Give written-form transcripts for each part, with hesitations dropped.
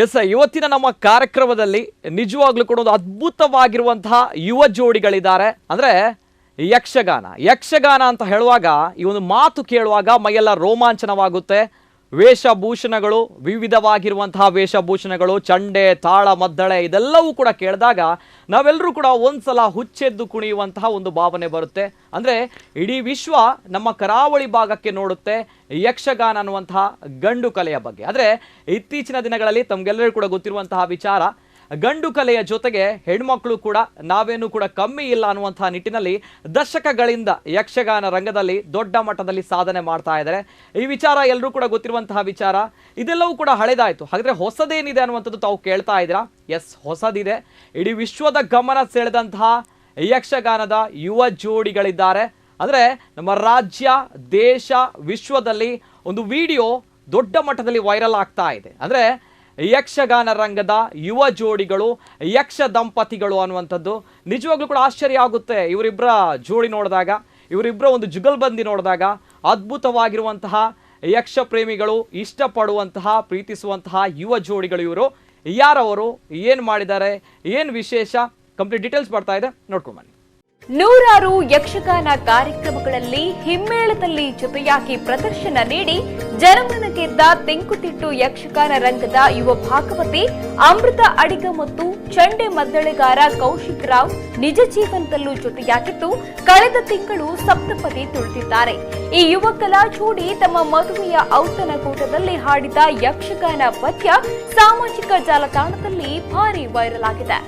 S ಇವತ್ತಿನ ನಮ್ಮ ಕಾರ್ಯಕ್ರಮದಲ್ಲಿ ನಿಜವಾಗ್ಲೂ ಕೂಡ ಒಂದು ಅದ್ಭುತವಾಗಿರುವಂತಹ ಯುವ ಜೋಡಿಗಳಿದ್ದಾರೆ. ಅಂದ್ರೆ ಯಕ್ಷಗಾನ ಅಂತ ಹೇಳುವಾಗ ಈ ಒಂದು ಮಾತು ಕೇಳುವಾಗ ಮೈಯೆಲ್ಲ ರೋಮಾಂಚನವಾಗುತ್ತೆ. ವೇಷಭೂಷಣಗಳು, ವಿವಿಧವಾಗಿರುವಂತಹ ವೇಷಭೂಷಣಗಳು, ಚಂಡೆ, ತಾಳ, ಮದ್ದಳೆ ಇದೆಲ್ಲವೂ ಕೂಡ ಕೇಳಿದಾಗ ನಾವೆಲ್ಲರೂ ಕೂಡ ಒಂದ್ಸಲ ಹುಚ್ಚೆದ್ದು ಕುಣಿಯುವಂತಹ ಒಂದು ಭಾವನೆ ಬರುತ್ತೆ. ಅಂದರೆ ಇಡೀ ವಿಶ್ವ ನಮ್ಮ ಕರಾವಳಿ ಭಾಗಕ್ಕೆ ನೋಡುತ್ತೆ ಯಕ್ಷಗಾನ ಅನ್ನುವಂತಹ ಗಂಡು ಕಲೆಯ ಬಗ್ಗೆ. ಆದರೆ ಇತ್ತೀಚಿನ ದಿನಗಳಲ್ಲಿ ತಮಗೆಲ್ಲರಿಗೂ ಕೂಡ ಗೊತ್ತಿರುವಂತಹ ವಿಚಾರ, ಗಂಡು ಕಲೆಯ ಜೊತೆಗೆ ಹೆಣ್ಮಕ್ಳು ಕೂಡ ನಾವೇನು ಕೂಡ ಕಮ್ಮಿ ಇಲ್ಲ ಅನ್ನುವಂತಹ ನಿಟ್ಟಿನಲ್ಲಿ ದಶಕಗಳಿಂದ ಯಕ್ಷಗಾನ ರಂಗದಲ್ಲಿ ದೊಡ್ಡ ಮಟ್ಟದಲ್ಲಿ ಸಾಧನೆ ಮಾಡ್ತಾ ಇದ್ದಾರೆ. ಈ ವಿಚಾರ ಎಲ್ಲರೂ ಕೂಡ ಗೊತ್ತಿರುವಂತಹ ವಿಚಾರ. ಇದೆಲ್ಲವೂ ಕೂಡ ಹಳೆದಾಯಿತು. ಹಾಗಾದರೆ ಹೊಸದೇನಿದೆ ಅನ್ನುವಂಥದ್ದು ತಾವು ಕೇಳ್ತಾ ಇದ್ದೀರಾ? ಎಸ್, ಹೊಸದಿದೆ. ಇಡೀ ವಿಶ್ವದ ಗಮನ ಸೆಳೆದಂತಹ ಯಕ್ಷಗಾನದ ಯುವ ಜೋಡಿಗಳಿದ್ದಾರೆ. ಅಂದರೆ ನಮ್ಮ ರಾಜ್ಯ, ದೇಶ, ವಿಶ್ವದಲ್ಲಿ ಒಂದು ವಿಡಿಯೋ ದೊಡ್ಡ ಮಟ್ಟದಲ್ಲಿ ವೈರಲ್ ಆಗ್ತಾ ಇದೆ. ಅಂದರೆ ಯಕ್ಷಗಾನ ರಂಗದ ಯುವ ಜೋಡಿಗಳು, ಯಕ್ಷ ದಂಪತಿಗಳು ಅನ್ನುವಂಥದ್ದು ನಿಜವಾಗ್ಲೂ ಕೂಡ ಆಶ್ಚರ್ಯ ಆಗುತ್ತೆ. ಇವರಿಬ್ಬರ ಜೋಡಿ ನೋಡಿದಾಗ, ಇವರಿಬ್ಬರ ಒಂದು ಜುಗಲ್ಬಂದಿ ನೋಡಿದಾಗ ಅದ್ಭುತವಾಗಿರುವಂತಹ ಯಕ್ಷ ಪ್ರೇಮಿಗಳು ಇಷ್ಟಪಡುವಂತಹ, ಪ್ರೀತಿಸುವಂತಹ ಯುವ ಜೋಡಿಗಳು ಇವರು. ಯಾರವರು, ಏನು ಮಾಡಿದ್ದಾರೆ, ಏನು ವಿಶೇಷ, ಕಂಪ್ಲೀಟ್ ಡೀಟೇಲ್ಸ್ ಬರ್ತಾ ಇದೆ, ನೋಡ್ಕೊಂಡು ಬನ್ನಿ. ನೂರಾರು ಯಕ್ಷಗಾನ ಕಾರ್ಯಕ್ರಮಗಳಲ್ಲಿ ಹಿಮ್ಮೇಳದಲ್ಲಿ ಜೊತೆಯಾಗಿ ಪ್ರದರ್ಶನ ನೀಡಿ ಜನಮನ ಗೆದ್ದ ತೆಂಕುತಿಟ್ಟು ಯಕ್ಷಗಾನ ರಂಗದ ಯುವ ಭಾಗವತಿ ಅಮೃತ ಅಡಿಗ ಮತ್ತು ಚಂಡೆ ಮದ್ದಳೆಗಾರ ಕೌಶಿಕ್ ರಾವ್ ನಿಜ ಜೀವನದಲ್ಲೂ ಜೊತೆಯಾಗಿದ್ದು ಕಳೆದ ತಿಂಗಳು ಸಪ್ತಪದಿ ತುಳಿದಿದ್ದಾರೆ. ಈ ಯುವ ಕಲಾ ಜೋಡಿ ತಮ್ಮ ಮದುವೆಯ ಔತಣಕೂಟದಲ್ಲಿ ಹಾಡಿದ ಯಕ್ಷಗಾನ ಪದ್ಯ ಸಾಮಾಜಿಕ ಜಾಲತಾಣದಲ್ಲಿ ಭಾರಿ ವೈರಲ್ ಆಗಿದೆ.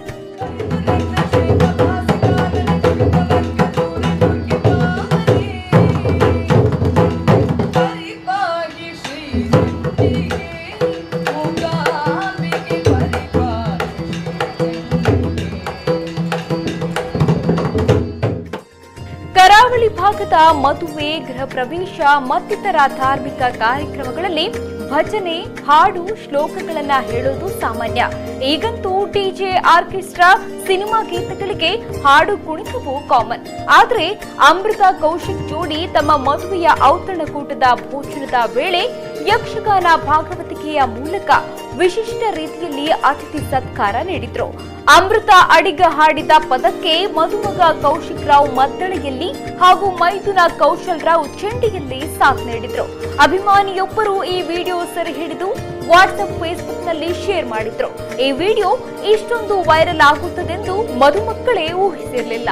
ಕರಾವಳಿ ಭಾಗದ ಮದುವೆ, ಗೃಹ ಪ್ರವೇಶ ಮತ್ತಿತರ ಧಾರ್ಮಿಕ ಕಾರ್ಯಕ್ರಮಗಳಲ್ಲಿ ಭಜನೆ, ಹಾಡು, ಶ್ಲೋಕಗಳನ್ನ ಹೇಳೋದು ಸಾಮಾನ್ಯ. ಈಗಂತೂ ಡಿಜೆ, ಆರ್ಕೆಸ್ಟ್ರಾ, ಸಿನಿಮಾ ಗೀತೆಗಳಿಗೆ ಹಾಡು ಕುಣಿತವು ಕಾಮನ್. ಆದ್ರೆ ಅಮೃತ ಕೌಶಿಕ್ ಜೋಡಿ ತಮ್ಮ ಮದುವೆಯ ಔತಣಕೂಟದ ಭೋಜನದ ವೇಳೆ ಯಕ್ಷಗಾನ ಭಾಗವತಿಕೆಯ ಮೂಲಕ ವಿಶಿಷ್ಟ ರೀತಿಯಲ್ಲಿ ಅತಿಥಿ ಸತ್ಕಾರ ನೀಡಿದ್ರು. ಅಮೃತ ಅಡಿಗ ಹಾಡಿದ ಪದಕ್ಕೆ ಮದುಮಗ ಕೌಶಿಕ್ ರಾವ್ ಮದ್ದಳೆಯಲ್ಲಿ ಹಾಗೂ ಮೈದುನ ಕೌಶಲ್ ರಾವ್ ಚೆಂಡೆಯಲ್ಲಿ ಸಾಥ್ ನೀಡಿದ್ರು. ಅಭಿಮಾನಿಯೊಬ್ಬರು ಈ ವಿಡಿಯೋ ಸೆರೆ ಹಿಡಿದು ವಾಟ್ಸ್ಆಪ್, ಫೇಸ್ಬುಕ್ ನಲ್ಲಿ ಶೇರ್ ಮಾಡಿದ್ರು. ಈ ವಿಡಿಯೋ ಇಷ್ಟೊಂದು ವೈರಲ್ ಆಗುತ್ತದೆಂದು ಮದುಮಕ್ಕಳೇ ಊಹಿಸಿರಲಿಲ್ಲ.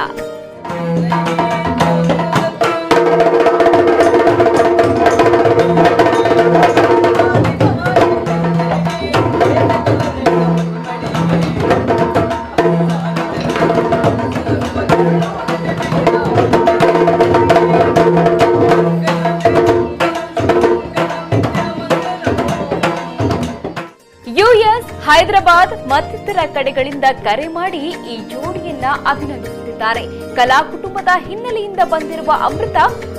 ಹೈದರಾಬಾದ್ ಮತ್ತಿತರ ಕಡೆಗಳಿಂದ ಕರೆ ಮಾಡಿ ಈ ಜೋಡಿಯನ್ನ ಅಭಿನಂದಿಸುತ್ತಿದ್ದಾರೆ. ಕಲಾ ಕುಟುಂಬದ ಹಿನ್ನೆಲೆಯಿಂದ ಬಂದಿರುವ ಅಮೃತ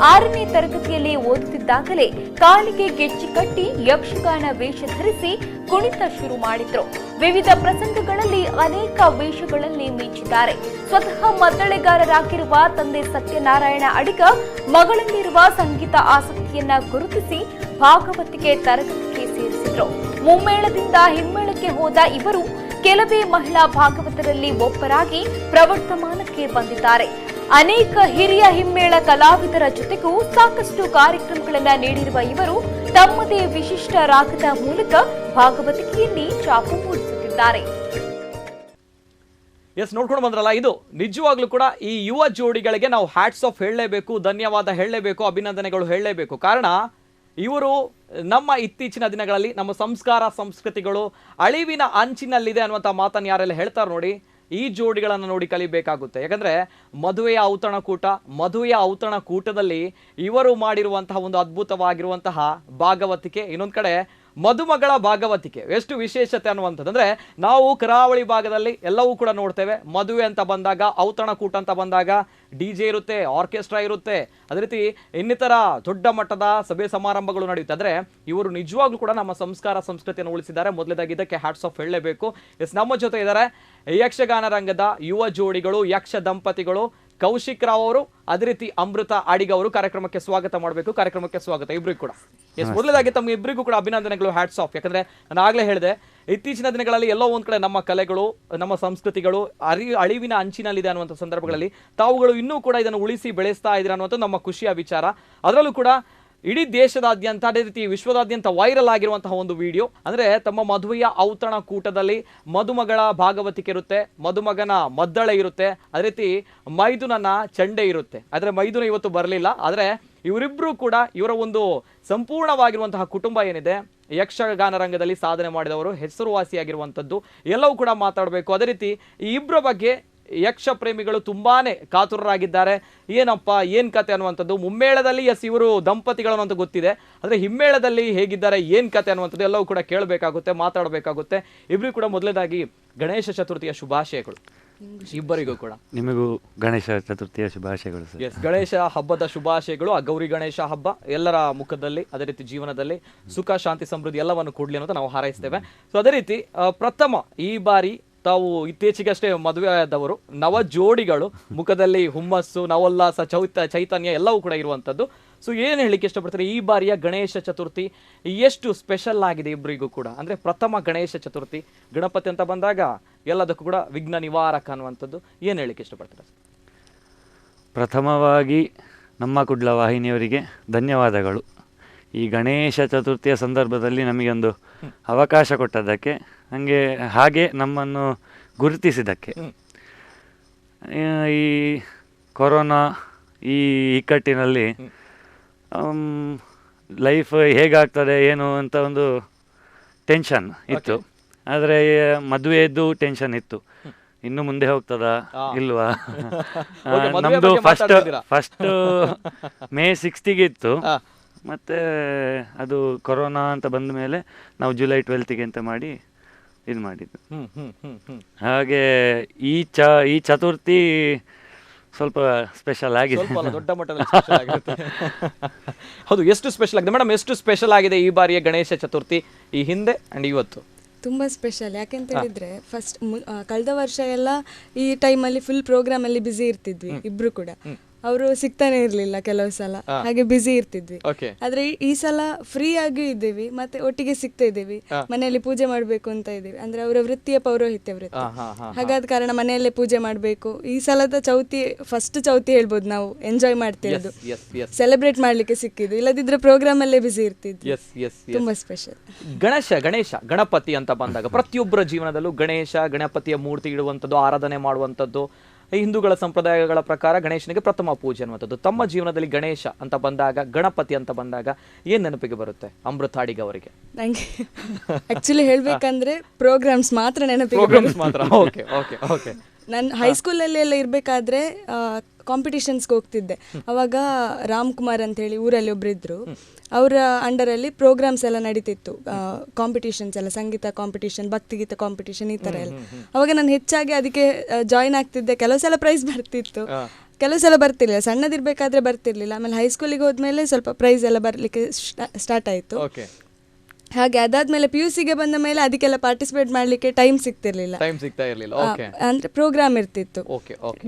6ನೇ ತರಗತಿಯಲ್ಲಿ ಓದುತ್ತಿದ್ದಾಗಲೇ ಕಾಲಿಗೆ ಗೆಜ್ಜೆ ಕಟ್ಟಿ ಯಕ್ಷಗಾನ ವೇಷ ಧರಿಸಿ ಕುಣಿತ ಶುರು ಮಾಡಿದ್ರು. ವಿವಿಧ ಪ್ರಸಂಗಗಳಲ್ಲಿ ಅನೇಕ ವೇಷಗಳಲ್ಲಿ ಮಿಂಚಿದ್ದಾರೆ. ಸ್ವತಃ ಮದ್ದಳೆಗಾರರಾಗಿರುವ ತಂದೆ ಸತ್ಯನಾರಾಯಣ ಅಡಿಗ ಮಗಳಲ್ಲಿರುವ ಸಂಗೀತ ಆಸಕ್ತಿಯನ್ನ ಗುರುತಿಸಿ ಭಾಗವತಿಗೆ ತರಗತಿಗೆ ಸೇರಿಸಿದ್ರು. ಮುಮ್ಮೇಳದಿಂದ ಹಿಮ್ಮೇಳಕ್ಕೆ ಹೋದ ಇವರು ಕೆಲವೇ ಮಹಿಳಾ ಭಾಗವತರಲ್ಲಿ ಒಬ್ಬರಾಗಿ ಪ್ರವರ್ತಮಾನಕ್ಕೆ ಬಂದಿದ್ದಾರೆ. ಅನೇಕ ಹಿರಿಯ ಹಿಮ್ಮೇಳ ಕಲಾವಿದರ ಜೊತೆಗೂ ಸಾಕಷ್ಟು ಕಾರ್ಯಕ್ರಮಗಳನ್ನ ನೀಡಿರುವ ಇವರು ತಮ್ಮದೇ ವಿಶಿಷ್ಟ ರಾಗದ ಮೂಲಕ ಭಾಗವತಿಕೆಯಲ್ಲಿ ಛಾಪು ಮೂಡಿಸುತ್ತಿದ್ದಾರೆ. ಎಸ್, ನೋಡ್ಕೊಂಡು ಬಂದ್ರಲ್ಲ, ಇದು ನಿಜವಾಗ್ಲೂ ಕೂಡ ಈ ಯುವ ಜೋಡಿಗಳಿಗೆ ನಾವು ಹ್ಯಾಟ್ಸ್ ಆಫ್ ಹೇಳಲೇಬೇಕು, ಧನ್ಯವಾದ ಹೇಳಲೇಬೇಕು, ಅಭಿನಂದನೆಗಳು ಹೇಳಲೇಬೇಕು. ಕಾರಣ ಇವರು ನಮ್ಮ ಇತ್ತೀಚಿನ ದಿನಗಳಲ್ಲಿ ನಮ್ಮ ಸಂಸ್ಕಾರ ಸಂಸ್ಕೃತಿಗಳು ಅಳಿವಿನ ಅಂಚಿನಲ್ಲಿದೆ ಅನ್ನುವಂಥ ಮಾತನ್ನು ಯಾರೆಲ್ಲ ಹೇಳ್ತಾರೆ ನೋಡಿ, ಈ ಜೋಡಿಗಳನ್ನು ನೋಡಿ ಕಲಿಬೇಕಾಗುತ್ತೆ. ಯಾಕಂದರೆ ಮದುವೆಯ ಔತಣಕೂಟದಲ್ಲಿ ಇವರು ಮಾಡಿರುವಂತಹ ಒಂದು ಅದ್ಭುತವಾಗಿರುವಂತಹ ಭಾಗವತಿಕೆ, ಇನ್ನೊಂದು ಕಡೆ ಮದುಮಗಳ ಭಾಗವತಿಕೆ ಎಷ್ಟು ವಿಶೇಷತೆ ಅನ್ನುವಂಥದ್ದು. ಅಂದರೆ ನಾವು ಕರಾವಳಿ ಭಾಗದಲ್ಲಿ ಎಲ್ಲವೂ ಕೂಡ ನೋಡ್ತೇವೆ. ಮದುವೆ ಅಂತ ಬಂದಾಗ, ಔತಣಕೂಟ ಅಂತ ಬಂದಾಗ DJ ಇರುತ್ತೆ, ಆರ್ಕೆಸ್ಟ್ರಾ ಇರುತ್ತೆ, ಅದೇ ರೀತಿ ಇನ್ನಿತರ ದೊಡ್ಡ ಮಟ್ಟದ ಸಭೆ ಸಮಾರಂಭಗಳು ನಡೆಯುತ್ತೆ. ಅಂದರೆ ಇವರು ನಿಜವಾಗ್ಲೂ ಕೂಡ ನಮ್ಮ ಸಂಸ್ಕಾರ ಸಂಸ್ಕೃತಿಯನ್ನು ಉಳಿಸಿದ್ದಾರೆ. ಮೊದಲನೇದಾಗಿ ಇದಕ್ಕೆ ಹ್ಯಾಟ್ಸ್ ಆಫ್ ಹೇಳಲೇಬೇಕು. ಎಸ್, ನಮ್ಮ ಜೊತೆ ಇದ್ದಾರೆ ಯಕ್ಷಗಾನ ರಂಗದ ಯುವ ಜೋಡಿಗಳು, ಯಕ್ಷ ದಂಪತಿಗಳು ಕೌಶಿಕ್ ರಾವ್ ಅವರು, ಅದೇ ರೀತಿ ಅಮೃತ ಅಡಿಗ ಅವರು. ಕಾರ್ಯಕ್ರಮಕ್ಕೆ ಸ್ವಾಗತ ಮಾಡಬೇಕು. ಕಾರ್ಯಕ್ರಮಕ್ಕೆ ಸ್ವಾಗತ ಇಬ್ಬರಿಗೂ ಕೂಡ. ಎಸ್, ಮೊದಲನೇದಾಗಿ ತಮ್ಮ ಇಬ್ಬರಿಗೂ ಕೂಡ ಅಭಿನಂದನೆಗಳು, ಹ್ಯಾಟ್ಸ್ ಆಫ್. ಯಾಕಂದ್ರೆ ನಾನು ಆಗ್ಲೇ ಹೇಳಿದೆ, ಇತ್ತೀಚಿನ ದಿನಗಳಲ್ಲಿ ಎಲ್ಲೋ ಒಂದ್ ಕಡೆ ನಮ್ಮ ಕಲೆಗಳು, ನಮ್ಮ ಸಂಸ್ಕೃತಿಗಳು ಅಳಿವಿನ ಅಂಚಿನಲ್ಲಿದೆ ಅನ್ನುವಂಥ ಸಂದರ್ಭಗಳಲ್ಲಿ ತಾವುಗಳು ಇನ್ನೂ ಕೂಡ ಇದನ್ನು ಉಳಿಸಿ ಬೆಳೆಸ್ತಾ ಇದ್ದೀರಾ ಅನ್ನುವಂಥದ್ದು ನಮ್ಮ ಖುಷಿಯ ವಿಚಾರ. ಅದರಲ್ಲೂ ಕೂಡ ಇಡೀ ದೇಶದಾದ್ಯಂತ, ಅದೇ ರೀತಿ ವಿಶ್ವದಾದ್ಯಂತ ವೈರಲ್ ಆಗಿರುವಂತಹ ಒಂದು ವಿಡಿಯೋ ಅಂದ್ರೆ ತಮ್ಮ ಮದುವೆಯ ಔತಣ ಕೂಟದಲ್ಲಿ ಮದುಮಗಳ ಭಾಗವತಿಕೆ ಇರುತ್ತೆ, ಮದುಮಗನ ಮದ್ದಳೆ ಇರುತ್ತೆ, ಅದೇ ರೀತಿ ಮೈದುನನ ಚಂಡೆ ಇರುತ್ತೆ. ಆದ್ರೆ ಮೈದುನ ಇವತ್ತು ಬರಲಿಲ್ಲ. ಆದ್ರೆ ಇವರಿಬ್ರು ಕೂಡ ಇವರ ಒಂದು ಸಂಪೂರ್ಣವಾಗಿರುವಂತಹ ಕುಟುಂಬ ಏನಿದೆ, ಯಕ್ಷಗಾನ ರಂಗದಲ್ಲಿ ಸಾಧನೆ ಮಾಡಿದವರು, ಹೆಸರುವಾಸಿಯಾಗಿರುವಂಥದ್ದು ಎಲ್ಲವೂ ಕೂಡ ಮಾತಾಡಬೇಕು. ಅದೇ ರೀತಿ ಈ ಇಬ್ಬರ ಬಗ್ಗೆ ಯಕ್ಷ ಪ್ರೇಮಿಗಳು ತುಂಬಾನೇ ಕಾತುರರಾಗಿದ್ದಾರೆ. ಏನಪ್ಪ ಏನ್ ಕತೆ ಅನ್ನುವಂಥದ್ದು, ಮುಮ್ಮೇಳದಲ್ಲಿ ಇವರು ದಂಪತಿಗಳು ಅಂತ ಗೊತ್ತಿದೆ, ಆದರೆ ಹಿಮ್ಮೇಳದಲ್ಲಿ ಹೇಗಿದ್ದಾರೆ, ಏನ್ ಕತೆ ಅನ್ನುವಂಥದ್ದು ಎಲ್ಲವೂ ಕೂಡ ಕೇಳಬೇಕಾಗುತ್ತೆ, ಮಾತಾಡಬೇಕಾಗುತ್ತೆ. ಇಬ್ಬರಿಗೂ ಕೂಡ ಮೊದಲನೇದಾಗಿ ಗಣೇಶ ಚತುರ್ಥಿಯ ಶುಭಾಶಯಗಳು ಇಬ್ಬರಿಗೂ ಕೂಡ. ನಿಮಗೂ ಗಣೇಶ ಚತುರ್ಥಿಯ ಶುಭಾಶಯಗಳು ಸರ್. ಎಸ್, ಗಣೇಶ ಹಬ್ಬದ ಶುಭಾಶಯಗಳು. ಆ ಗೌರಿ ಗಣೇಶ ಹಬ್ಬ ಎಲ್ಲರ ಮುಖದಲ್ಲಿ, ಅದೇ ರೀತಿ ಜೀವನದಲ್ಲಿ ಸುಖ ಶಾಂತಿ ಸಮೃದ್ಧಿ ಎಲ್ಲವನ್ನು ಕೊಡ್ಲಿ ಅನ್ನೋದು ನಾವು ಹಾರೈಸ್ತೇವೆ. ಸೊ ಅದೇ ರೀತಿ ಪ್ರಥಮ ಈ ಬಾರಿ ತಾವು ಇತ್ತೀಚೆಗಷ್ಟೇ ಮದುವೆ ಆದವರು, ನವ ಜೋಡಿಗಳು, ಮುಖದಲ್ಲಿ ಹುಮ್ಮಸ್ಸು, ನವೋಲ್ಲಾಸ, ಚೈತನ್ಯ ಎಲ್ಲವೂ ಕೂಡ ಇರುವಂಥದ್ದು. ಸೊ ಏನು ಹೇಳಲಿಕ್ಕೆ ಇಷ್ಟಪಡ್ತಾರೆ, ಈ ಬಾರಿಯ ಗಣೇಶ ಚತುರ್ಥಿ ಎಷ್ಟು ಸ್ಪೆಷಲ್ ಆಗಿದೆ ಇಬ್ಬರಿಗೂ ಕೂಡ? ಅಂದರೆ ಪ್ರಥಮ ಗಣೇಶ ಚತುರ್ಥಿ, ಗಣಪತಿ ಅಂತ ಬಂದಾಗ ಎಲ್ಲದಕ್ಕೂ ಕೂಡ ವಿಘ್ನ ನಿವಾರಕ ಅನ್ನುವಂಥದ್ದು. ಏನು ಹೇಳಲಿಕ್ಕೆ ಇಷ್ಟಪಡ್ತಾರೆ? ಪ್ರಥಮವಾಗಿ ನಮ್ಮ ಕುಡ್ಲ ವಾಹಿನಿಯವರಿಗೆ ಧನ್ಯವಾದಗಳು. ಈ ಗಣೇಶ ಚತುರ್ಥಿಯ ಸಂದರ್ಭದಲ್ಲಿ ನಮಗೊಂದು ಅವಕಾಶ ಕೊಟ್ಟದ್ದಕ್ಕೆ, ಹಾಗೆ ನಮ್ಮನ್ನು ಗುರುತಿಸಿದ್ದಕ್ಕೆ. ಈ ಕೊರೋನಾ ಈ ಇಕ್ಕಟ್ಟಿನಲ್ಲಿ ಲೈಫ್ ಹೇಗಾಗ್ತದೆ ಏನು ಅಂತ ಒಂದು ಟೆನ್ಷನ್ ಇತ್ತು. ಆದರೆ ಮದುವೆಯದ್ದು ಟೆನ್ಷನ್ ಇತ್ತು, ಇನ್ನು ಮುಂದೆ ಹೋಗ್ತದಾ ಇಲ್ವಾ. ನಮ್ಮದು ಫಸ್ಟ್ ಮೇ 6 ಇತ್ತು, ಮತ್ತು ಅದು ಕೊರೋನಾ ಅಂತ ಬಂದ ಮೇಲೆ ನಾವು ಜುಲೈ 12 ಅಂತ ಮಾಡಿ ಇದು ಮಾಡಿದ್ದು. ಹಾಗೆ ಈ ಚತುರ್ಥಿ ಸ್ವಲ್ಪ ಸ್ಪೆಷಲ್ ಆಗಿದೆ, ದೊಡ್ಡ ಮಟ್ಟದಲ್ಲಿ ಸ್ಪೆಷಲ್ ಆಗಿರುತ್ತೆ. ಹೌದು, ಎಷ್ಟು ಸ್ಪೆಷಲ್ ಆಗಿದೆ ಮೇಡಮ್? ಎಷ್ಟು ಸ್ಪೆಷಲ್ ಆಗಿದೆ ಈ ಬಾರಿಯ ಗಣೇಶ ಚತುರ್ಥಿ, ಈ ಹಿಂದೆ ಅಂಡ್ ಇವತ್ತು? ತುಂಬ ಸ್ಪೆಷಲ್. ಯಾಕೆಂತ ಹೇಳಿದ್ರೆ ಫಸ್ಟ್ ಕಳೆದ ವರ್ಷ ಎಲ್ಲ ಈ ಟೈಮಲ್ಲಿ ಫುಲ್ ಪ್ರೋಗ್ರಾಮಲ್ಲಿ ಬ್ಯುಸಿ ಇರ್ತಿದ್ವಿ ಇಬ್ರು ಕೂಡ. ಅವರು ಸಿಗ್ತಾನೆ ಇರ್ಲಿಲ್ಲ ಕೆಲವು ಸಲ, ಹಾಗೆ ಬ್ಯುಸಿ ಇರ್ತಿದ್ವಿ. ಆದ್ರೆ ಈ ಸಲ ಫ್ರೀ ಆಗಿ ಇದ್ದೀವಿ, ಮತ್ತೆ ಒಟ್ಟಿಗೆ ಸಿಗ್ತಾ ಇದ್ದೀವಿ, ಮನೆಯಲ್ಲಿ ಪೂಜೆ ಮಾಡ್ಬೇಕು ಅಂತ ಇದ್ದೀವಿ. ಅಂದ್ರೆ ಅವರ ವೃತ್ತಿಯ ಪೌರೋಹಿತ್ಯ ವೃತ್ತಿ, ಹಾಗಾದ ಕಾರಣ ಮನೆಯಲ್ಲೇ ಪೂಜೆ ಮಾಡ್ಬೇಕು. ಈ ಸಲದ ಚೌತಿ ಫಸ್ಟ್ ಚೌತಿ ಹೇಳ್ಬೋದು ನಾವು ಎಂಜಾಯ್ ಮಾಡ್ತಿರೋದು, ಸೆಲೆಬ್ರೇಟ್ ಮಾಡ್ಲಿಕ್ಕೆ ಸಿಕ್ಕಿದ್ದು. ಇಲ್ಲದಿದ್ರೆ ಪ್ರೋಗ್ರಾಮ್ ಅಲ್ಲೇ ಬ್ಯುಸಿ ಇರ್ತಿದ್ವಿ. ತುಂಬಾ ಸ್ಪೆಷಲ್. ಗಣೇಶ ಗಣಪತಿ ಅಂತ ಬಂದಾಗ ಪ್ರತಿಯೊಬ್ಬರ ಜೀವನದಲ್ಲೂ ಗಣಪತಿಯ ಮೂರ್ತಿ ಇಡುವಂಥದ್ದು, ಆರಾಧನೆ ಮಾಡುವಂಥದ್ದು ಹಿಂದೂಗಳ ಸಂಪ್ರದಾಯಗಳ ಪ್ರಕಾರ ಗಣೇಶನಿಗೆ ಪ್ರಥಮ ಪೂಜೆ ಅನ್ನುವಂಥದ್ದು. ತಮ್ಮ ಜೀವನದಲ್ಲಿ ಗಣೇಶ ಅಂತ ಬಂದಾಗ, ಗಣಪತಿ ಅಂತ ಬಂದಾಗ ಏನ್ ನೆನಪಿಗೆ ಬರುತ್ತೆ ಅಮೃತಾಡಿಗ ಅವರಿಗೆ? ನಂಗೆ ಆಕ್ಚುಲಿ ಹೇಳ್ಬೇಕಂದ್ರೆ ಪ್ರೋಗ್ರಾಮ್ಸ್ ಮಾತ್ರ ನೆನಪಿಗೆ. ನಾನು ಹೈಸ್ಕೂಲಲ್ಲಿ ಎಲ್ಲ ಇರಬೇಕಾದ್ರೆ ಕಾಂಪಿಟಿಷನ್ಸ್ಗೆ ಹೋಗ್ತಿದ್ದೆ. ಅವಾಗ ರಾಮ್ ಕುಮಾರ್ ಅಂತ ಹೇಳಿ ಊರಲ್ಲಿ ಒಬ್ಬರಿದ್ರು, ಅವರ ಅಂಡರಲ್ಲಿ ಪ್ರೋಗ್ರಾಮ್ಸ್ ಎಲ್ಲ ನಡೀತಿತ್ತು, ಕಾಂಪಿಟಿಷನ್ಸ್ ಎಲ್ಲ, ಸಂಗೀತ ಕಾಂಪಿಟಿಷನ್, ಭಕ್ತಿಗೀತ ಕಾಂಪಿಟಿಷನ್, ಈ ಥರ ಎಲ್ಲ. ಅವಾಗ ನಾನು ಹೆಚ್ಚಾಗಿ ಅದಕ್ಕೆ ಜಾಯ್ನ್ ಆಗ್ತಿದ್ದೆ. ಕೆಲವು ಸಲ ಪ್ರೈಸ್ ಬರ್ತಿತ್ತು, ಕೆಲವು ಸಲ ಬರ್ತಿರ್ಲಿಲ್ಲ. ಸಣ್ಣದಿರ್ಬೇಕಾದ್ರೆ ಬರ್ತಿರ್ಲಿಲ್ಲ. ಆಮೇಲೆ ಹೈಸ್ಕೂಲಿಗೆ ಹೋದ್ಮೇಲೆ ಸ್ವಲ್ಪ ಪ್ರೈಸ್ ಎಲ್ಲ ಬರಲಿಕ್ಕೆ ಸ್ಟಾರ್ಟ್ ಆಯಿತು. ಹಾಗೆ ಅದಾದ್ಮೇಲೆ PUCಗೆ ಬಂದ ಮೇಲೆ ಅದಕ್ಕೆಲ್ಲ ಪಾರ್ಟಿಸಿಪೇಟ್ ಮಾಡ್ಲಿಕ್ಕೆ ಟೈಮ್ ಸಿಗ್ತಾ ಇರ್ಲಿಲ್ಲ, ಅಂದ್ರೆ ಪ್ರೋಗ್ರಾಮ್ ಇರ್ತಿತ್ತು.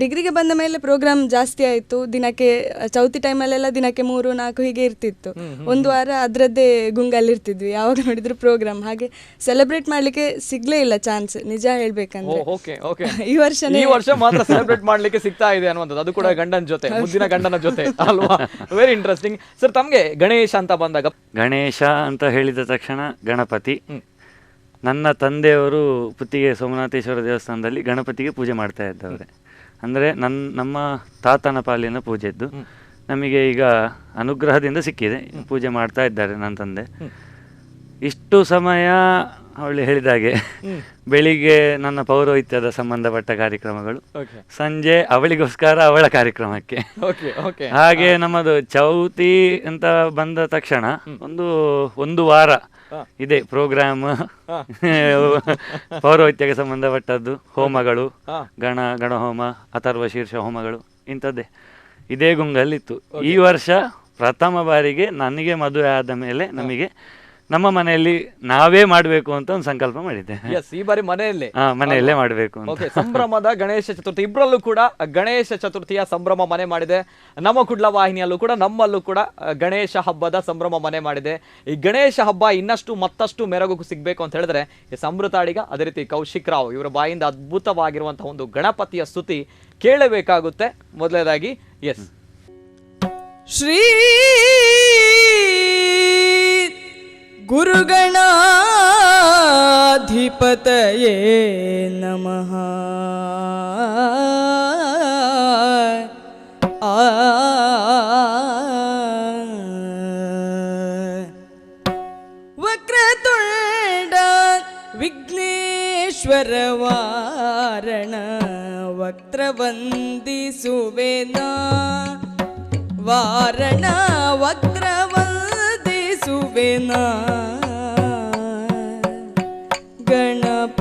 ಡಿಗ್ರಿಗೆ ಬಂದ ಮೇಲೆ ಪ್ರೋಗ್ರಾಮ್ ಜಾಸ್ತಿ ಆಯ್ತು. ದಿನಕ್ಕೆ ಚೌತಿ ಟೈಮಲ್ಲೆಲ್ಲ ದಿನಕ್ಕೆ 3-4 ಹೀಗೆ ಇರ್ತಿತ್ತು. ಒಂದು ವಾರ ಅದ್ರದ್ದೇ ಗುಂಗಲ್ಲಿ ಇರ್ತಿದ್ವಿ, ಯಾವಾಗ ನೋಡಿದ್ರು ಪ್ರೋಗ್ರಾಮ್. ಹಾಗೆ ಸೆಲೆಬ್ರೇಟ್ ಮಾಡ್ಲಿಕ್ಕೆ ಸಿಗ್ಲೇ ಇಲ್ಲ ಚಾನ್ಸ್, ನಿಜ ಹೇಳ್ಬೇಕಂದ್ರೆ. ಈ ವರ್ಷ ಮಾತ್ರ ಸೆಲೆಬ್ರೇಟ್ ಮಾಡ್ಲಿಕ್ಕೆ ಸಿಗ್ತಾ ಇದೆ ಅನ್ನುವಂಥದ್ದು, ಅದು ಕೂಡ ಗಂಡನ ಜೊತೆ, ಮುದ್ದಿನ ಗಂಡನ ಜೊತೆ ಅಲ್ವಾ? Very interesting sir. ತಮ್ಗೆ ಗಣೇಶ ಅಂತ ಬಂದಾಗ, ಗಣೇಶ ಅಂತ ಹೇಳಿದ ತಕ್ಷಣ ಗಣಪತಿ. ನನ್ನ ತಂದೆಯವರು ಪುತ್ತಿಗೆ ಸೋಮನಾಥೇಶ್ವರ ದೇವಸ್ಥಾನದಲ್ಲಿ ಗಣಪತಿಗೆ ಪೂಜೆ ಮಾಡ್ತಾ ಇದ್ದವ್ರೆ. ಅಂದರೆ ನಮ್ಮ ತಾತನ ಪಾಲಿನ ಪೂಜೆ ಇದ್ದು ನಮಗೆ ಈಗ ಅನುಗ್ರಹದಿಂದ ಸಿಕ್ಕಿದೆ, ಪೂಜೆ ಮಾಡ್ತಾ ಇದ್ದಾರೆ ನನ್ನ ತಂದೆ. ಇಷ್ಟು ಸಮಯ ಅವಳು ಹೇಳಿದಾಗೆ ಬೆಳಿಗ್ಗೆ ನನ್ನ ಪೌರೋಹಿತ್ಯದ ಸಂಬಂಧಪಟ್ಟ ಕಾರ್ಯಕ್ರಮಗಳು, ಸಂಜೆ ಅವಳಿಗೋಸ್ಕರ ಅವಳ ಕಾರ್ಯಕ್ರಮಕ್ಕೆ. ಹಾಗೆ ನಮ್ಮದು ಚೌತಿ ಅಂತ ಬಂದ ತಕ್ಷಣ ಒಂದು ವಾರ ಇದೆ ಪ್ರೋಗ್ರಾಮ್, ಪೌರೋಹಿತ್ಯಕ್ಕೆ ಸಂಬಂಧಪಟ್ಟದ್ದು, ಹೋಮಗಳು, ಗಣ ಹೋಮ, ಅಥರ್ವ ಶೀರ್ಷ ಹೋಮಗಳು, ಇಂಥದ್ದೇ ಇದೇ ಗುಂಗಲ್ಲಿತ್ತು. ಈ ವರ್ಷ ಪ್ರಥಮ ಬಾರಿಗೆ ನನಗೆ ಮದುವೆ ಆದ ಮೇಲೆ ನಮಗೆ ನಮ್ಮ ಮನೆಯಲ್ಲಿ ನಾವೇ ಮಾಡಬೇಕು ಅಂತ ಒಂದು ಸಂಕಲ್ಪ ಮಾಡಿದ್ದೆ. ಎಸ್, ಈ ಬಾರಿ ಮನೆಯಲ್ಲೇ ಮನೆಯಲ್ಲೇ ಮಾಡಬೇಕು ಅಂತ. ಓಕೆ, ಸಂಭ್ರಮದ ಗಣೇಶ ಚತುರ್ಥಿ ಇಬ್ಬರಲ್ಲೂ ಕೂಡ ಗಣೇಶ ಚತುರ್ಥಿಯ ಸಂಭ್ರಮ ಮನೆ ಮಾಡಿದೆ. ನಮ್ಮ ಕುಡ್ಲ ವಾಹಿನಿಯಲ್ಲೂ ಕೂಡ ನಮ್ಮಲ್ಲೂ ಕೂಡ ಗಣೇಶ ಹಬ್ಬದ ಸಂಭ್ರಮ ಮನೆ ಮಾಡಿದೆ. ಈ ಗಣೇಶ ಹಬ್ಬ ಇನ್ನಷ್ಟು ಮತ್ತಷ್ಟು ಮೆರಗು ಸಿಗ್ಬೇಕು ಅಂತ ಹೇಳಿದ್ರೆ ಈ ಸಮೃತ ಅಡಿಗ, ಅದೇ ರೀತಿ ಕೌಶಿಕ್ ರಾವ್ ಇವರ ಬಾಯಿಂದ ಅದ್ಭುತವಾಗಿರುವಂತಹ ಒಂದು ಗಣಪತಿಯ ಸ್ತುತಿ ಕೇಳಬೇಕಾಗುತ್ತೆ. ಮೊದಲನೇದಾಗಿ ಎಸ್, ಶ್ರೀ ಗುರುಗಣಾಧಿಪತಯೇ ನಮಃ. ವಕ್ರತುಂಡ ವಿಘ್ನೇಶ್ವರ ವಾರಣ ವಕ್ರವಂದಿಸುವೆನಾ, ವಾರಣ ವಕ್ರವಂದಿಸುವೆನಾ ಗಣಪ.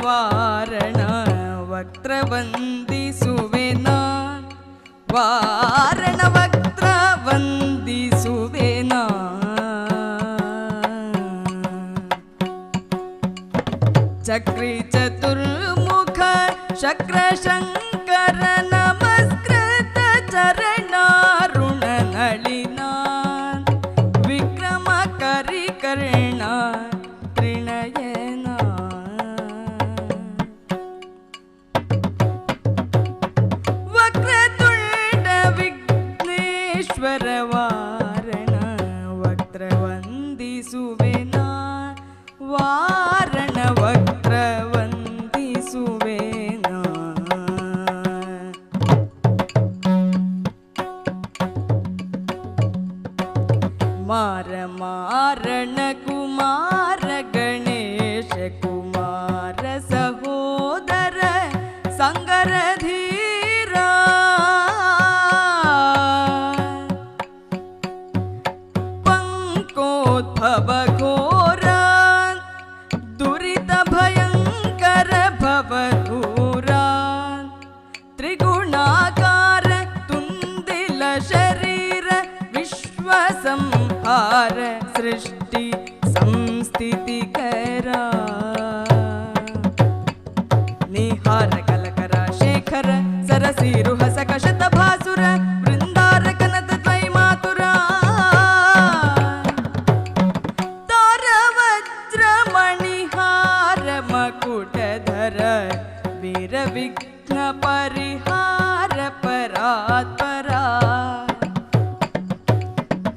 ವಾರಣ ವಕ್ರವಂದಿಸುವೆನಾ, ವಾರಣ ವಕ್ರವಂದಿಸುವೆನಾ ಚಕ್ರಿ ಚತುರ್ಮುಖ ಶಕ್ರ ಶಂಕರ ನಮಸ್ಕೃತ ಚರಣಾರುಣ ನಳಿನಾ ವಿಕ್ರಮ ಕರಿಕರ್ಣ ತ್ರಿನಯನ ವಕ್ರತುಂಡ ವಿಘ್ನೇಶ್ವರ ವಾರಣ ವಕ್ರವಂದಿಸುವೆನಾ, ವಾರಣ ವಕ್ರವಂದಿಸುವೆನಾ ಮಾರ ಮಾರಣ ಕುಮಾರ ಗಣೇಶ ಕುಮಾರ ಸಹೋದರ ಸಂಗರಧೀರ ಪಂಕೋದ್ಭವ ಘೋರ ದುರಿತ ಭಯಂಕರ ಭವಧೂರ ತ್ರಿಗುಣಾಕಾರ ತುಂದಿಲ ಶರೀರ ವಿಶ್ವ ಸಂಹಾರ ಸೃಷ್ಟಿ ಸಂಸ್ಥಿತಿಕರ ನಿಹಾರ ಕಲಕರ ಶೇಖರ ಸರಸೀರು ಹಸಕ ಶತಭಾಸುರ ವೃಂದಾರ ಕನತ ತ್ವೈಮಾತುರ ತಾರ ವಜ್ರ ಮಣಿಹಾರ ಮಕುಟಧರ ವೀರ ವಿಘ್ನ ಪರಿಹಾರ ಪರಾತ್ಪರ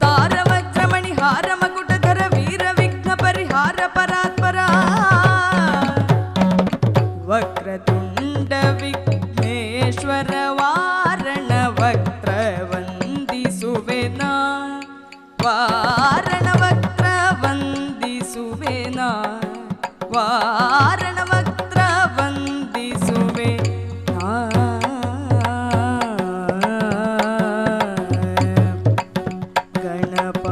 ತಾರ ವಜ್ರ ಮಣಿಹಾರ ಮಕುಟಧರ ವೀರ ವಿಘ್ನ ಪರಿಹಾರ ಪರಾತ್ಪರ ವಕ್ರತುಂಡ ವಿಘ್ನೇಶ್ವರ ವಾರಣ ವಕ್ರವಂದಿಸುವೆನಾ, ವಾರಣ ವಕ್ರವಂದಿಸುವೆನಾ, ವಾರಣ ವಕ್ರವಂದಿಸುವೆನಾ ಗಣಪ.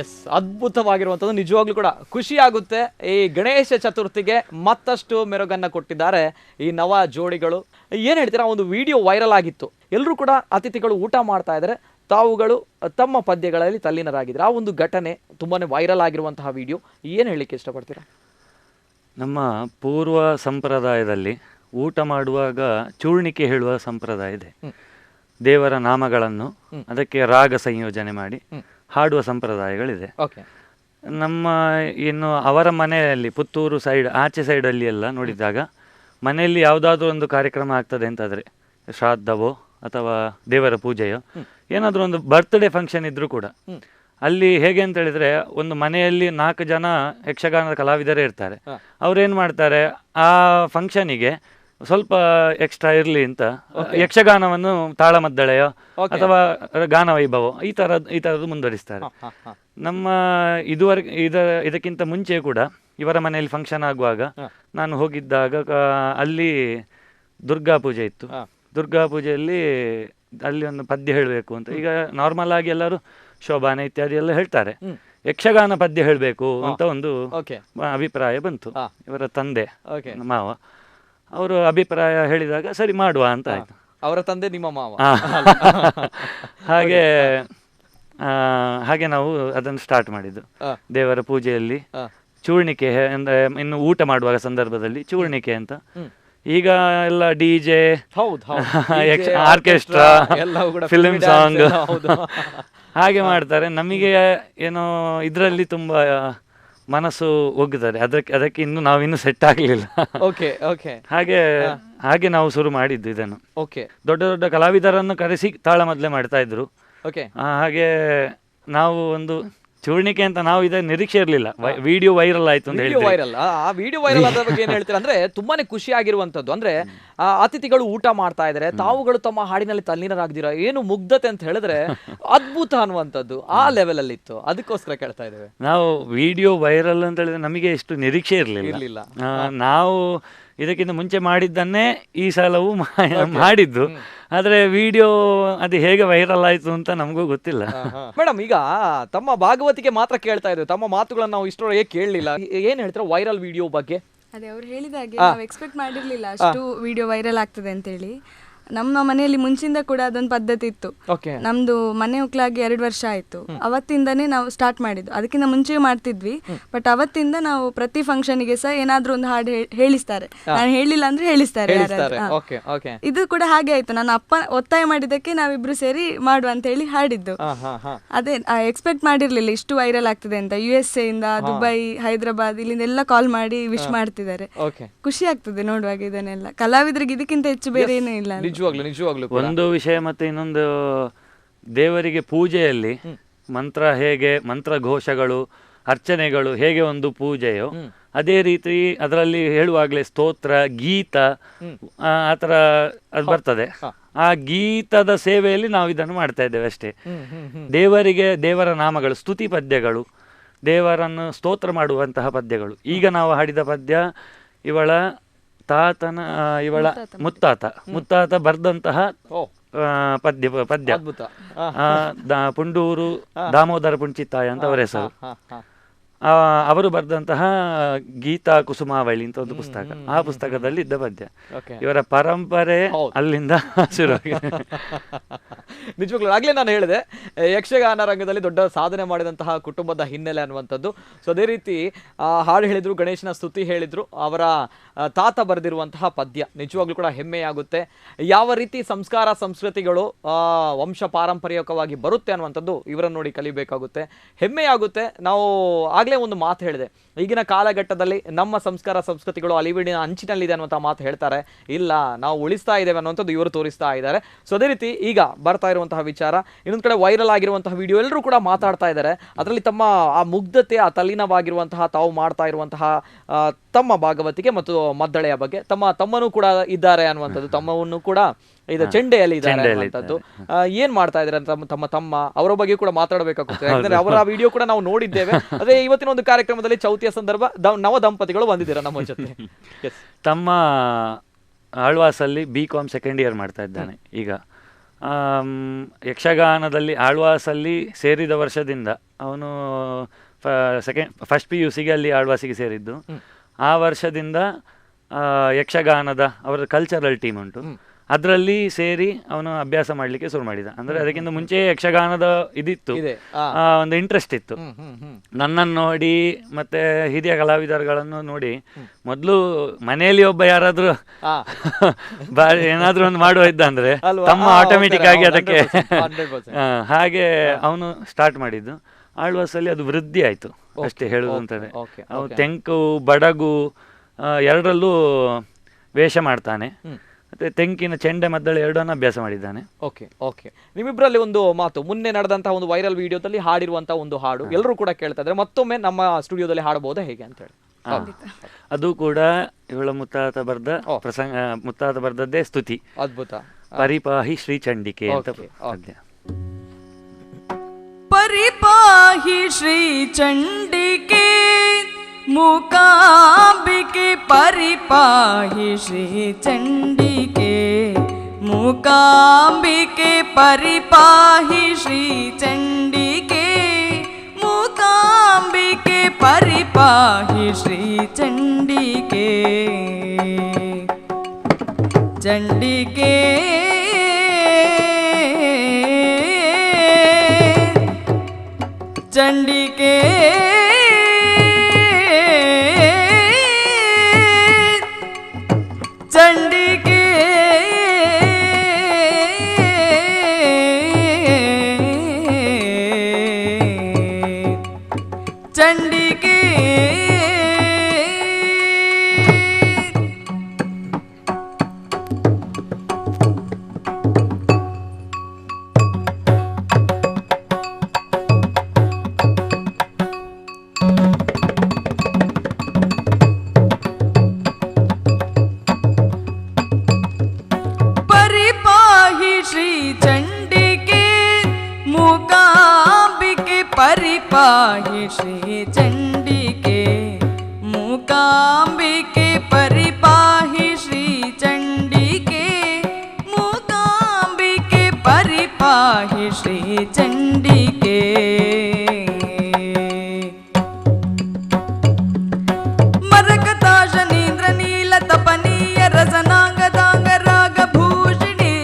ಎಸ್, ಅದ್ಭುತವಾಗಿರುವಂಥದ್ದು. ನಿಜವಾಗ್ಲೂ ಕೂಡ ಖುಷಿ ಆಗುತ್ತೆ. ಈ ಗಣೇಶ ಚತುರ್ಥಿಗೆ ಮತ್ತಷ್ಟು ಮೆರುಗನ್ನ ಕೊಟ್ಟಿದ್ದಾರೆ ಈ ನವ ಜೋಡಿಗಳು. ಏನು ಹೇಳ್ತೀರಾ, ಒಂದು ವಿಡಿಯೋ ವೈರಲ್ ಆಗಿತ್ತು. ಎಲ್ಲರೂ ಕೂಡ ಅತಿಥಿಗಳು ಊಟ ಮಾಡ್ತಾ ಇದ್ದಾರೆ, ತಾವುಗಳು ತಮ್ಮ ಪದ್ಯಗಳಲ್ಲಿ ತಲ್ಲೀನರಾಗಿದ್ರೆ ಆ ಒಂದು ಘಟನೆ ತುಂಬಾನೇ ವೈರಲ್ ಆಗಿರುವಂತಹ ವಿಡಿಯೋ ಏನು ಹೇಳಲಿಕ್ಕೆ ಇಷ್ಟಪಡ್ತೀರಾ? ನಮ್ಮ ಪೂರ್ವ ಸಂಪ್ರದಾಯದಲ್ಲಿ ಊಟ ಮಾಡುವಾಗ ಚೂರ್ಣಿಕೆ ಹೇಳುವ ಸಂಪ್ರದಾಯ ಇದೆ. ದೇವರ ನಾಮಗಳನ್ನು ಅದಕ್ಕೆ ರಾಗ ಸಂಯೋಜನೆ ಮಾಡಿ ಹಾಡುವ ಸಂಪ್ರದಾಯಗಳಿದೆ. ಓಕೆ. ನಮ್ಮ ಇನ್ನು ಅವರ ಮನೆಯಲ್ಲಿ ಪುತ್ತೂರು ಸೈಡ್ ಆಚೆ ಸೈಡಲ್ಲಿ ಎಲ್ಲ ನೋಡಿದಾಗ ಮನೆಯಲ್ಲಿ ಯಾವುದಾದ್ರೂ ಒಂದು ಕಾರ್ಯಕ್ರಮ ಆಗ್ತದೆ ಅಂತಾದರೆ, ಶ್ರಾದ್ದವೋ ಅಥವಾ ದೇವರ ಪೂಜೆಯೋ ಏನಾದರೂ ಒಂದು ಬರ್ತ್ಡೇ ಫಂಕ್ಷನ್ ಇದ್ರೂ ಕೂಡ ಅಲ್ಲಿ ಹೇಗೆ ಅಂತ ಹೇಳಿದ್ರೆ, ಒಂದು ಮನೆಯಲ್ಲಿ 4 ಜನ ಯಕ್ಷಗಾನದ ಕಲಾವಿದರೇ ಇರ್ತಾರೆ. ಅವ್ರೇನು ಮಾಡ್ತಾರೆ, ಆ ಫಂಕ್ಷನಿಗೆ ಸ್ವಲ್ಪ ಎಕ್ಸ್ಟ್ರಾ ಇರಲಿ ಅಂತ ಯಕ್ಷಗಾನವನ್ನು ತಾಳಮದ್ದಳೆಯೋ ಅಥವಾ ಗಾನವೈಭವ ಈ ಥರದ್ದು ಮುಂದುವರಿಸ್ತಾರೆ. ನಮ್ಮ ಇದಕ್ಕಿಂತ ಮುಂಚೆ ಕೂಡ ಇವರ ಮನೆಯಲ್ಲಿ ಫಂಕ್ಷನ್ ಆಗುವಾಗ ನಾನು ಹೋಗಿದ್ದಾಗ ಅಲ್ಲಿ ದುರ್ಗಾ ಪೂಜೆ ಇತ್ತು. ದುರ್ಗಾ ಪೂಜೆಯಲ್ಲಿ ಅಲ್ಲಿ ಒಂದು ಪದ್ಯ ಹೇಳಬೇಕು ಅಂತ, ಈಗ ನಾರ್ಮಲ್ ಆಗಿ ಎಲ್ಲರೂ ಶೋಭಾನೆ ಇತ್ಯಾದಿ ಎಲ್ಲ ಹೇಳ್ತಾರೆ, ಯಕ್ಷಗಾನ ಪದ್ಯ ಹೇಳಬೇಕು ಅಂತ ಒಂದು ಅಭಿಪ್ರಾಯ ಬಂತು. ಇವರ ತಂದೆ ಮಾವ ಅವರು ಅಭಿಪ್ರಾಯ ಹೇಳಿದಾಗ ಸರಿ ಮಾಡುವ ಅಂತ ಆಯ್ತು. ಅವರ ತಂದೆ ನಿಮ್ಮ ಮಾವ. ಹಾಗೆ ನಾವು ಅದನ್ನು ಸ್ಟಾರ್ಟ್ ಮಾಡಿದ್ದು. ದೇವರ ಪೂಜೆಯಲ್ಲಿ ಚೂರ್ಣಿಕೆ ಅಂದ್ರೆ ಇನ್ನು ಊಟ ಮಾಡುವಾಗ ಸಂದರ್ಭದಲ್ಲಿ ಚೂರ್ಣಿಕೆ ಅಂತ. ಈಗ ಎಲ್ಲ ಡಿಜೆ, ಆರ್ಕೆಸ್ಟ್ರಾ, ಫಿಲ್ಮ್ ಸಾಂಗ್ ಹಾಗೆ ಮಾಡ್ತಾರೆ. ನಮಗೆ ಏನೋ ಇದರಲ್ಲಿ ತುಂಬಾ ಮನಸ್ಸು ಒಗ್ಗುತ್ತದೆ, ಅದಕ್ಕೆ ಇನ್ನು ನಾವಿನ್ನು ಸೆಟ್ ಆಗಲಿಲ್ಲ. ಹಾಗೆ ನಾವು ಶುರು ಮಾಡಿದ್ದು ಇದನ್ನು. ದೊಡ್ಡ ದೊಡ್ಡ ಕಲಾವಿದರನ್ನು ಕರೆಸಿ ತಾಳಮದ್ದಲೆ ಮಾಡ್ತಾ ಇದ್ರು. ಹಾಗೆ ನಾವು ಒಂದು ಚೂರ್ಣಿಕೆ ಅಂತ ನಾವು ಇದರ ನಿರೀಕ್ಷೆ ಇರಲಿಲ್ಲ. ವಿಡಿಯೋ ವೈರಲ್ ಆಯ್ತು ಅಂತ ಹೇಳಿ ಆ ವಿಡಿಯೋ ವೈರಲ್ ಆದ ಬಗ್ಗೆ ಏನ್ ಹೇಳ್ತೀರಾ ಅಂದ್ರೆ, ತುಂಬಾನೇ ಖುಷಿ ಆಗಿರುವಂತದ್ದು ಅಂದ್ರೆ ಅತಿಥಿಗಳು ಊಟ ಮಾಡ್ತಾ ಇದ್ರೆ ತಾವುಗಳು ತಮ್ಮ ಹಾಡಿನಲ್ಲಿ ತಲ್ಲೀನರಾಗ್ದಿರ ಏನು ಮುಗ್ಧತೆ ಅಂತ ಹೇಳಿದ್ರೆ ಅದ್ಭುತ ಅನ್ನುವಂಥದ್ದು ಆ ಲೆವೆಲ್ ಅಲ್ಲಿ ಇತ್ತು. ಅದಕ್ಕೋಸ್ಕರ ಕೇಳ್ತಾ ಇದ್ದೇವೆ. ನಾವು ವಿಡಿಯೋ ವೈರಲ್ ಅಂತ ಹೇಳಿದ್ರೆ ನಮಗೆ ಎಷ್ಟು ನಿರೀಕ್ಷೆ ಇರಲಿಲ್ಲ. ನಾವು ಇದಕ್ಕಿಂತ ಮುಂಚೆ ಮಾಡಿದ್ದನ್ನೇ ಈ ಸಲವೂ ಮಾಡಿದ್ದು. ಆದ್ರೆ ವಿಡಿಯೋ ಅದು ಹೇಗೆ ವೈರಲ್ ಆಯ್ತು ಅಂತ ನಮಗೂ ಗೊತ್ತಿಲ್ಲ. ಮೇಡಮ್, ಈಗ ತಮ್ಮ ಭಾಗವತಿಗೆ ಮಾತ್ರ ಕೇಳ್ತಾ ಇದ್ದೇವೆ, ತಮ್ಮ ಮಾತುಗಳನ್ನ ನಾವು ಇಷ್ಟರವರೆಗೆ ಕೇಳಲಿಲ್ಲ. ಏನ್ ಹೇಳ್ತೀರಾ ವೈರಲ್ ವಿಡಿಯೋ ಬಗ್ಗೆ? ಅದೇ ಅವ್ರು ಹೇಳಿದಾಗೆ ನಾವು ಎಕ್ಸ್ಪೆಕ್ಟ್ ಮಾಡಿರ್ಲಿಲ್ಲ ಅಷ್ಟು ವಿಡಿಯೋ ವೈರಲ್ ಆಗ್ತದೆ ಅಂತೇಳಿ. ನಮ್ಮ ಮನೆಯಲ್ಲಿ ಮುಂಚಿಂದ ಕೂಡ ಅದೊಂದು ಪದ್ಧತಿ ಇತ್ತು. ನಮ್ದು ಮನೆ ಹೋಗ್ಲಾಗಿ 2 ವರ್ಷ ಆಯ್ತು. ಅವತ್ತಿಂದನೇ ನಾವು ಸ್ಟಾರ್ಟ್ ಮಾಡಿದ್ದು. ಅದಕ್ಕಿಂತ ಮುಂಚೆ ಮಾಡ್ತಿದ್ವಿ, ಬಟ್ ಅವತ್ತಿಂದ ನಾವು ಪ್ರತಿ ಫಂಕ್ಷನ್ಗೆ ಸಹ ಏನಾದ್ರೂ ಒಂದು ಹಾಡು ಹೇಳಿಸ್ತಾರೆ. ನಾನು ಹೇಳಿಲ್ಲ ಅಂದ್ರೆ ಹೇಳಿಸ್ತಾರೆ. ಇದು ಕೂಡ ಹಾಗೆ ಆಯ್ತು. ನನ್ನ ಅಪ್ಪ ಒತ್ತಾಯ ಮಾಡಿದ್ದಕ್ಕೆ ನಾವಿಬ್ರು ಸೇರಿ ಮಾಡುವ ಅಂತ ಹೇಳಿ ಹಾಡಿದ್ದು. ಅದೇ ಎಕ್ಸ್ಪೆಕ್ಟ್ ಮಾಡಿರ್ಲಿಲ್ಲ ಇಷ್ಟು ವೈರಲ್ ಆಗ್ತದೆ ಅಂತ. USA ಇಂದ, ದುಬೈ, ಹೈದರಾಬಾದ್ ಇಲ್ಲಿಂದ ಎಲ್ಲ ಕಾಲ್ ಮಾಡಿ ವಿಶ್ ಮಾಡ್ತಿದ್ದಾರೆ. ಖುಷಿ ಆಗ್ತದೆ ನೋಡುವಾಗ ಇದನ್ನೆಲ್ಲ. ಕಲಾವಿದರಿಗೆ ಇದಕ್ಕಿಂತ ಹೆಚ್ಚು ಬೇರೆ ಏನೂ ಇಲ್ಲ. ನಿಜವಾಗ್ಲೂ ಒಂದು ವಿಷಯ. ಮತ್ತೆ ಇನ್ನೊಂದು, ದೇವರಿಗೆ ಪೂಜೆಯಲ್ಲಿ ಮಂತ್ರ ಹೇಗೆ, ಮಂತ್ರ ಘೋಷಗಳು, ಅರ್ಚನೆಗಳು ಹೇಗೆ ಒಂದು ಪೂಜೆಯೋ ಅದೇ ರೀತಿ ಅದರಲ್ಲಿ ಹೇಳುವಾಗಲೇ ಸ್ತೋತ್ರ, ಗೀತ ಆ ಥರ ಅದು ಬರ್ತದೆ. ಆ ಗೀತದ ಸೇವೆಯಲ್ಲಿ ನಾವು ಇದನ್ನು ಮಾಡ್ತಾ ಇದ್ದೇವೆ ಅಷ್ಟೇ. ದೇವರಿಗೆ ದೇವರ ನಾಮಗಳು, ಸ್ತುತಿ ಪದ್ಯಗಳು, ದೇವರನ್ನು ಸ್ತೋತ್ರ ಮಾಡುವಂತಹ ಪದ್ಯಗಳು. ಈಗ ನಾವು ಹಾಡಿದ ಪದ್ಯ ಇವಳ ಮುತ್ತಾತ ಬರೆದಂತಹ ಪದ್ಯ. ಪುಂಡೂರು ದಾಮೋದರ ಪುಂಚಿತ್ತಾಯ ಅಂತ ಅವರ ಹೆಸರು. ಅವರು ಬರೆದಂತಹ ಗೀತಾ ಕುಸುಮಾವಳಿ ಅಂತ ಒಂದು ಪುಸ್ತಕ. ಆ ಪುಸ್ತಕದಲ್ಲಿ ಇದ್ದ ಪದ್ಯ. ಇವರ ಪರಂಪರೆ ಅಲ್ಲಿಂದ ಶುರುವಾಗಿದೆ. ನಿಜವಾಗ್ಲೂ ಆಗ್ಲೇ ನಾನು ಹೇಳಿದೆ, ಯಕ್ಷಗಾನ ರಂಗದಲ್ಲಿ ದೊಡ್ಡ ಸಾಧನೆ ಮಾಡಿದಂತಹ ಕುಟುಂಬದ ಹಿನ್ನೆಲೆ ಅನ್ನುವಂಥದ್ದು. ಸೊ ಅದೇ ರೀತಿ ಹಾಡು ಹೇಳಿದ್ರು, ಗಣೇಶನ ಸ್ತುತಿ ಹೇಳಿದ್ರು, ಅವರ ತಾತ ಬರೆದಿರುವಂತಹ ಪದ್ಯ ನಿಜವಾಗ್ಲೂ ಕೂಡ ಹೆಮ್ಮೆಯಾಗುತ್ತೆ. ಯಾವ ರೀತಿ ಸಂಸ್ಕಾರ ಸಂಸ್ಕೃತಿಗಳು ವಂಶ ಪಾರಂಪರಿಕವಾಗಿ ಬರುತ್ತೆ ಅನ್ನುವಂಥದ್ದು ಇವರನ್ನು ನೋಡಿ ಕಲಿಬೇಕಾಗುತ್ತೆ, ಹೆಮ್ಮೆಯಾಗುತ್ತೆ. ನಾವು ಆಗ್ಲೇ ಒಂದು ಮಾತು ಹೇಳಿದೆ, ಈಗಿನ ಕಾಲಘಟ್ಟದಲ್ಲಿ ನಮ್ಮ ಸಂಸ್ಕಾರ ಸಂಸ್ಕೃತಿಗಳು ಅಳಿವಿನ ಅಂಚಿನಲ್ಲಿದೆ ಅನ್ನುವಂಥ ಮಾತು ಹೇಳ್ತಾರೆ. ಇಲ್ಲ, ನಾವು ಉಳಿಸ್ತಾ ಇದ್ದೇವೆ ಅನ್ನುವಂಥದ್ದು ಇವರು ತೋರಿಸ್ತಾ ಇದ್ದಾರೆ. ಸೊ ಅದೇ ರೀತಿ ಈಗ ಬರ್ತಾ ಇರುವಂತಹ ವಿಚಾರ, ಇನ್ನೊಂದು ಕಡೆ ವೈರಲ್ ಆಗಿರುವಂತಹ ವಿಡಿಯೋ ಎಲ್ಲರೂ ಕೂಡ ಮಾತಾಡ್ತಾ ಇದ್ದಾರೆ. ಅದರಲ್ಲಿ ತಮ್ಮ ಆ ಮುಗ್ಧತೆ, ಆ ತಲ್ಲೀನವಾಗಿರುವಂತಹ ತಾವು ಮಾಡ್ತಾ ಇರುವಂತಹ ತಮ್ಮ ಭಾಗವತಿಗೆ ಮತ್ತು ಮದ್ದಳೆಯ ಬಗ್ಗೆ, ತಮ್ಮನೂ ಕೂಡ ಇದ್ದಾರೆ ಅನ್ನುವಂಥದ್ದು, ತಮ್ಮವನ್ನು ಕೂಡ ಇದು ಚೆಂಡೆಯಲ್ಲಿ ಇದ್ದಾರೆ ಅನ್ನುವಂಥದ್ದು. ಏನ್ ಮಾಡ್ತಾ ಇದ್ದಾರೆ ಅಂತ ತಮ್ಮ ಅವರ ಬಗ್ಗೆ ಕೂಡ ಮಾತಾಡಬೇಕಾಗುತ್ತೆ. ಯಾಕಂದ್ರೆ ಅವರ ವಿಡಿಯೋ ಕೂಡ ನಾವು ನೋಡಿದ್ದೇವೆ. ಅದೇ ಇವತ್ತಿನ ಒಂದು ಕಾರ್ಯಕ್ರಮದಲ್ಲಿ ಚೌತಿಯ ಸಂದರ್ಭ ನವ ದಂಪತಿಗಳು ಬಂದಿದ್ದೀರಾ ನಮ್ಮ ಜೊತೆ. ತಮ್ಮ ಆಳ್ವಾಸಲ್ಲಿ BCom ಸೆಕೆಂಡ್ ಇಯರ್ ಮಾಡ್ತಾ ಇದ್ದಾನೆ ಈಗ. ಯಕ್ಷಗಾನದಲ್ಲಿ ಆಳ್ವಾಸಲ್ಲಿ ಸೇರಿದ ವರ್ಷದಿಂದ ಅವನು ಫಸ್ಟ್ PUCಗೆ ಅಲ್ಲಿ ಆಳ್ವಾಸಿಗೆ ಸೇರಿದ್ದು. ಆ ವರ್ಷದಿಂದ ಯಕ್ಷಗಾನದ ಅವರ ಕಲ್ಚರಲ್ ಟೀಮ್ ಉಂಟು, ಅದರಲ್ಲಿ ಸೇರಿ ಅವನು ಅಭ್ಯಾಸ ಮಾಡಲಿಕ್ಕೆ ಶುರು ಮಾಡಿದ. ಅಂದರೆ ಅದಕ್ಕಿಂತ ಮುಂಚೆ ಯಕ್ಷಗಾನದ ಇದಿತ್ತು, ಒಂದು ಇಂಟ್ರೆಸ್ಟ್ ಇತ್ತು. ನನ್ನನ್ನು ನೋಡಿ ಮತ್ತೆ ಹಿರಿಯ ಕಲಾವಿದರುಗಳನ್ನು ನೋಡಿ ಮೊದಲು ಮನೆಯಲ್ಲಿ ಒಬ್ಬ ಯಾರಾದರೂ ಏನಾದರೂ ಒಂದು ಮಾಡುವ ಇದ್ದ ಅಂದರೆ ತಮ್ಮ ಆಟೋಮೆಟಿಕ್ ಆಗಿ ಅದಕ್ಕೆ ಹಾಗೆ ಅವನು ಸ್ಟಾರ್ಟ್ ಮಾಡಿದ್ದು. ಆಳ್ವಾಸಲ್ಲಿ ಅದು ವೃದ್ಧಿ ಆಯಿತು ಅಷ್ಟೇ ಹೇಳುವುದು ಅಂತಂದರೆ. ತೆಂಕು ಬಡಗು ಎರಡರಲ್ಲೂ ವೇಷ ಮಾಡ್ತಾನೆ, ಮತ್ತೆ ತೆಂಕಿನ ಚೆಂಡೆ ಮದ್ದಳೆ ಎರಡನ್ನು ಅಭ್ಯಾಸ ಮಾಡಿದ್ದಾನೆ. ಓಕೆ ನಿಮ್ಮಿಬ್ಬರಲ್ಲಿ ಒಂದು ಮಾತು, ಮುನ್ನೆ ನಡೆದಂತಹ ಒಂದು ವೈರಲ್ ವಿಡಿಯೋದಲ್ಲಿ ಹಾಡಿರುವಂತಹ ಒಂದು ಹಾಡು ಎಲ್ಲರೂ ಕೂಡ ಕೇಳ್ತಾ ಇದ್ದಾರೆ, ಮತ್ತೊಮ್ಮೆ ನಮ್ಮ ಸ್ಟುಡಿಯೋದಲ್ಲಿ ಹಾಡಬಹುದಾ ಹೇಗೆ ಅಂತ ಹೇಳಿ? ಅದು ಕೂಡ ಇವಳ ಮುತ್ತಾತ ಬರ್ದದ್ದೇ ಸ್ತುತಿ. ಅದ್ಭುತ. ಪರಿಪಾಹಿ ಶ್ರೀ ಚಂಡಿಕೆ ಅಂತ ಪದ್ಯ. ಪರಿಪಾಹಿ ಶ್ರೀ ಚಂಡಿಕೆ ಮೂಕಾಂಬಿಕೆ, ಪರಿಪಾಹಿ ಶ್ರೀ ಚಂಡಿಕೆ ಮೂಕಾಂಬಿಕೆ, ಪರಿಪಾಹಿ ಶ್ರೀ ಚಂಡಿಕೆ ಮೂಕಾಂಬಿಕೆ, ಪರಿಪಾಹಿ ಶ್ರೀ ಚಂಡಿಕೆ. ಚಂಡಿಕೆ ಚಂಡಿಕೆ ಚಂಡಿಕೆ ಚಂಡಿಕೆ. ಪರಿಪಾಹಿ ಶ್ರೀ ಚಂಡಿಕೆ ಮೂಕಾಂಬಿಕೆ, ಪರಿಪಾಹಿ ಶ್ರೀ ಚಂಡಿಕೆ ಮೂಕಾಂಬಿಕೆ, ಪರಿಪಾಹಿ ಶ್ರೀ ಚಂಡಿಕೆ. ಮರಕತಾಶ ನೀಂದ್ರ ನೀಲ ತಪನೀಯ ರಸನಾಂಗದಾಂಗ ರಾಗ ಭೂಷಿಣಿ,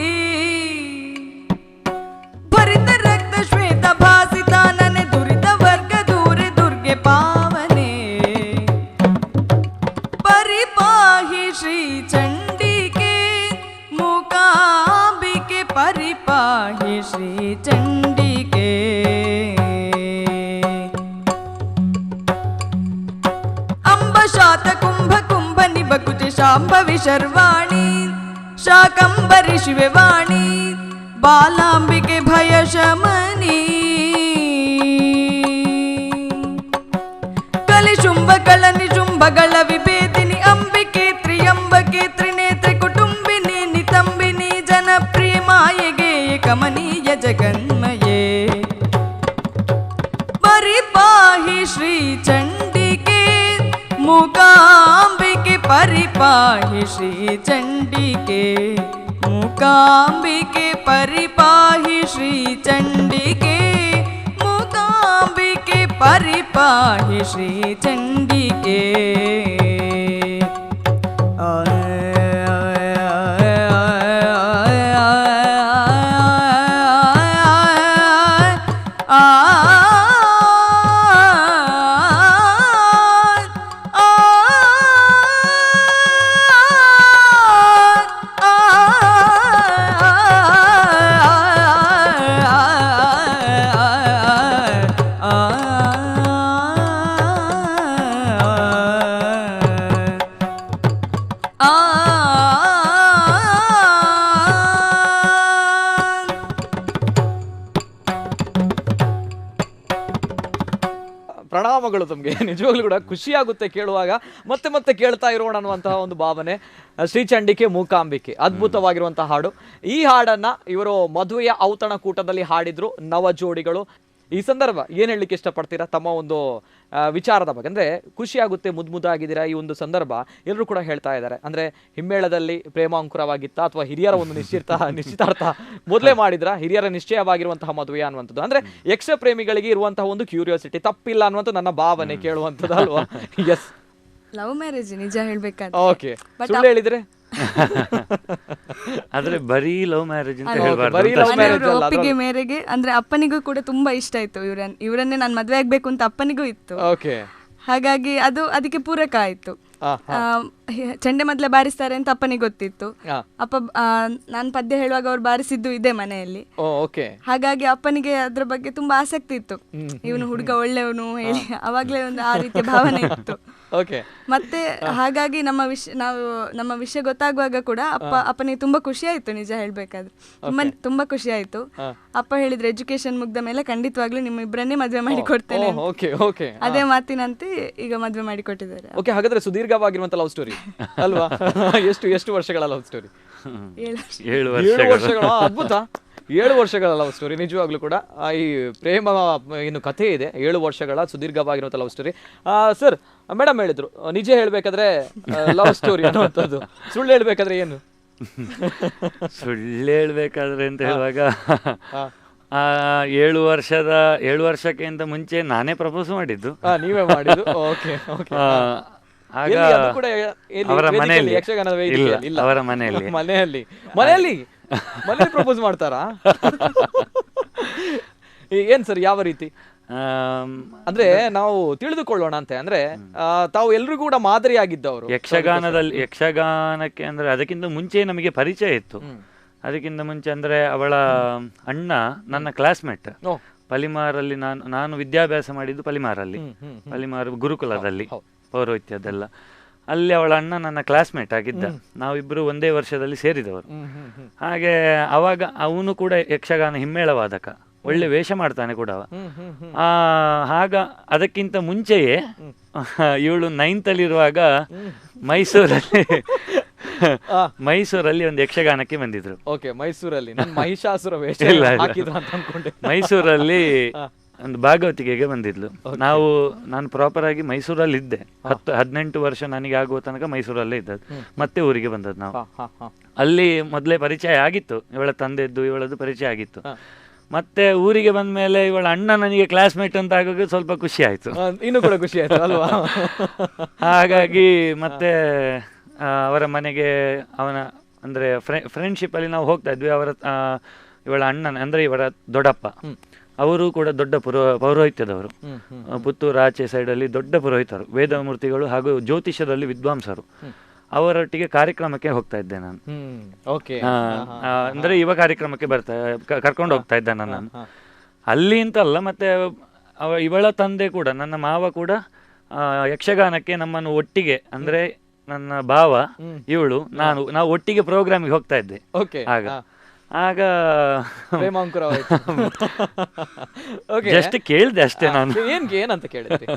ಭರಿತ ರಕ್ತ ಶ್ವೇತ ಭಾಸಿತಾನನೆ ದುರಿತ ವರ್ಗ ದೂರೆ ದುರ್ಗೆ ಪಾವನೆ. ಪರಿಪಾಹಿ ಶ್ರೀ ಚಂಡಿಕೆ ಮೂಕಾಂಬಿಕೆ, ಪರಿಪಾಹಿ ಶ್ರೀ ಚಂಡಿಕೆ. ಅಂಬ ಶಾತ ಕುಂಭ ಕುಂಭ ನಿಭ ಕುಚ ಶಾಂಭವಿ ಶರ್ವಾಣಿ, ಶಾಕಂಬರಿ ಶಿವವಾಣಿ, ಬಾಲಾಂಬಿಕೆ ಭಯ ಶಮನಿ. ಕಲಿಶುಂಭಗಳ ನಿಶುಂಭಗಳ ವಿಭೇದಿನಿ, ಅಂಬಿಕೆ ತ್ರಿಯಂಬಕೆ ತ್ರಿನೇತ್ರ ಕುಟುಂಬಿನಿ, ನಿತಂಬಿನಿ ಜನಪ್ರಿಯ ಮಾಯೆಗೆ ಕಮನೀಯ ಜಗನ್ಮಯೇ. ಪರಿಪಾಹಿ ಶ್ರೀ ಚಂಡಿಕೆ ಮೂಕಾಂಬಿಕೆ, ಪರಿಪಾಹಿ ಶ್ರೀ ಚಂಡಿಕೆ ಮೂಕಾಂಬಿಕೆ, ಪರಿಪಾಹಿ ಶ್ರೀ ಚಂಡಿಕೆ ಮೂಕಾಂಬಿಕೆ, ಪರಿಪಾಹಿ ಶ್ರೀ ಚಂಡಿಕೆ. ಪ್ರಣಾಮಗಳು ತಮಗೆ. ನಿಜವಾಗ್ಲೂ ಕೂಡ ಖುಷಿಯಾಗುತ್ತೆ ಕೇಳುವಾಗ, ಮತ್ತೆ ಮತ್ತೆ ಕೇಳ್ತಾ ಇರೋಣ ಅನ್ನುವಂತಹ ಒಂದು ಭಾವನೆ. ಶ್ರೀಚಂಡಿಕೆ ಮೂಕಾಂಬಿಕೆ ಅದ್ಭುತವಾಗಿರುವಂತಹ ಹಾಡು. ಈ ಹಾಡನ್ನ ಇವರು ಮದುವೆಯ ಔತಣಕೂಟದಲ್ಲಿ ಹಾಡಿದ್ರು ನವ ಜೋಡಿಗಳು. ಈ ಸಂದರ್ಭ ಏನ್ ಹೇಳಲಿಕ್ಕೆ ಇಷ್ಟಪಡ್ತೀರಾ ತಮ್ಮ ಒಂದು ವಿಚಾರದ ಬಗ್ಗೆ? ಅಂದ್ರೆ ಖುಷಿಯಾಗುತ್ತೆ, ಮುದ್ದಾಗಿದ್ದೀರಾ. ಈ ಒಂದು ಸಂದರ್ಭ ಎಲ್ಲರೂ ಕೂಡ ಹೇಳ್ತಾ ಇದ್ದಾರೆ, ಅಂದ್ರೆ ಹಿಮ್ಮೇಳದಲ್ಲಿ ಪ್ರೇಮಾಂಕುರವಾಗಿತ್ತ ಅಥವಾ ಹಿರಿಯರ ಒಂದು ನಿಶ್ಚಿತಾರ್ಥ ಮೊದಲೇ ಮಾಡಿದ್ರ, ಹಿರಿಯರ ನಿಶ್ಚಯವಾಗಿರುವಂತಹ ಮದುವೆ ಅನ್ನುವಂಥದ್ದು. ಅಂದ್ರೆ ಯಕ್ಷ ಪ್ರೇಮಿಗಳಿಗೆ ಇರುವಂತಹ ಒಂದು ಕ್ಯೂರಿಯಾಸಿಟಿ, ತಪ್ಪಿಲ್ಲ ಅನ್ನುವಂಥ ನನ್ನ ಭಾವನೆ ಕೇಳುವಂಥದ್ದು ಅಲ್ವಾ? ಎಸ್, ಲವ್ ಮ್ಯಾರೇಜ್ ನಿಜ ಹೇಳ್ಬೇಕಾದ್ರೆ. ಓಕೆ, ಸುಳ್ಳು ಹೇಳಿದ್ರೆ ಆದ್ರೆ ಬರೀ ಲವ್ ಮ್ಯಾರೇಜ್ ಅಂತ ಬರೀ ಹೇಳ್ಬಾರ್ದು love ಅಂತ ಅಷ್ಟೇ. marriage ಮನೆಯವ್ರ ಅಲ್ಲ, ಒಪ್ಪಿಗೆ ಮೇರೆಗೆ ಅಂದ್ರೆ ಅಪ್ಪನಿಗೂ ಕೂಡ ತುಂಬಾ ಇಷ್ಟ ಇತ್ತು ಇವರನ್ನೇ ನಾನು ಮದ್ವೆ ಆಗ್ಬೇಕು ಅಂತ ಅಪ್ಪನಿಗೂ ಇತ್ತು. ಓಕೆ. ಹಾಗಾಗಿ ಅದು ಅದಕ್ಕೆ ಪೂರಕ ಆಯ್ತು. ಚೆಂಡೆ ಮೊದಲೇ ಬಾರಿಸ್ತಾರೆ ಅಂತ ಅಪ್ಪನಿಗೆ ಗೊತ್ತಿತ್ತು. ಅಪ್ಪ ನಾನು ಪದ್ಯ ಹೇಳುವಾಗ ಅವ್ರು ಬಾರಿಸಿದ್ದು ಇದೆ ಮನೆಯಲ್ಲಿ. ಓಕೆ. ಹಾಗಾಗಿ ಅಪ್ಪನಿಗೆ ಅದ್ರ ಬಗ್ಗೆ ತುಂಬಾ ಆಸಕ್ತಿ ಇತ್ತು, ಇವನು ಹುಡುಗ ಒಳ್ಳೆಯವನು ಹೇಳಿ ಅವಾಗ್ಲೇ ಒಂದು ಆ ರೀತಿಯ ಭಾವನೆ ಇತ್ತು. ಓಕೆ. ಮತ್ತೆ ಹಾಗಾಗಿ ನಮ್ಮ ವಿಷಯ ಗೊತ್ತಾಗುವಾಗ ಕೂಡ ಅಪ್ಪನಿಗೆ ತುಂಬಾ ಖುಷಿ ಆಯ್ತು. ನಿಜ ಹೇಳ್ಬೇಕಾದ್ರೆ ತುಂಬಾ ಖುಷಿ ಆಯ್ತು. ಅಪ್ಪ ಹೇಳಿದ್ರೆ ಎಜುಕೇಶನ್ ಮುಗ್ದ ಮೇಲೆ ಖಂಡಿತವಾಗ್ಲೂ ನಿಮ್ಮ ಇಬ್ಬರನ್ನೇ ಮದ್ವೆ ಮಾಡಿ ಕೊಡ್ತೇನೆ. ಓಕೆ. ಓಕೆ. ಅದೇ ಮಾತಿನಂತೆ ಈಗ ಮದ್ವೆ ಮಾಡಿ ಕೊಟ್ಟಿದ್ದಾರೆ. ಓಕೆ. ಹಾಗಾದ್ರೆ ಸುದೀರ್ಘವಾಗಿರುವಂತ ಲವ್ ಸ್ಟೋರಿ ಅಲ್ವಾ? ಎಷ್ಟು ವರ್ಷಗಳ ಲವ್ ಸ್ಟೋರಿ? 7 7 ವರ್ಷಗಳ. ಅದ್ಭುತ. 7 ವರ್ಷಗಳ ಲವ್ ಸ್ಟೋರಿ. ನಿಜವಾಗ್ಲೂ ಕೂಡ ಈ ಪ್ರೇಮ ಏನು ಕಥೆ ಇದೆ, 7 ವರ್ಷಗಳ ಸುದೀರ್ಘವಾಗಿರುವಂಥ ಲವ್ ಸ್ಟೋರಿ. ಸರ್, ಮೇಡಮ್ ಹೇಳಿದ್ರು ನಿಜ ಹೇಳ್ಬೇಕಾದ್ರೆ ಲವ್ ಸ್ಟೋರಿ ಅನ್ನುವಂಥದ್ದು, ಸುಳ್ಳು ಹೇಳ್ಬೇಕಾದ್ರೆ ಏನು? ಸುಳ್ಳು ಹೇಳ್ಬೇಕಾದ್ರೆ ಅಂತ ಹೇಳುವಾಗ 7 ವರ್ಷಕ್ಕಿಂತ ಮುಂಚೆ ನಾನೇ ಪ್ರಪೋಸ್ ಮಾಡಿದ್ದು. ನೀವೇ ಮಾಡಿದ್ದು? ಓಕೆ. ಓಕೆ. ಆಗ ಅವರ ಮನೆಯಲ್ಲಿ, ಇಲ್ಲ ಅವರ ಮನೆಯಲ್ಲಿ ಪ್ರಪೋಸ್ ಮಾಡ್ತಾರಾ? ಏನ್ ಸರ್, ಯಾವ ರೀತಿ? ಅಂದ್ರೆ ನಾವು ತಿಳಿದುಕೊಳ್ಳೋಣ ಅಂತ ಅಂದ್ರೆ ತಾವು ಎಲ್ರಿಗೂ ಕೂಡ ಮಾದರಿಯಾಗಿದ್ದವರು ಯಕ್ಷಗಾನಕ್ಕೆ. ಅಂದ್ರೆ ಅದಕ್ಕಿಂತ ಮುಂಚೆ ನಮಗೆ ಪರಿಚಯ ಇತ್ತು. ಅದಕ್ಕಿಂತ ಮುಂಚೆ ಅಂದ್ರೆ ಅವಳ ಅಣ್ಣ ನನ್ನ ಕ್ಲಾಸ್ಮೇಟ್. ಪಲಿಮಾರಲ್ಲಿ ನಾನು ವಿದ್ಯಾಭ್ಯಾಸ ಮಾಡಿದ್ದು ಪಲಿಮಾರ್ ಗುರುಕುಲದಲ್ಲಿ, ಪೌರೋಹಿತ್ಯದೆಲ್ಲ. ಅಲ್ಲಿ ಅವಳ ಅಣ್ಣ ನನ್ನ ಕ್ಲಾಸ್ಮೇಟ್ ಆಗಿದ್ದ. ನಾವಿಬ್ಬರು ಒಂದೇ ವರ್ಷದಲ್ಲಿ ಸೇರಿದವರು. ಹಾಗೆ ಅವಾಗ ಅವನು ಕೂಡ ಯಕ್ಷಗಾನ ಹಿಮ್ಮೇಳವಾದಕ, ಒಳ್ಳೆ ವೇಷ ಮಾಡ್ತಾನೆ ಕೂಡ. ಆಗ ಅದಕ್ಕಿಂತ ಮುಂಚೆಯೇ ಇವಳು 9th ಅಲ್ಲಿರುವಾಗ ಮೈಸೂರಲ್ಲಿ ಒಂದು ಯಕ್ಷಗಾನಕ್ಕೆ ಬಂದಿದ್ರು. ಓಕೆ. ಮೈಸೂರಲ್ಲಿ ಮಹಿಷಾಸುರ ವೇಷ ಹಾಕಿದ್ರು ಅಂತ ಅನ್ಕೊಂಡೆ. ಮೈಸೂರಲ್ಲಿ ಒಂದು ಭಾಗವತಿಕೆಗೆ ಬಂದಿದ್ಲು. ನಾನು ಪ್ರಾಪರ್ ಆಗಿ ಮೈಸೂರಲ್ಲಿ ಇದ್ದೆ. 18 ವರ್ಷ ನನಗೆ ಆಗುವ ತನಕ ಮೈಸೂರಲ್ಲೇ ಇದ್ದದ್ದು. ಮತ್ತೆ ಊರಿಗೆ ಬಂದದ್ದು ನಾವು. ಅಲ್ಲಿ ಮೊದಲೇ ಪರಿಚಯ ಆಗಿತ್ತು, ಇವಳ ತಂದೆದ್ದು ಇವಳದ್ದು ಪರಿಚಯ ಆಗಿತ್ತು. ಮತ್ತೆ ಊರಿಗೆ ಬಂದ ಮೇಲೆ ಇವಳ ಅಣ್ಣ ನನಗೆ ಕ್ಲಾಸ್ಮೇಟ್ ಅಂತ ಆಗೋದು ಸ್ವಲ್ಪ ಖುಷಿ ಆಯ್ತು. ಇನ್ನೂ ಕೂಡ ಖುಷಿ ಆಯ್ತು ಅಲ್ವಾ? ಹಾಗಾಗಿ ಮತ್ತೆ ಅವರ ಮನೆಗೆ ಅಂದ್ರೆ ಫ್ರೆಂಡ್ಶಿಪ್ ಅಲ್ಲಿ ನಾವು ಹೋಗ್ತಾ ಇದ್ವಿ. ಇವಳ ಅಣ್ಣನ ಅಂದ್ರೆ ಇವರ ದೊಡ್ಡಪ್ಪ, ಅವರು ಕೂಡ ದೊಡ್ಡ ಪೌರೋಹಿತ್ಯದವರು. ಪುತ್ತೂರು ಆಚೆ ಸೈಡಲ್ಲಿ ದೊಡ್ಡ ಪುರೋಹಿತರು, ವೇದಮೂರ್ತಿಗಳು ಹಾಗೂ ಜ್ಯೋತಿಷ್ಯದಲ್ಲಿ ವಿದ್ವಾಂಸರು. ಅವರೊಟ್ಟಿಗೆ ಕಾರ್ಯಕ್ರಮಕ್ಕೆ ಹೋಗ್ತಾ ಇದ್ದೆ ನಾನು. ಅಂದ್ರೆ ಯುವ ಕಾರ್ಯಕ್ರಮಕ್ಕೆ ಕರ್ಕೊಂಡು ಹೋಗ್ತಾ ಇದ್ದೆ ನಾನು. ಅಲ್ಲಿ ಅಂತಲ್ಲ, ಮತ್ತೆ ಇವಳ ತಂದೆ ಕೂಡ, ನನ್ನ ಮಾವ ಕೂಡ ಯಕ್ಷಗಾನಕ್ಕೆ ನಮ್ಮನ್ನು ಒಟ್ಟಿಗೆ, ಅಂದ್ರೆ ನನ್ನ ಭಾವ, ಇವಳು, ನಾವು ಒಟ್ಟಿಗೆ ಪ್ರೋಗ್ರಾಮಿಗೆ ಹೋಗ್ತಾ ಇದ್ದೆ. ಆಗ ಜಸ್ಟ್ ಕೇಳಿದೆ ಅಷ್ಟೇ ನಾನು. ಏನಂತ ಕೇಳಿದ್ರಿ?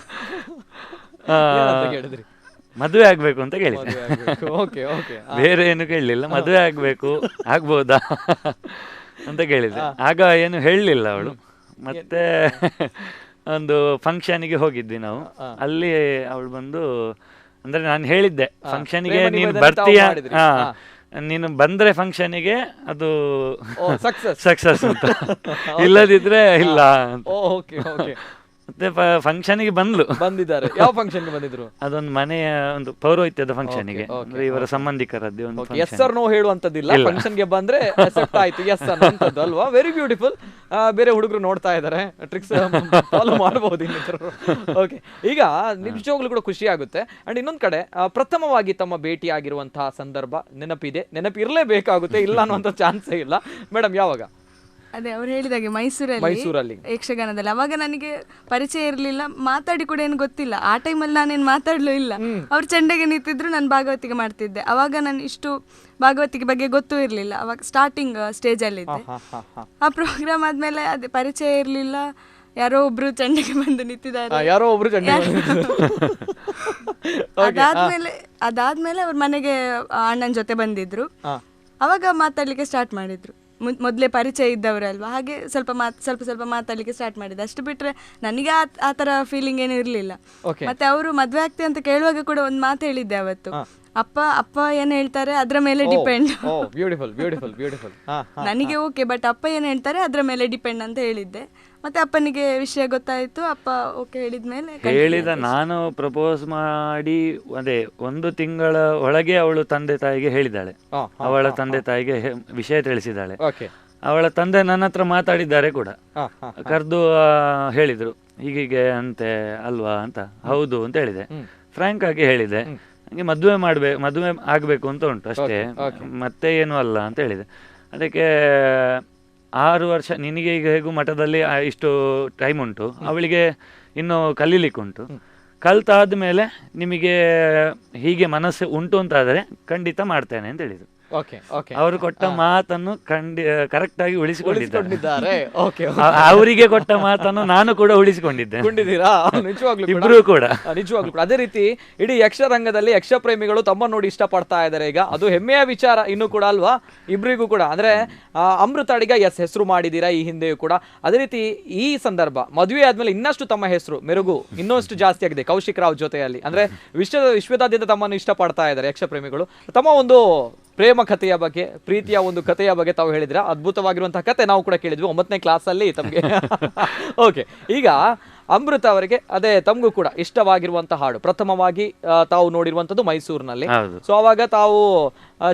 ಮದುವೆ ಆಗ್ಬೇಕು ಅಂತ ಕೇಳಿದ್ದೆ, ಬೇರೆ ಏನು ಕೇಳಲಿಲ್ಲ. ಮದುವೆ ಆಗ್ಬೋದಾ ಅಂತ ಕೇಳಿದ್ದೆ. ಆಗ ಏನು ಹೇಳಲಿಲ್ಲ ಅವಳು. ಮತ್ತೆ ಒಂದು ಫಂಕ್ಷನ್ಗೆ ಹೋಗಿದ್ವಿ ನಾವು. ಅಲ್ಲಿ ಅವಳು ಬಂದು, ಅಂದ್ರೆ ನಾನು ಹೇಳಿದ್ದೆ ಫಂಕ್ಷನ್ಗೆ ನೀನು ಬರ್ತೀಯಾ, ನೀನು ಬಂದ್ರೆ ಫಂಕ್ಷನ್ಗೆ ಅದು ಸಕ್ಸಸ್ ಅಂತ, ಇಲ್ಲದಿದ್ರೆ ಇಲ್ಲ ಅಂತ. ಮತ್ತೆ ಫಂಕ್ಷನ್ಗೆ ಬಂದಿದ್ದಾರೆ. ಯಾವ ಫಂಕ್ಷನ್ಗೆ ಬಂದಿದ್ರು? ಅದೊಂದು ಮನೆಯ ಒಂದು ಪೌರೋಹಿತ್ಯದ ಫಂಕ್ಷನ್ಗೆ, ಅಂದ್ರೆ ಇವರ ಸಂಬಂಧಿಕರದ್ದು ಒಂದು. ಎಸ್ ಆರ್ ನೋ ಹೇಳುವಂತದ್ದಿಲ್ಲ, ಫಂಕ್ಷನ್ಗೆ ಬಂದ್ರೆ ಅಕ್ಸೆಪ್ಟ್ ಆಯ್ತು ಎಸ್ ಅನ್ನೋಂಥದ್ದು ಅಲ್ವಾ? Very beautiful. ಬೇರೆ ಹುಡುಗರು ನೋಡ್ತಾ ಇದ್ದಾರೆ, ಟ್ರಿಕ್ಸ್ ಫಾಲೋ ಮಾಡಬಹುದು ಇನ್ನಿತರರು. ಓಕೆ. ಈಗ ನಿಜವಾಗ್ಲೂ ಕೂಡ ಖುಷಿ ಆಗುತ್ತೆ. ಅಂಡ್ ಇನ್ನೊಂದ್ ಕಡೆ ಪ್ರಥಮವಾಗಿ ತಮ್ಮ ಭೇಟಿ ಆಗಿರುವಂತಹ ಸಂದರ್ಭ ನೆನಪಿರ್ಲೇಬೇಕಾಗುತ್ತೆ, ಇಲ್ಲ ಅನ್ನುವಂಥ ಚಾನ್ಸೇ ಇಲ್ಲ. ಮೇಡಮ್, ಯಾವಾಗ? ಅದೇ ಅವ್ರು ಹೇಳಿದಾಗೆ ಮೈಸೂರಲ್ಲಿ ಯಕ್ಷಗಾನದಲ್ಲಿ. ಅವಾಗ ನನಗೆ ಪರಿಚಯ ಇರಲಿಲ್ಲ, ಮಾತಾಡಿ ಕೂಡ ಏನು ಗೊತ್ತಿಲ್ಲ. ಆ ಟೈಮಲ್ಲಿ ನಾನೇನು ಮಾತಾಡ್ಲೂ ಇಲ್ಲ. ಅವ್ರು ಚೆಂಡೆಗೆ ನಿಂತಿದ್ರು, ನಾನು ಭಾಗವತಿಗೆ ಮಾಡ್ತಿದ್ದೆ. ಅವಾಗ ನಾನು ಇಷ್ಟು ಭಾಗವತಿಗೆ ಬಗ್ಗೆ ಗೊತ್ತೂ ಇರಲಿಲ್ಲ. ಅವಾಗ ಸ್ಟಾರ್ಟಿಂಗ್ ಸ್ಟೇಜಲ್ಲಿದ್ದೆ. ಆ ಪ್ರೋಗ್ರಾಮ್ ಆದ್ಮೇಲೆ ಅದೇ ಪರಿಚಯ ಇರಲಿಲ್ಲ. ಯಾರೋ ಒಬ್ರು ಚೆಂಡೆಗೆ ಬಂದು ನಿಂತಿದ್ದಾರೆ. ಅದಾದ್ಮೇಲೆ ಅವ್ರ ಮನೆಗೆ ಅಣ್ಣನ ಜೊತೆ ಬಂದಿದ್ರು. ಅವಾಗ ಮಾತಾಡ್ಲಿಕ್ಕೆ ಸ್ಟಾರ್ಟ್ ಮಾಡಿದ್ರು. ಮೊದಲೇ ಪರಿಚಯ ಇದ್ದವರಲ್ವಾ, ಹಾಗೆ ಸ್ವಲ್ಪ ಮಾತಾಡ್ಲಿಕ್ಕೆ ಸ್ಟಾರ್ಟ್ ಮಾಡಿದೆ. ಅಷ್ಟು ಬಿಟ್ರೆ ನನಗೆ ಆ ಥರ ಫೀಲಿಂಗ್ ಏನು ಇರಲಿಲ್ಲ. ಮತ್ತೆ ಅವರು ಮದುವೆ ಆಗ್ತೇವೆ ಅಂತ ಕೇಳುವಾಗ ಕೂಡ ಒಂದು ಮಾತು ಹೇಳಿದ್ದೆ ಅವತ್ತು, ಅಪ್ಪ ಏನ್ ಹೇಳ್ತಾರೆ ಅದ್ರ ಮೇಲೆ ಡಿಪೆಂಡ್. Beautiful beautiful beautiful. ನನಗೆ ಓಕೆ, ಬಟ್ ಅಪ್ಪ ಏನ್ ಹೇಳ್ತಾರೆ ಅದ್ರ ಮೇಲೆ ಡಿಪೆಂಡ್ ಅಂತ ಹೇಳಿದ್ದೆ. ಮತ್ತೆ ಅಪ್ಪನಿಗೆ ವಿಷಯ ಗೊತ್ತಾಯ್ತು, ಅಪ್ಪ ಓಕೆ ಹೇಳಿದ್ಮೇಲೆ ಹೇಳಿದ. ನಾನು ಪ್ರಪೋಸ್ ಮಾಡಿ ಅದೇ 1 ತಿಂಗಳ ಒಳಗೆ ಅವಳು ತಂದೆ ತಾಯಿಗೆ ಹೇಳಿದ್ದಾಳೆ. ಅವಳ ತಂದೆ ತಾಯಿಗೆ ವಿಷಯ ತಿಳಿಸಿದ್ದಾಳೆ. ಅವಳ ತಂದೆ ನನ್ನ ಹತ್ರ ಮಾತಾಡಿದ್ದಾರೆ ಕೂಡ, ಕರೆದು ಹೇಳಿದ್ರು ಹೀಗೀಗೆ ಅಂತೆ ಅಲ್ವಾ ಅಂತ. ಹೌದು ಅಂತ ಹೇಳಿದೆ, ಫ್ರಾಂಕ್ ಆಗಿ ಹೇಳಿದೆ. ನನಗೆ ಮದುವೆ ಆಗಬೇಕು ಅಂತ ಉಂಟು ಅಷ್ಟೇ, ಮತ್ತೆ ಏನು ಅಲ್ಲ ಅಂತ ಹೇಳಿದೆ. ಅದಕ್ಕೆ 6 ವರ್ಷ ನಿನಗೆ ಈಗ ಹೇಗೂ ಮಠದಲ್ಲಿ ಇಷ್ಟು ಟೈಮ್ ಉಂಟು, ಅವಳಿಗೆ ಇನ್ನು ಕಲೀಲಿಕ್ಕುಂಟು. ಕಲ್ತಾದ ಮೇಲೆ ನಿಮಗೆ ಹೀಗೆ ಮನಸ್ಸು ಉಂಟು ಅಂತಾದರೆ ಖಂಡಿತ ಮಾಡ್ತೇನೆ ಅಂತ ಹೇಳಿದರು. ಅವರು ಕೊಟ್ಟ ಮಾತನ್ನು ಕರೆಕ್ಟ್ ಆಗಿ ಉಳಿಸಿಕೊಂಡಿದ್ದಾರೆ. ಅವರಿಗೆ ಕೊಟ್ಟ ಮಾತನ್ನು ನಾನು ಕೂಡ ಉಳಿಸಿಕೊಂಡಿದ್ದೇನೆ. ಇಬ್ರು ಕೂಡ ನಿಜವಾಗ್ಲೂ. ಅದೇ ರೀತಿ ಇಡೀ ಯಕ್ಷರಂಗದಲ್ಲಿ ಯಕ್ಷ ಪ್ರೇಮಿಗಳು ತಮ್ಮ ನೋಡಿ ಇಷ್ಟಪಡ್ತಾ ಇದ್ದಾರೆ ಈಗ. ಅದು ಹೆಮ್ಮೆಯ ವಿಚಾರ ಇನ್ನೂ ಕೂಡ ಅಲ್ವಾ ಇಬ್ರಿಗೂ ಕೂಡ. ಅಂದ್ರೆ ಅಮೃತ ಅಡಿಗ ಹೆಸರು ಮಾಡಿದೀರಾ ಈ ಹಿಂದೆಯೂ ಕೂಡ. ಅದೇ ರೀತಿ ಈ ಸಂದರ್ಭ ಮದುವೆ ಆದ್ಮೇಲೆ ಇನ್ನಷ್ಟು ತಮ್ಮ ಹೆಸರು ಮೆರುಗು ಇನ್ನಷ್ಟು ಜಾಸ್ತಿ ಆಗಿದೆ ಕೌಶಿಕ್ ರಾವ್ ಜೊತೆಯಲ್ಲಿ. ಅಂದ್ರೆ ವಿಶ್ವದಾದ್ಯಂತ ತಮ್ಮನ್ನು ಇಷ್ಟಪಡ್ತಾ ಇದ್ದಾರೆ ಯಕ್ಷ ಪ್ರೇಮಿಗಳು. ತಮ್ಮ ಒಂದು ಪ್ರೇಮ ಕಥೆಯ ಬಗ್ಗೆ, ಪ್ರೀತಿಯ ಒಂದು ಕಥೆಯ ಬಗ್ಗೆ ತಾವು ಹೇಳಿದ್ರ. ಅದ್ಭುತವಾಗಿರುವಂತಹ ಕತೆ ನಾವು ಕೂಡ ಕೇಳಿದ್ವಿ 9ನೇ ಕ್ಲಾಸಲ್ಲಿ ತಮಗೆ. ಓಕೆ, ಈಗ ಅಮೃತ ಅವರಿಗೆ ಅದೇ ತಮಗೂ ಕೂಡ ಇಷ್ಟವಾಗಿರುವಂತಹ ಹಾಡು ಪ್ರಥಮವಾಗಿ ತಾವು ನೋಡಿರುವಂತದ್ದು ಮೈಸೂರಿನಲ್ಲಿ. ಸೊ ಅವಾಗ ತಾವು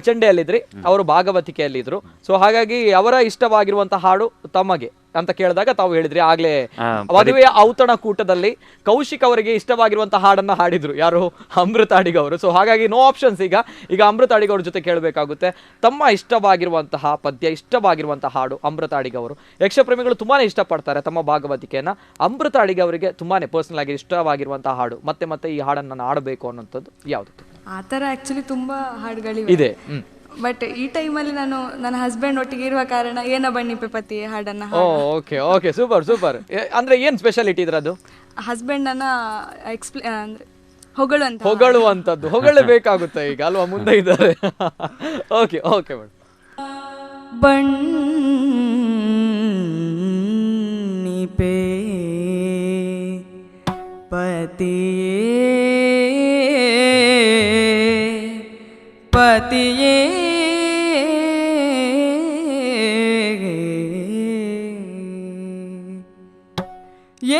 ಚಂಡೆಯಲ್ಲಿದ್ರಿ, ಅವರು ಭಾಗವತಿಕೆಯಲ್ಲಿದ್ರು. ಸೊ ಹಾಗಾಗಿ ಅವರ ಇಷ್ಟವಾಗಿರುವಂತಹ ಹಾಡು ತಮಗೆ ಅಂತ ಕೇಳಿದಾಗ ತಾವು ಹೇಳಿದ್ರಿ ಆಗ್ಲೇ ಮದುವೆಯ ಔತಣ ಕೂಟದಲ್ಲಿ ಕೌಶಿಕ್ ಅವರಿಗೆ ಇಷ್ಟವಾಗಿರುವಂತಹ ಹಾಡನ್ನ ಹಾಡಿದ್ರು ಯಾರು, ಅಮೃತ ಅಡಿಗ ಅವರು. ಸೊ ಹಾಗಾಗಿ ನೋ ಆಪ್ಷನ್ಸ್. ಈಗ ಅಮೃತ ಅಡಿಗ ಅವ್ರ ಜೊತೆ ಕೇಳಬೇಕಾಗುತ್ತೆ. ತಮ್ಮ ಇಷ್ಟವಾಗಿರುವಂತಹ ಪದ್ಯ, ಇಷ್ಟವಾಗಿರುವಂತಹ ಹಾಡು ಅಮೃತ ಅಡಿಗ ಅವರು. ಯಕ್ಷ ಪ್ರೇಮಿಗಳು ತುಂಬಾನೇ ಇಷ್ಟಪಡ್ತಾರೆ ತಮ್ಮ ಭಾಗವತಿಕೆಯನ್ನ. ಅಮೃತ ಅಡಿಗ ಅವರಿಗೆ ತುಂಬಾನೇ ಪರ್ಸನಲ್ ಆಗಿ ಇಷ್ಟವಾಗಿರುವಂತಹ ಹಾಡು, ಮತ್ತೆ ಮತ್ತೆ ಈ ಹಾಡನ್ನು ನಾನು ಆಡಬೇಕು ಅನ್ನೋಂಥದ್ದು ಯಾವುದು? ಆ ಥರ ಆ್ಯಕ್ಚುಲಿ ತುಂಬ ಹಾಡುಗಳಿವೆ ಇದೆ. ಬಟ್ ಈ ಟೈಮಲ್ಲಿ ನಾನು ನನ್ನ ಹಸ್ಬೆಂಡ್ ಒಟ್ಟಿಗೆ ಇರುವ ಕಾರಣ ಏನ ಬಣ್ಣಿಪೆ ಪತಿ ಹಾಡನ್ನು. Okay super super. ಅಂದ್ರೆ ಏನು ಸ್ಪೆಷಾಲಿಟಿ ಇದ್ರದ್ದು? ಹಸ್ಬೆಂಡನ್ನ ಅಂದ್ರೆ ಹೊಗಳುವಂಥದ್ದು, ಹೊಗಳಬೇಕಾಗುತ್ತೆ ಈಗ ಅಲ್ವಾ, ಮುಂದೆ ಇದ್ದಾರೆ. Okay okay madam. ಬಣ್ಣಿಪೆ ಪತಿಯೇ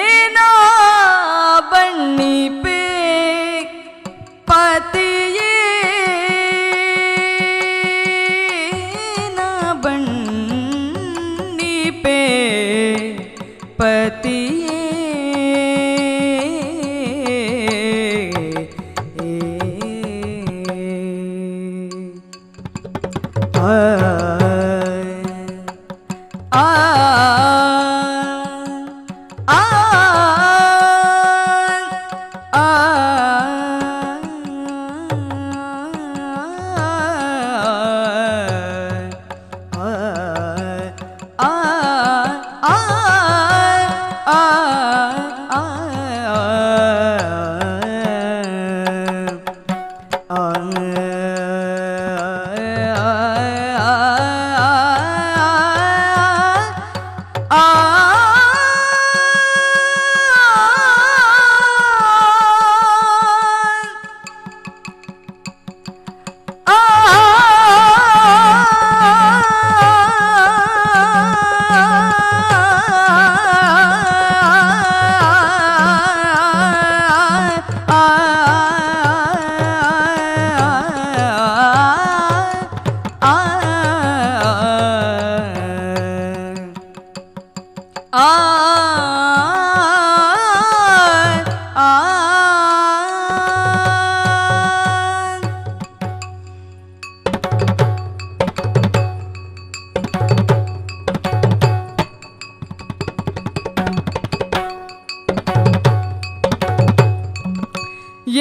ಏನೋ ಬಣ್ಣಿಪೆ ಪತಿಯೇ ಬಣ್ಣಿಪೆ ಪತಿಯೇ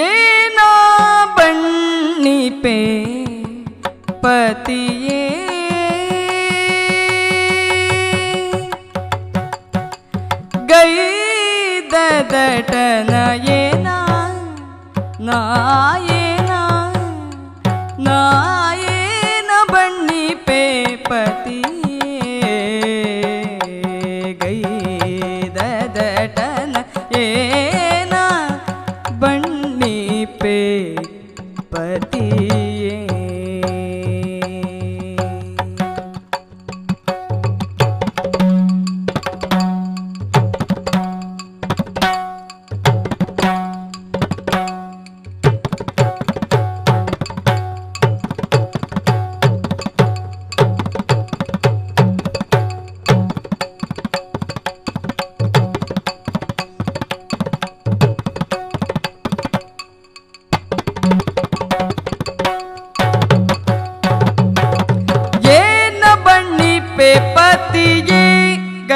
ಏನೋ ಬಣ್ಣಿಪೆ ಪತಿಯೇ ಗೈದಟನ ಏನ ನಾಯೇನ ನಾಯೇನ ಬಣ್ಣಿಪೆ ಪತಿಯೇ ಗೈದಟನ ಏನ ಬಣ್ಣಿಪೆ ಪತಿ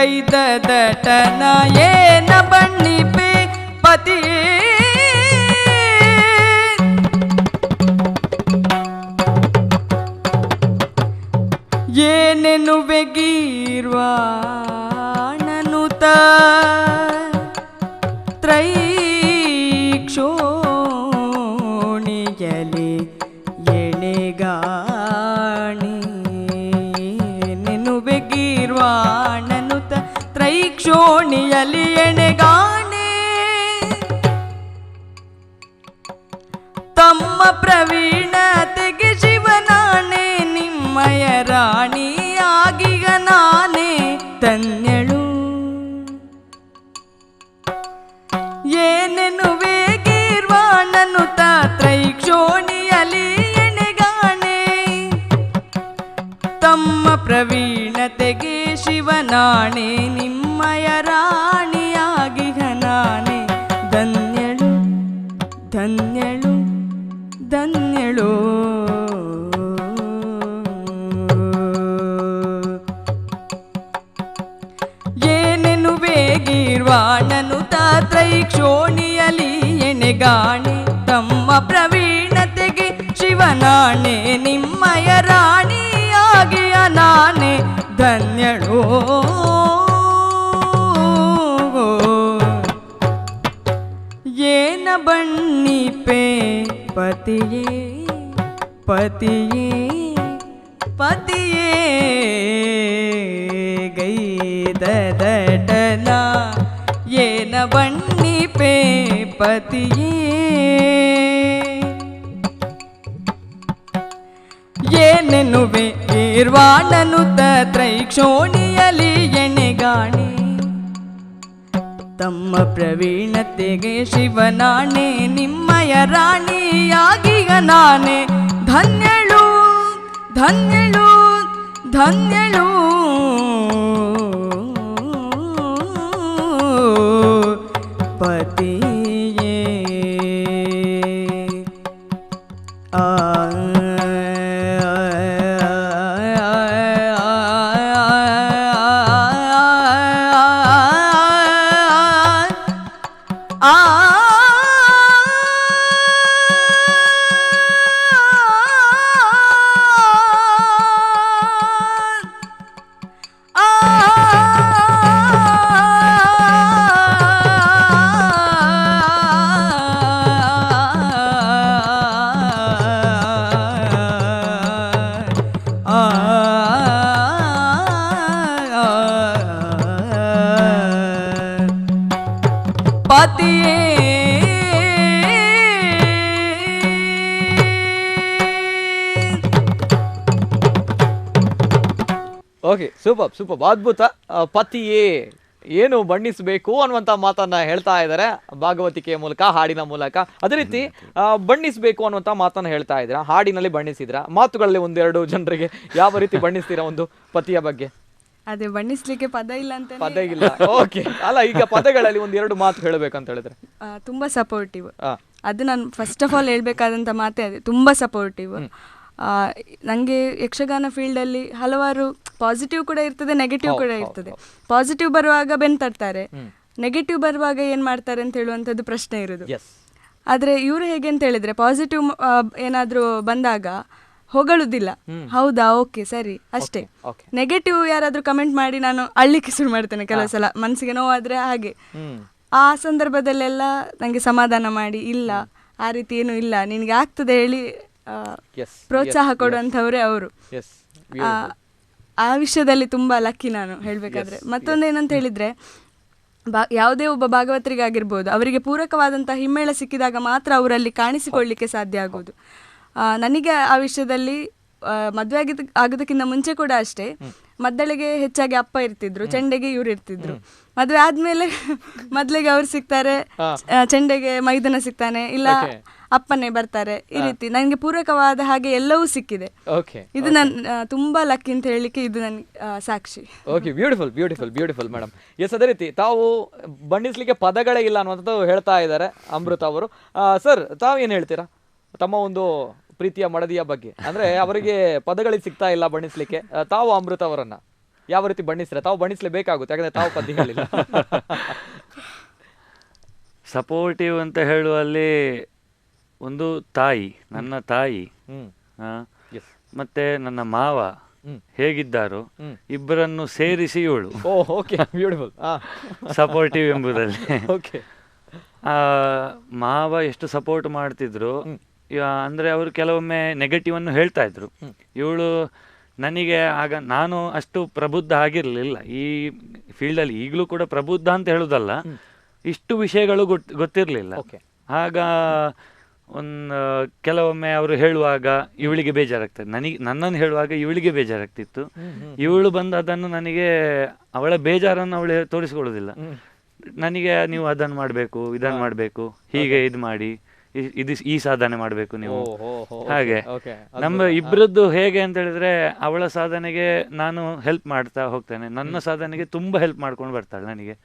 ಗೈದ ದಟನ ಏನ ಬಣ್ಣಿಪೆ ಪತಿಯೇ ಏನೆನುವೆ ಗೀರ್ವಾಣನುತ ತ್ರೈಕ್ಷೋಣಿಯಲಿ ಎಣೆಗಾಣಿ ನೆನುವೆ ಗೀರ್ವಾಣನುತ ತ್ರೈಕ್ಷೋಣಿಯಲಿ ಎಣೆಗಾಣೆ ತಮ್ಮ ಪ್ರವೀಣತೆಗೆ ಶಿವನಾಣೆ ನಿಮ್ಮಯ ರಾಣಿಯಾಗಿಗ ನಾನೇ ಧನ್ಯಳು ಏನೆನುವೆ ಗೀರ್ವಾಣನು ತ್ರೈಕ್ಷೋಣಿಯಲಿ ಎಣೆಗಾಣೆ ತಮ್ಮ ಪ್ರವೀಣತೆಗೆ ಶಿವನಾಣೆ ನಿಮ್ಮಯ ರಾಣಿಯಾಗಿಗ ನಾನೇ ಧನ್ಯಳು ಧನ್ಯಳು ಧನ್ಯಳು ಏನೆನುವೆ ಗೀರ್ವಾಣನು ತ್ರೈಕ್ಷೋಣಿಯಲಿ ಎಣೆಗಾಣೆ ತಮ್ಮ ಪ್ರವೀಣತೆಗೆ ಶಿವನಾಣೆ ನಿಮ್ಮಯ ರಾಣಿಯಾಗಿಯ ನಾನೇ ಧನ್ಯಳು ಏನ ಬಣ್ಣಿಪೆ ಪತಿಯೇ ಪತಿಯೇ ಪತಿಯೇ ಗೈದ ದಟನ ಏನ ಬಣ್ಣಿಪೆ ಪತಿಯೇ ಏನೆನುವೆ ಗೀರ್ವಾಣನು ತ್ರೈಕ್ಷೋಣಿಯಲಿ ಎಣೆಗಾಣೆ ತಮ್ಮ ಪ್ರವೀಣತೆಗೆ ಶಿವನಾಣೆ ನಿಮ್ಮಯ ರಾಣಿಯಾಗಿಗ ನಾನೇ ಧನ್ಯಳು ಧನ್ಯಳು ಧನ್ಯಳು ಪತಿಯೇ ಆ ಪತಿಯೇ ಓಕೆ, ಸೂಪರ್ ಸೂಪರ್, ಅದ್ಭುತ. ಪತಿಯೇ ಏನು ಬಣ್ಣಿಸಬೇಕು ಅನ್ನುವಂಥ ಮಾತನ್ನ ಹೇಳ್ತಾ ಇದ್ದಾರೆ ಭಾಗವತಿಕೆಯ ಮೂಲಕ, ಹಾಡಿನ ಮೂಲಕ. ಅದೇ ರೀತಿ ಬಣ್ಣಿಸಬೇಕು ಅನ್ನುವಂಥ ಮಾತನ್ನ ಹೇಳ್ತಾ ಇದ್ದೀರಾ, ಹಾಡಿನಲ್ಲಿ ಬಣ್ಣಿಸಿದ್ರ, ಮಾತುಗಳಲ್ಲಿ ಒಂದೆರಡು ಜನರಿಗೆ ಯಾವ ರೀತಿ ಬಣ್ಣಿಸ್ತೀರಾ ಒಂದು ಪತಿಯ ಬಗ್ಗೆ? ಅದೇ ಬಣ್ಣಿಸ್ಲಿಕ್ಕೆ ಪದ ಇಲ್ಲ ಅಂತ. ಪದ ಇಲ್ಲ, ಓಕೆ. ಅಲ್ಲ, ಈಗ ಪದಗಳಲ್ಲಿ ಒಂದೆರಡು ಮಾತು ಹೇಳಬೇಕಂತ ಹೇಳಿದ್ರೆ ತುಂಬಾ ಸಪೋರ್ಟಿವ್. ಅದು ನಾನು ಫಸ್ಟ್ ಆಫ್ ಆಲ್ ಹೇಳ್ಬೇಕಾದಂತ ಮಾತೇ ಅದೇ, ತುಂಬಾ ಸಪೋರ್ಟಿವ್. ನನಗೆ ಯಕ್ಷಗಾನ ಫೀಲ್ಡಲ್ಲಿ ಹಲವಾರು ಪಾಸಿಟಿವ್ ಕೂಡ ಇರ್ತದೆ, ನೆಗೆಟಿವ್ ಕೂಡ ಇರ್ತದೆ. ಪಾಸಿಟಿವ್ ಬರುವಾಗ ಬೆನ್ ತಟ್ತಾರೆ, ನೆಗೆಟಿವ್ ಬರುವಾಗ ಏನು ಮಾಡ್ತಾರೆ ಅಂತ ಹೇಳುವಂಥದ್ದು ಪ್ರಶ್ನೆ ಇರೋದು. ಆದರೆ ಇವರು ಹೇಗೆ ಅಂತ ಹೇಳಿದ್ರೆ, ಪಾಸಿಟಿವ್ ಏನಾದರೂ ಬಂದಾಗ ಹೊಗಳುದಿಲ್ಲ, ಹೌದಾ ಓಕೆ ಸರಿ ಅಷ್ಟೇ. ನೆಗೆಟಿವ್ ಯಾರಾದರೂ ಕಮೆಂಟ್ ಮಾಡಿ ನಾನು ಅಳ್ಳಿಕ್ಕೆ ಶುರು ಮಾಡ್ತೇನೆ ಕೆಲವು ಸಲ, ಮನಸ್ಸಿಗೆ ನೋವಾದರೆ ಹಾಗೆ. ಆ ಸಂದರ್ಭದಲ್ಲೆಲ್ಲ ನನಗೆ ಸಮಾಧಾನ ಮಾಡಿ, ಇಲ್ಲ ಆ ರೀತಿ ಏನೂ ಇಲ್ಲ, ನಿನಗೆ ಆಗ್ತದೆ ಹೇಳಿ ಪ್ರೋತ್ಸಾಹ ಕೊಡುವಂಥವರೇ ಅವರು. ಆ ವಿಷಯದಲ್ಲಿ ತುಂಬ ಲಕ್ಕಿ ನಾನು ಹೇಳಬೇಕಾದ್ರೆ. ಮತ್ತೊಂದೇನಂತ ಹೇಳಿದರೆ, ಯಾವುದೇ ಒಬ್ಬ ಭಾಗವತರಿಗಾಗಿರ್ಬೋದು, ಅವರಿಗೆ ಪೂರಕವಾದಂಥ ಹಿಮ್ಮೇಳ ಸಿಕ್ಕಿದಾಗ ಮಾತ್ರ ಅವರಲ್ಲಿ ಕಾಣಿಸಿಕೊಳ್ಳಲಿಕ್ಕೆ ಸಾಧ್ಯ ಆಗೋದು. ನನಗೆ ಆ ವಿಷಯದಲ್ಲಿ ಮದುವೆ ಆಗೋದಕ್ಕಿಂತ ಮುಂಚೆ ಕೂಡ ಅಷ್ಟೇ, ಮದ್ದಳೆಗೆ ಹೆಚ್ಚಾಗಿ ಅಪ್ಪ ಇರ್ತಿದ್ರು, ಚೆಂಡೆಗೆ ಇವ್ರು ಇರ್ತಿದ್ರು. ಮದುವೆ ಆದ್ಮೇಲೆ ಮೊದಲಿಗೆ ಅವ್ರು ಸಿಗ್ತಾರೆ, ಚೆಂಡೆಗೆ ಮೈದನ ಸಿಗ್ತಾನೆ, ಇಲ್ಲ ಅಪ್ಪನೇ ಬರ್ತಾರೆ. ಈ ರೀತಿ ನನಗೆ ಪೂರಕವಾದ ಹಾಗೆ ಎಲ್ಲವೂ ಸಿಕ್ಕಿದೆ. ಇದು ನನ್ನ ತುಂಬಾ ಲಕ್ಕಿ ಅಂತ ಹೇಳಲಿಕ್ಕೆ ಇದು ನನಗೆ ಸಾಕ್ಷಿ. Okay, beautiful beautiful beautiful madam. Yes, ಅದೇ ರೀತಿ ತಾವು ಬಣ್ಣಿಸ್ಲಿಕ್ಕೆ ಪದಗಳೇ ಇಲ್ಲ ಅನ್ನುವಂಥದ್ದು ಹೇಳ್ತಾ ಇದ್ದಾರೆ ಅಮೃತ ಅವರು. ಸರ್, ತಾವೇನು ಹೇಳ್ತೀರಾ ತಮ್ಮ ಒಂದು ಪ್ರೀತಿಯ ಮಡದಿಯ ಬಗ್ಗೆ? ಅಂದ್ರೆ ಅವರಿಗೆ ಪದಗಳಿಗೆ ಸಿಗ್ತಾ ಇಲ್ಲ ಬಣ್ಣಿಸ್ಲಿಕ್ಕೆ, ತಾವು ಅಮೃತ ಅವರನ್ನ ಯಾವ ರೀತಿ ಬಣ್ಣಿಸ್ತೀರಾ? ತಾವು ಬಣ್ಣಿಸ್ಲೇಬೇಕಾಗುತ್ತೆ, ಯಾಕಂದ್ರೆ ತಾವು ಪದ್ಯ ಹೇಳಿಲ್ಲ. ಸಪೋರ್ಟಿವ್ ಅಂತ ಹೇಳುವಲ್ಲಿ ಒಂದು ತಾಯಿ, ನನ್ನ ತಾಯಿ, ಮತ್ತೆ ನನ್ನ ಮಾವ ಹೇಗಿದ್ದಾರೋ ಇಬ್ಬರನ್ನು ಸೇರಿಸಿ ಇವಳು ಸಪೋರ್ಟಿವ್ ಎಂಬುದಲ್ಲಿ. ಮಾವ ಎಷ್ಟು ಸಪೋರ್ಟ್ ಮಾಡ್ತಿದ್ರು ಅಂದ್ರೆ ಅವರು ಕೆಲವೊಮ್ಮೆ ನೆಗೆಟಿವ್ ಅನ್ನು ಹೇಳ್ತಾ ಇದ್ರು. ಇವಳು ನನಗೆ ಆಗ ನಾನು ಅಷ್ಟು ಪ್ರಬುದ್ಧ ಆಗಿರಲಿಲ್ಲ ಈ ಫೀಲ್ಡಲ್ಲಿ, ಈಗಲೂ ಕೂಡ ಪ್ರಬುದ್ಧ ಅಂತ ಹೇಳುದಲ್ಲ, ಇಷ್ಟು ವಿಷಯಗಳು ಗೊತ್ತಿರಲಿಲ್ಲ. ಆಗ ಕೆಲವೊಮ್ಮೆ ಅವರು ಹೇಳುವಾಗ ಇವಳಿಗೆ ಬೇಜಾರಾಗ್ತದೆ, ನನ್ನನ್ನು ಹೇಳುವಾಗ ಇವಳಿಗೆ ಬೇಜಾರಾಗ್ತಿತ್ತು. ಇವಳು ಬಂದು ಅದನ್ನು ನನಗೆ, ಅವಳ ಬೇಜಾರನ್ನು ಅವಳು ತೋರಿಸ್ಕೊಳ್ಳೋದಿಲ್ಲ. ನನಗೆ ನೀವು ಅದನ್ನು ಮಾಡಬೇಕು, ಇದನ್ನು ಮಾಡಬೇಕು, ಹೀಗೆ ಇದು ಮಾಡಿ, ಈ ಸಾಧನೆ ಮಾಡಬೇಕು ನೀವು. ಹಾಗೆ ನಮ್ಮ ಇಬ್ಬರದ್ದು ಹೇಗೆ ಅಂತ ಹೇಳಿದ್ರೆ, ಅವಳ ಸಾಧನೆಗೆ ನಾನು ಹೆಲ್ಪ್ ಮಾಡ್ತಾ ಹೋಗ್ತೇನೆ, ನನ್ನ ಸಾಧನೆಗೆ ತುಂಬಾ ಹೆಲ್ಪ್ ಮಾಡ್ಕೊಂಡು ಬರ್ತಾಳೆ ನನಗೆ.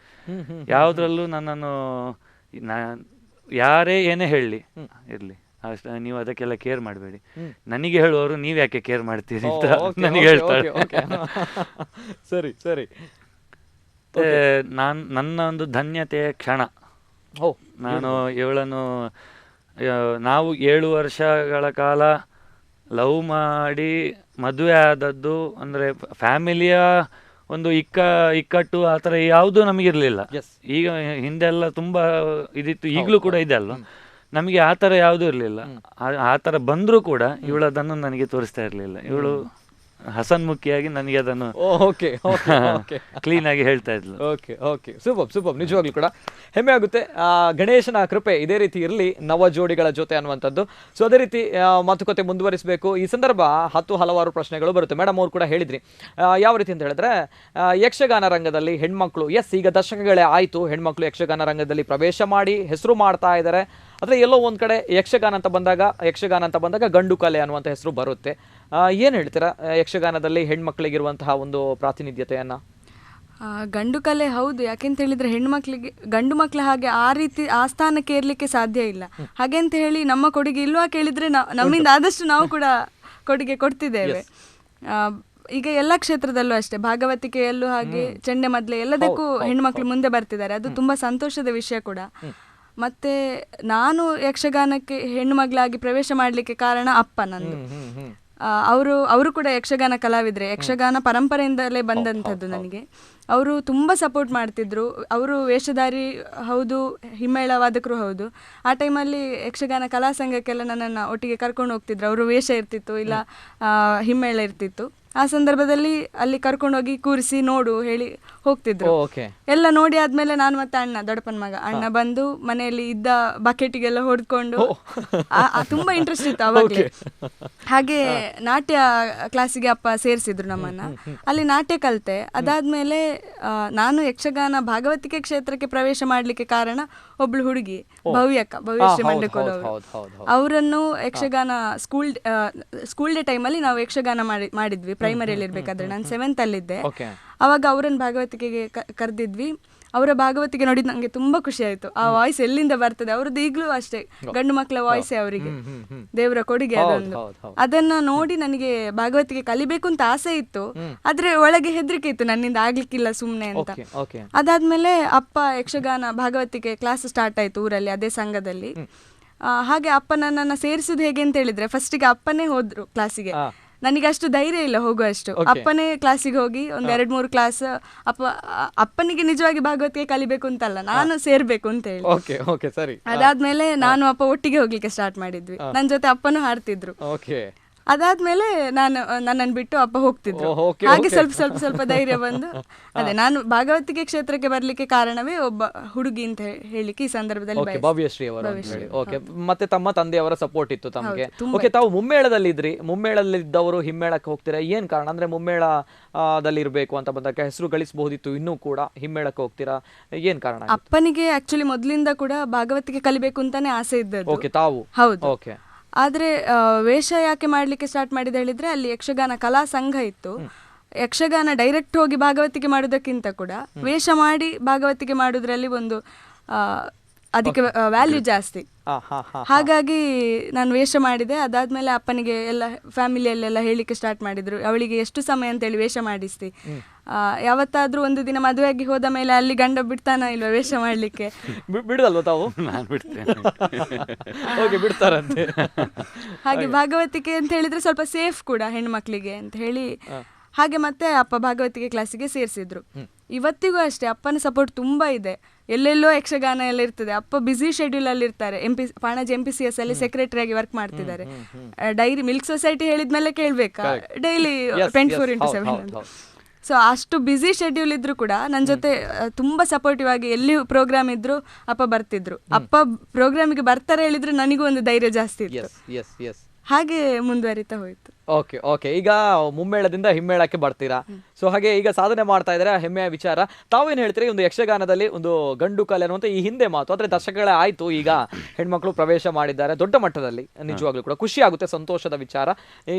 ಯಾವುದ್ರಲ್ಲೂ ನನ್ನನ್ನು ಯಾರೇ ಏನೇ ಹೇಳಲಿ ಇರ್ಲಿ, ನೀವು ಅದಕ್ಕೆಲ್ಲ ಕೇರ್ ಮಾಡಬೇಡಿ, ನನಗೆ ಹೇಳುವವರು ನೀವ್ ಯಾಕೆ ಕೇರ್ ಮಾಡ್ತೀರಿ ಅಂತ ನನಗೆ ಹೇಳ್ತಾಳೆ. ಸರಿ ಸರಿ. ನನ್ನ ಒಂದು ಧನ್ಯತೆಯ ಕ್ಷಣ, ನಾನು ಇವಳನ್ನು, ನಾವು 7 ವರ್ಷಗಳ ಕಾಲ ಲವ್ ಮಾಡಿ ಮದುವೆ ಆದದ್ದು, ಅಂದರೆ ಫ್ಯಾಮಿಲಿಯ ಒಂದು ಇಕ್ಕಟ್ಟು ಆ ಥರ ಯಾವುದೂ ನಮಗಿರಲಿಲ್ಲ. ಈಗ ಹಿಂದೆಲ್ಲ ತುಂಬ ಇದಿತ್ತು, ಈಗಲೂ ಕೂಡ ಇದೆ ಅಲ್ವ, ನಮಗೆ ಆ ಥರ ಯಾವುದೂ ಇರಲಿಲ್ಲ. ಆ ಥರ ಬಂದರೂ ಕೂಡ ಇವಳು ಅದನ್ನು ನನಗೆ ತೋರಿಸ್ತಾ ಇರಲಿಲ್ಲ. ಇವಳು ಹಸನ್ಮುಖಿಯಾಗಿ ನನಗೆ ಅದನ್ನು ಕ್ಲೀನ್ ಆಗಿ ಹೇಳ್ತಾ ಇದ್ಲು. Okay super. ನಿಜವಾಗ್ಲೂ ಕೂಡ ಹೆಮ್ಮೆ ಆಗುತ್ತೆ. ಗಣೇಶನ ಕೃಪೆ ಇದೇ ರೀತಿ ಇರಲಿ ನವ ಜೋಡಿಗಳ ಜೊತೆ ಅನ್ನುವಂಥದ್ದು. ಸೊ ಅದೇ ರೀತಿ ಮಾತುಕತೆ ಮುಂದುವರಿಸಬೇಕು. ಈ ಸಂದರ್ಭ ಹಲವಾರು ಪ್ರಶ್ನೆಗಳು ಬರುತ್ತೆ. ಮೇಡಮ್ ಅವ್ರು ಕೂಡ ಹೇಳಿದ್ರಿ ಯಾವ ರೀತಿ ಅಂತ ಹೇಳಿದ್ರೆ, ಯಕ್ಷಗಾನ ರಂಗದಲ್ಲಿ ಹೆಣ್ಮಕ್ಳು, ಈಗ ದಶಕಗಳೇ ಆಯಿತು, ಹೆಣ್ಮಕ್ಳು ಯಕ್ಷಗಾನ ರಂಗದಲ್ಲಿ ಪ್ರವೇಶ ಮಾಡಿ ಹೆಸರು ಮಾಡ್ತಾ ಇದ್ದಾರೆ. ಆದರೆ ಎಲ್ಲೋ ಒಂದು ಕಡೆ ಯಕ್ಷಗಾನ ಅಂತ ಬಂದಾಗ ಗಂಡು ಕಲೆ ಅನ್ನುವಂಥ ಹೆಸರು ಬರುತ್ತೆ. ಏನು ಹೇಳ್ತೀರಾ ಯಕ್ಷಗಾನದಲ್ಲಿ ಹೆಣ್ಮಕ್ಳಿಗಿರುವಂತಹ ಒಂದು ಪ್ರಾತಿನಿಧ್ಯತೆಯನ್ನ? ಗಂಡು ಕಲೆ ಹೌದು, ಯಾಕೆಂತ ಹೇಳಿದ್ರೆ ಹೆಣ್ಮಕ್ಳಿಗೆ ಗಂಡು ಮಕ್ಳ ಹಾಗೆ ಆ ರೀತಿ ಆ ಸ್ಥಾನಕ್ಕೆ ಏರ್ಲಿಕ್ಕೆ ಸಾಧ್ಯ ಇಲ್ಲ. ಹಾಗೆ ಅಂತ ಹೇಳಿ ನಮ್ಮ ಕೊಡುಗೆ ಇಲ್ವಾ ಕೇಳಿದ್ರೆ ನಮ್ಮಿಂದ ಆದಷ್ಟು ನಾವು ಕೂಡ ಕೊಡುಗೆ ಕೊಡ್ತಿದ್ದೇವೆ. ಈಗ ಎಲ್ಲ ಕ್ಷೇತ್ರದಲ್ಲೂ ಅಷ್ಟೇ, ಭಾಗವತಿಕೆಯಲ್ಲೂ ಹಾಗೆ, ಚೆಂಡೆ ಮದ್ಲೆ ಎಲ್ಲದಕ್ಕೂ ಹೆಣ್ಮಕ್ಳು ಮುಂದೆ ಬರ್ತಿದ್ದಾರೆ. ಅದು ತುಂಬಾ ಸಂತೋಷದ ವಿಷಯ ಕೂಡ. ಮತ್ತೆ ನಾನು ಯಕ್ಷಗಾನಕ್ಕೆ ಹೆಣ್ಣು ಮಗಳಾಗಿ ಪ್ರವೇಶ ಮಾಡಲಿಕ್ಕೆ ಕಾರಣ ಅಪ್ಪ ನಂದು. ಅವರು ಕೂಡ ಯಕ್ಷಗಾನ ಕಲಾವಿದ್ರೆ, ಯಕ್ಷಗಾನ ಪರಂಪರೆಯಿಂದಲೇ ಬಂದಂಥದ್ದು ನನಗೆ. ಅವರು ತುಂಬ ಸಪೋರ್ಟ್ ಮಾಡ್ತಿದ್ರು. ಅವರು ವೇಷಧಾರಿ ಹೌದು, ಹಿಮ್ಮೇಳ ವಾದಕರು ಹೌದು. ಆ ಟೈಮಲ್ಲಿ ಯಕ್ಷಗಾನ ಕಲಾ ಸಂಘಕ್ಕೆಲ್ಲ ನನ್ನನ್ನು ಒಟ್ಟಿಗೆ ಕರ್ಕೊಂಡು ಹೋಗ್ತಿದ್ರು. ಅವರು ವೇಷ ಇರ್ತಿತ್ತು, ಇಲ್ಲ ಹಿಮ್ಮೇಳ ಇರ್ತಿತ್ತು. ಆ ಸಂದರ್ಭದಲ್ಲಿ ಅಲ್ಲಿ ಕರ್ಕೊಂಡೋಗಿ ಕೂರಿಸಿ ನೋಡು ಹೇಳಿ ಹೋಗ್ತಿದ್ರು. ಎಲ್ಲ ನೋಡಿ ಆದ್ಮೇಲೆ ನಾನು ಮತ್ತೆ ದೊಡ್ಡಪ್ಪನ ಮಗ ಅಣ್ಣ ಬಂದು ಮನೆಯಲ್ಲಿ ಇದ್ದ ಬಕೆಟಿಗೆಲ್ಲ ಹೊಡ್ಕೊಂಡು, ತುಂಬಾ ಇಂಟ್ರೆಸ್ಟ್ ಇತ್ತು ಅವಾಗಲೇ. ಹಾಗೆ ನಾಟ್ಯ ಕ್ಲಾಸಿಗೆ ಅಪ್ಪ ಸೇರಿಸಿದ್ರು ನಮ್ಮನ್ನ. ಅಲ್ಲಿ ನಾಟ್ಯ ಕಲಿತೆ. ಅದಾದ್ಮೇಲೆ ನಾನು ಯಕ್ಷಗಾನ ಭಾಗವತಿಕೆ ಕ್ಷೇತ್ರಕ್ಕೆ ಪ್ರವೇಶ ಮಾಡ್ಲಿಕ್ಕೆ ಕಾರಣ ಒಬ್ಳು ಹುಡುಗಿ, ಭವ್ಯಶ್ರೀ ಮಂಡಕೋಲ್ ಅವರು. ಅವರನ್ನು ಯಕ್ಷಗಾನ ಸ್ಕೂಲ್ ಡೇ ಟೈಮಲ್ಲಿ ನಾವು ಯಕ್ಷಗಾನ ಮಾಡಿದ್ವಿ. ಪ್ರೈಮರಿಯಲ್ಲಿ ಇರ್ಬೇಕಾದ್ರೆ ನಾನು 7th ಅಲ್ಲಿದ್ದೆ. ಅವಾಗ ಅವರನ್ನು ಭಾಗವತಿಕೆಗೆ ಕರೆದಿದ್ವಿ. ಅವರ ಭಾಗವತಿಗೆ ನೋಡಿದ್ ನಂಗೆ ತುಂಬಾ ಖುಷಿ ಆಯ್ತು. ಆ ವಾಯ್ಸ್ ಎಲ್ಲಿಂದ ಬರ್ತದೆ, ಅವ್ರದ್ದು ಈಗಲೂ ಅಷ್ಟೇ ಗಂಡು ಮಕ್ಕಳ ವಾಯ್ಸೇ ಅವರಿಗೆ, ದೇವರ ಕೊಡುಗೆ ಅದೊಂದು. ಅದನ್ನ ನೋಡಿ ನನಗೆ ಭಾಗವತಿಗೆ ಕಲಿಬೇಕು ಅಂತ ಆಸೆ ಇತ್ತು, ಆದ್ರೆ ಒಳಗೆ ಹೆದರಿಕೆ ಇತ್ತು, ನನ್ನಿಂದ ಆಗ್ಲಿಕ್ಕಿಲ್ಲ ಸುಮ್ನೆ ಅಂತ. ಅದಾದ್ಮೇಲೆ ಅಪ್ಪ ಯಕ್ಷಗಾನ ಭಾಗವತಿಗೆ ಕ್ಲಾಸ್ ಸ್ಟಾರ್ಟ್ ಆಯ್ತು ಊರಲ್ಲಿ, ಅದೇ ಸಂಘದಲ್ಲಿ. ಹಾಗೆ ಅಪ್ಪ ನನ್ನನ್ನು ಸೇರಿಸುದು ಹೇಗೆ ಅಂತ ಹೇಳಿದ್ರೆ, ಫಸ್ಟಿಗೆ ಅಪ್ಪನೇ ಹೋದ್ರು ಕ್ಲಾಸಿಗೆ. ನನಗೆ ಅಷ್ಟು ಧೈರ್ಯ ಇಲ್ಲ ಹೋಗುವಷ್ಟು. ಅಪ್ಪನೇ ಕ್ಲಾಸಿಗೆ ಹೋಗಿ ಒಂದ್ 2-3 ಕ್ಲಾಸ್ ಅಪ್ಪನಿಗೆ ನಿಜವಾಗಿ ಭಾಗವತಿಗೆ ಕಲಿಬೇಕು ಅಂತಲ್ಲ, ನಾನು ಸೇರ್ಬೇಕು ಅಂತ ಹೇಳಿ. ಅದಾದ್ಮೇಲೆ ನಾನು ಅಪ್ಪ ಒಟ್ಟಿಗೆ ಹೋಗ್ಲಿಕ್ಕೆ ಸ್ಟಾರ್ಟ್ ಮಾಡಿದ್ವಿ. ನನ್ ಜೊತೆ ಅಪ್ಪನೂ ಹಾಡ್ತಿದ್ರು. ಅದಾದ್ಮೇಲೆ ನನ್ನನ್ನು ಬಿಟ್ಟು ಅಪ್ಪ ಹೋಗ್ತಿದ್ರು. ಹಾಗೆ ಸ್ವಲ್ಪ ಧೈರ್ಯ ಬಂದು, ಅದೇ ನಾನು ಭಾಗವತಿಕೆ ಕ್ಷೇತ್ರಕ್ಕೆ ಬರ್ಲಿಕ್ಕೆ ಕಾರಣವೇ ಒಬ್ಬ ಹುಡುಗಿ ಅಂತ ಹೇಳಿಕ್ಕೆ ಈ ಸಂದರ್ಭದಲ್ಲಿ ಭವ್ಯಶ್ರೀ ಅವರು. ಮತ್ತೆ ತಮ್ಮ ತಂದೆಯವರ ಸಪೋರ್ಟ್ ಇತ್ತು ತಮಗೆ. ತಾವು ಮುಮ್ಮೇಳದಲ್ಲಿದ್ರಿ, ಮುಮ್ಮೇಳದಲ್ಲಿದ್ದವರು ಹಿಮ್ಮೇಳಕ್ಕೆ ಹೋಗ್ತೀರಾ, ಏನ್ ಕಾರಣ? ಅಂದ್ರೆ ಮುಮ್ಮೇಳದಲ್ಲಿ ಇರ್ಬೇಕು ಅಂತ ಬಂದಾಗ ಹೆಸರು ಗಳಿಸಬಹುದಿತ್ತು, ಇನ್ನೂ ಕೂಡ ಹಿಮ್ಮೇಳಕ್ಕೆ ಹೋಗ್ತೀರಾ, ಏನ್ ಕಾರಣ? ಅಪ್ಪನಿಗೆ ಆಕ್ಚುಲಿ ಮೊದ್ಲಿಂದ ಕೂಡ ಭಾಗವತಿಕೆ ಕಲಿಬೇಕು ಅಂತಾನೆ ಆಸೆ ಇದ್ದದ್ದು. ತಾವು? ಹೌದು. ಆದ್ರೆ ವೇಷ ಯಾಕೆ ಮಾಡ್ಲಿಕ್ಕೆ ಸ್ಟಾರ್ಟ್ ಮಾಡಿದ ಹೇಳಿದ್ರೆ, ಅಲ್ಲಿ ಯಕ್ಷಗಾನ ಕಲಾ ಸಂಘ ಇತ್ತು. ಯಕ್ಷಗಾನ ಡೈರೆಕ್ಟ್ ಹೋಗಿ ಭಾಗವತಿಕೆ ಮಾಡೋದಕ್ಕಿಂತ ಕೂಡ ವೇಷ ಮಾಡಿ ಭಾಗವತಿಕೆ ಮಾಡೋದ್ರಲ್ಲಿ ಒಂದು ಅದಕ್ಕೆ ವ್ಯಾಲ್ಯೂ ಜಾಸ್ತಿ. ಹಾಗಾಗಿ ನಾನು ವೇಷ ಮಾಡಿದೆ. ಅದಾದ್ಮೇಲೆ ಅಪ್ಪನಿಗೆ ಎಲ್ಲ ಫ್ಯಾಮಿಲಿಯಲ್ಲೆಲ್ಲ ಹೇಳಿಕ್ಕೆ ಸ್ಟಾರ್ಟ್ ಮಾಡಿದ್ರು, ಅವಳಿಗೆ ಎಷ್ಟು ಸಮಯ ಅಂತೇಳಿ ವೇಷ ಮಾಡಿಸ್ತಿ, ಯಾವತ್ತಾದ್ರೂ ಒಂದು ದಿನ ಮದುವೆಯಾಗಿ ಹೋದ ಮೇಲೆ ಅಲ್ಲಿ ಗಂಡ ಬಿಡ್ತಾನ ಇಲ್ವಾ ವೇಷ ಮಾಡ್ಲಿಕ್ಕೆ? ಬಿಡಲ್ವ ತಾವು? ನಾನು ಬಿಡ್ತೇನೆ. ಓಕೆ, ಬಿಡ್ತಾರಂತೆ. ಹಾಗೆ ಭಾಗವತಿಕೆ ಅಂತ ಹೇಳಿದ್ರೆ ಸ್ವಲ್ಪ ಸೇಫ್ ಕೂಡ ಹೆಣ್ಮಕ್ಳಿಗೆ ಅಂತ ಹೇಳಿ ಹಾಗೆ ಮತ್ತೆ ಅಪ್ಪ ಭಾಗವತಿಕೆ ಕ್ಲಾಸಿಗೆ ಸೇರಿಸಿದ್ರು. ಇವತ್ತಿಗೂ ಅಷ್ಟೇ ಅಪ್ಪನ ಸಪೋರ್ಟ್ ತುಂಬಾ ಇದೆ. ಎಲ್ಲೆಲ್ಲೋ ಯಕ್ಷಗಾನ ಎಲ್ಲ ಇರ್ತದೆ, ಅಪ್ಪ ಬ್ಯುಸಿ ಶೆಡ್ಯೂಲ್ ಅಲ್ಲಿ ಇರ್ತಾರೆ. ಪಾಣಾಜಿ MPCS ಅಲ್ಲಿ ಸೆಕ್ರೆಟರಿ ಆಗಿ ವರ್ಕ್ ಮಾಡ್ತಿದ್ದಾರೆ. ಡೈರಿ ಮಿಲ್ಕ್ ಸೊಸೈಟಿ ಹೇಳಿದ್ಮೇಲೆ ಕೇಳ್ಬೇಕಾ, ಡೈಲಿ 24x7. ಸೊ ಅಷ್ಟು ಬ್ಯುಸಿ ಶೆಡ್ಯೂಲ್ ಇದ್ರು ಕೂಡ ನನ್ನ ಜೊತೆ ತುಂಬಾ ಸಪೋರ್ಟಿವ್ ಆಗಿ ಎಲ್ಲಿ ಪ್ರೋಗ್ರಾಮ್ ಇದ್ರು ಅಪ್ಪ ಬರ್ತಿದ್ರು. ಅಪ್ಪ ಪ್ರೋಗ್ರಾಮಿಗೆ ಬರ್ತಾರೆ ಹೇಳಿದ್ರೆ ನನಗೂ ಒಂದು ಧೈರ್ಯ ಜಾಸ್ತಿ ಇತ್ತು. ಹಾಗೆ ಮುಂದುವರಿತಾ ಹೋಯ್ತು. ಓಕೆ ಓಕೆ, ಈಗ ಮುಮ್ಮೇಳದಿಂದ ಹಿಮ್ಮೇಳಕ್ಕೆ ಬರ್ತೀರಾ. ಸೊ ಹಾಗೆ ಈಗ ಸಾಧನೆ ಮಾಡ್ತಾ ಇದ್ದಾರೆ, ಹೆಮ್ಮೆಯ ವಿಚಾರ. ತಾವೇನು ಹೇಳ್ತೀರಿ, ಒಂದು ಯಕ್ಷಗಾನದಲ್ಲಿ ಒಂದು ಗಂಡು ಕಲೆ ಅನ್ನುವಂಥ ಈ ಹಿಂದೆ ಮಾತು, ಆದರೆ ದಶಕಗಳೇ ಆಯಿತು, ಈಗ ಹೆಣ್ಮಕ್ಳು ಪ್ರವೇಶ ಮಾಡಿದ್ದಾರೆ ದೊಡ್ಡ ಮಟ್ಟದಲ್ಲಿ. ನಿಜವಾಗ್ಲೂ ಕೂಡ ಖುಷಿ ಆಗುತ್ತೆ, ಸಂತೋಷದ ವಿಚಾರ.